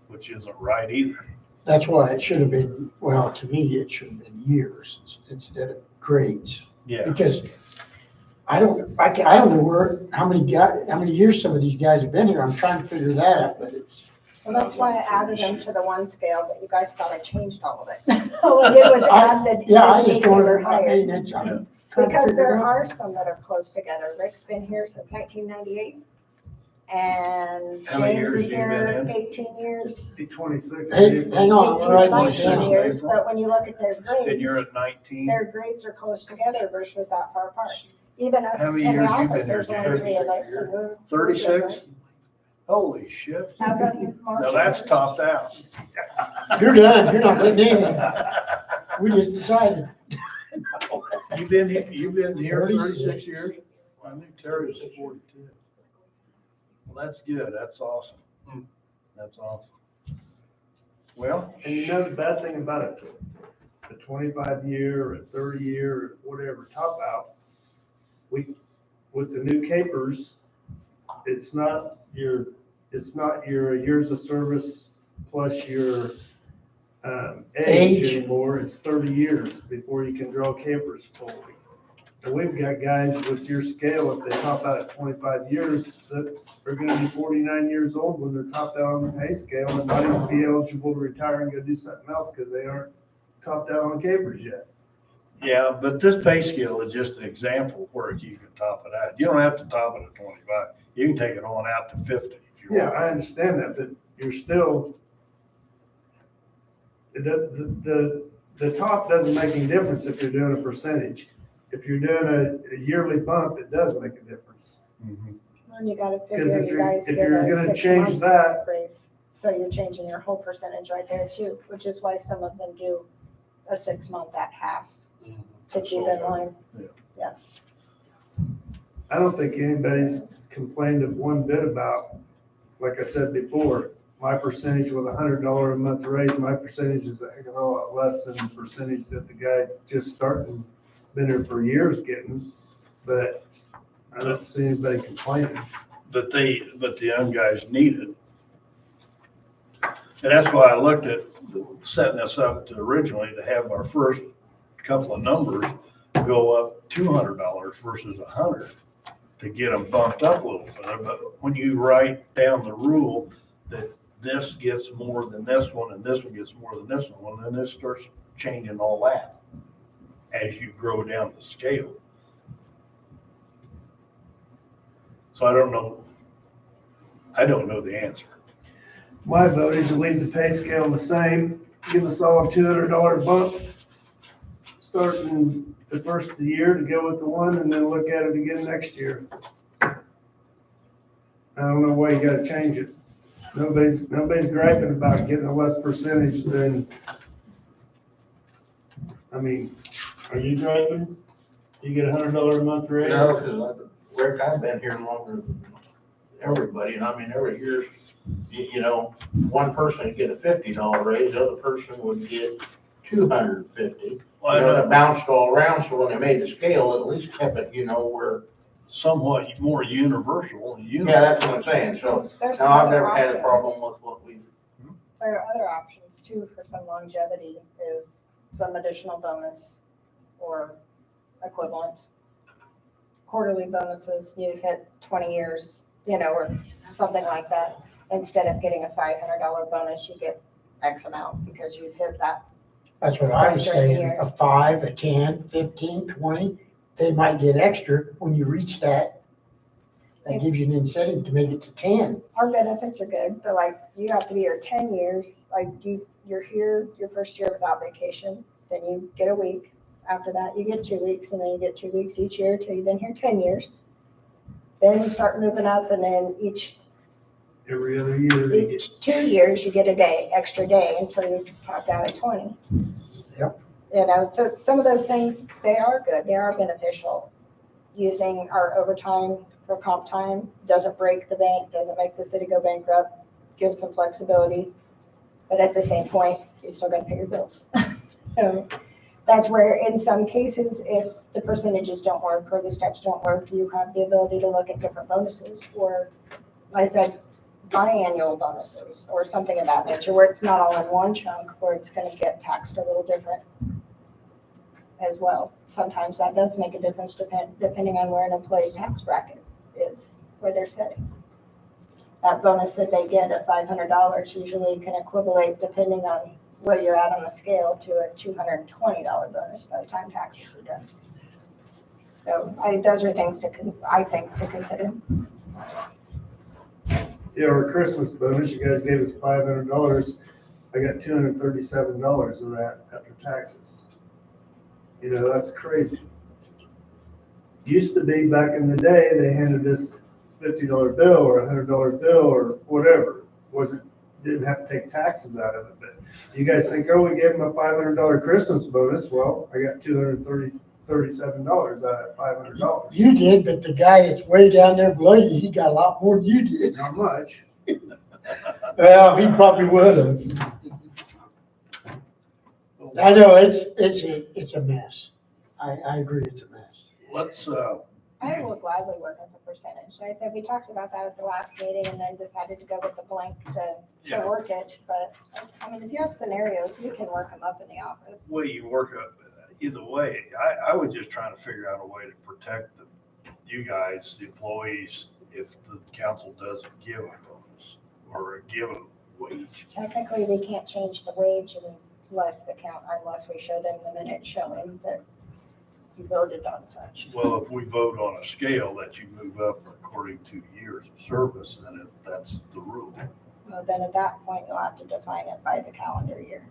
Speaker 2: which isn't right either.
Speaker 8: That's why it should have been, well, to me, it should have been years instead of grades.
Speaker 2: Yeah,
Speaker 8: Because I don't know how many years some of these guys have been here. I'm trying to figure that out, but it's.
Speaker 4: Well, that's why I added them to the one scale, but you guys thought I changed all of it. All I did was add the.
Speaker 8: Yeah, I just don't,
Speaker 4: were
Speaker 8: I
Speaker 4: hired.
Speaker 8: mean, it's, I'm trying to
Speaker 4: Because
Speaker 8: figure
Speaker 4: there
Speaker 8: it out.
Speaker 4: are some that are close together. Rick's been here since 1998. And
Speaker 2: How many
Speaker 4: James
Speaker 2: years
Speaker 4: is
Speaker 2: you been
Speaker 4: here
Speaker 2: in?
Speaker 4: 18 years.
Speaker 12: Be 26.
Speaker 8: Hang on, I'm writing this
Speaker 4: 19
Speaker 8: down.
Speaker 4: years, but when you look at their
Speaker 2: and you're
Speaker 4: grades,
Speaker 2: at 19.
Speaker 4: their grades are close together versus that far apart. Even us
Speaker 2: How
Speaker 4: in
Speaker 2: many
Speaker 4: the
Speaker 2: years you
Speaker 4: office,
Speaker 2: been here,
Speaker 4: there's only 3 of us. so we're-
Speaker 2: 36? Holy shit.
Speaker 4: As of March
Speaker 2: Now that's
Speaker 4: 1st.
Speaker 2: topped out.
Speaker 8: You're done, you're not getting anything. We just decided.
Speaker 2: You've been here 36
Speaker 8: 36
Speaker 2: years? I think Terry was 42. Well, that's good, that's awesome. That's awesome. Well,
Speaker 12: And you know the bad thing about it, a 25-year or a 30-year or whatever top out, with the new capers, it's not your years of service plus your age
Speaker 8: Age.
Speaker 12: anymore. It's 30 years before you can draw capers fully. And we've got guys with your scale, if they top out at 25 years, that are gonna be 49 years old when they're topped out on the pay scale and not even be eligible to retire and go do something else because they aren't topped out on capers yet.
Speaker 2: yeah, but this pay scale is just an example where you can top it out. You don't have to top it at 25. You can take it on out to 50 if you
Speaker 12: Yeah,
Speaker 2: want.
Speaker 12: I understand that, but you're still, the top doesn't make any difference if you're doing a percentage. If you're doing a yearly bump, it does make a difference.
Speaker 2: Mhm.
Speaker 4: And you gotta
Speaker 12: Because
Speaker 4: figure
Speaker 12: if
Speaker 4: you
Speaker 12: you're,
Speaker 4: guys
Speaker 12: if
Speaker 4: get
Speaker 12: you're
Speaker 4: a
Speaker 12: gonna
Speaker 4: 6
Speaker 12: change
Speaker 4: month
Speaker 12: that,
Speaker 4: raise. So you're changing your whole percentage right there too, which is why some of them do a 6 month at half to keep in line.
Speaker 12: I don't think anybody's complained of one bit about, like I said before, my percentage with $100 a month raise, my percentage is a heck of a lot less than the percentage that the guy just starting, been here for years getting, but I don't see anybody complaining.
Speaker 2: But the young guys need it. And that's why I looked at setting this up to originally to have our first couple of numbers go up $200 versus $100 to get them bumped up a little further. But when you write down the rule that this gets more than this one and this one gets more than this one, then this starts changing all that as you grow down the scale. So I don't know the answer.
Speaker 12: My vote is to leave the pay scale the same, give us all a $200 bump, starting the first of the year to go with the one, and then look at it again next year. I don't know why you gotta change it. Nobody's griping about getting a less percentage than, I I mean, are you driving? You get $100 a month raise?
Speaker 10: No, because Rick, I've been here longer than everybody, and I mean, every year, you know, one person would get a $50 raise, the other person would get $250. You know, it bounced all around, so when they made the scale, it at least kept it, you know, where,
Speaker 2: Somewhat more universal.
Speaker 10: yeah, that's what I'm saying, so,
Speaker 4: There's
Speaker 10: no,
Speaker 4: some
Speaker 10: I've
Speaker 4: other
Speaker 10: never had a
Speaker 4: options.
Speaker 10: problem with what we,
Speaker 4: There are other options too for some longevity is some additional bonus or equivalent. Quarterly bonuses, you hit 20 years, you know, or something like that. Instead of getting a $500 bonus, you get X amount because you've hit that.
Speaker 8: That's what I was
Speaker 4: During the
Speaker 8: saying,
Speaker 4: year.
Speaker 8: a 5, a 10, 15, 20, they might get extra when you reach that. That gives you an incentive to make it to 10.
Speaker 4: Our benefits are good, but like you have to be here 10 years, like you're here your first year without vacation, then you get a week. After that, you get 2 weeks, and then you get 2 weeks each year till you've been here 10 years. Then you start moving up, and then
Speaker 12: Every other year, you get
Speaker 4: each 2 years, you get a day, extra day until you top out at 20.
Speaker 8: Yep.
Speaker 4: You know, so some of those things, they are good, they are beneficial. Using our overtime for comp time doesn't break the bank, doesn't make the city go bankrupt, gives some flexibility. But at the same point, you still gotta pay your bills. So that's where in some cases, if the percentages don't work or the steps don't work, you have the ability to look at different bonuses or, like I said, biannual bonuses or something of that nature where it's not all in one chunk, where it's gonna get taxed a little different as well. Sometimes that does make a difference depending on where an employee's tax bracket is, where they're sitting. That bonus that they get of $500 usually can equivalent, depending on where you're at on the scale, to a $220 bonus by the time taxes are done. So those are things I think to consider.
Speaker 12: Yeah, our Christmas bonus, you guys gave us $500. I got $237 of that after taxes. You know, that's crazy. Used to be back in the day, they handed us $50 bill or $100 bill or whatever. Didn't have to take taxes out of it. But you guys think, oh, we gave them a $500 Christmas bonus. Well, I got $237 out of that $500.
Speaker 8: You did, but the guy that's way down there below you, he got a lot more than you did.
Speaker 12: Not much.
Speaker 8: Well, he probably would have. I know, it's a mess. I agree, it's a mess.
Speaker 2: Let's,
Speaker 4: I will gladly work at the percentage. Like I said, we talked about that at the last meeting and then decided to go with the blank to work it. But I mean, if you have scenarios, you can work them up in the office.
Speaker 2: way you work up, either way, I was just trying to figure out a way to protect you guys, the employees, if the council doesn't give a bonus or give a wage.
Speaker 4: Technically, we can't change the wage unless we show them the minute showing that you voted on such.
Speaker 2: Well, if we vote on a scale that you move up according to years of service, then that's the rule.
Speaker 4: Well, then at that point, you'll have to define it by the calendar year.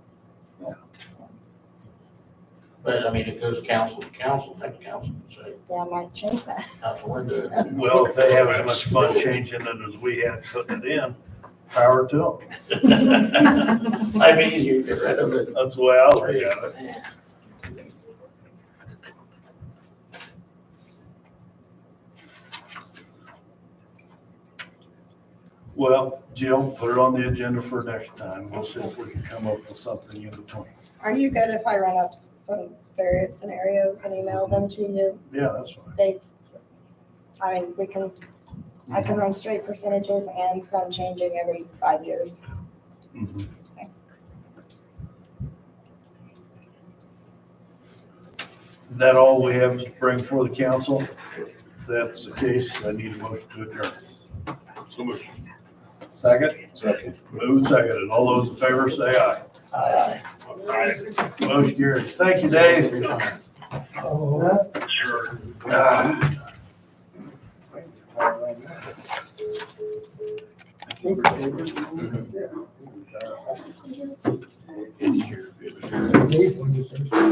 Speaker 10: but I mean, it goes council to council, take council and say,
Speaker 4: Yeah, I might change that.
Speaker 10: out the window.
Speaker 2: Well, if they have as much fun changing it as we had putting it in, power to them.
Speaker 10: Might be easier to get rid of it.
Speaker 2: That's the way I look at it. Well, Jill, put it on the agenda for next time. We'll see if we can come up with something in between.
Speaker 4: Are you good if I run up some various scenarios and email them to you?
Speaker 2: Yeah, that's fine.
Speaker 4: I mean, I can run straight percentages and some changing every 5 years.
Speaker 2: Mhm. Is that all we have to bring before the council? If that's the case, I need a motion to adjourn. So moved. Second? Second. Move second. All those in favor say aye.
Speaker 8: Aye.
Speaker 2: Motion carries. Thank you, Dave.
Speaker 8: Oh,
Speaker 1: Sure.
Speaker 2: Ah.
Speaker 8: I think Dave wanted to say something.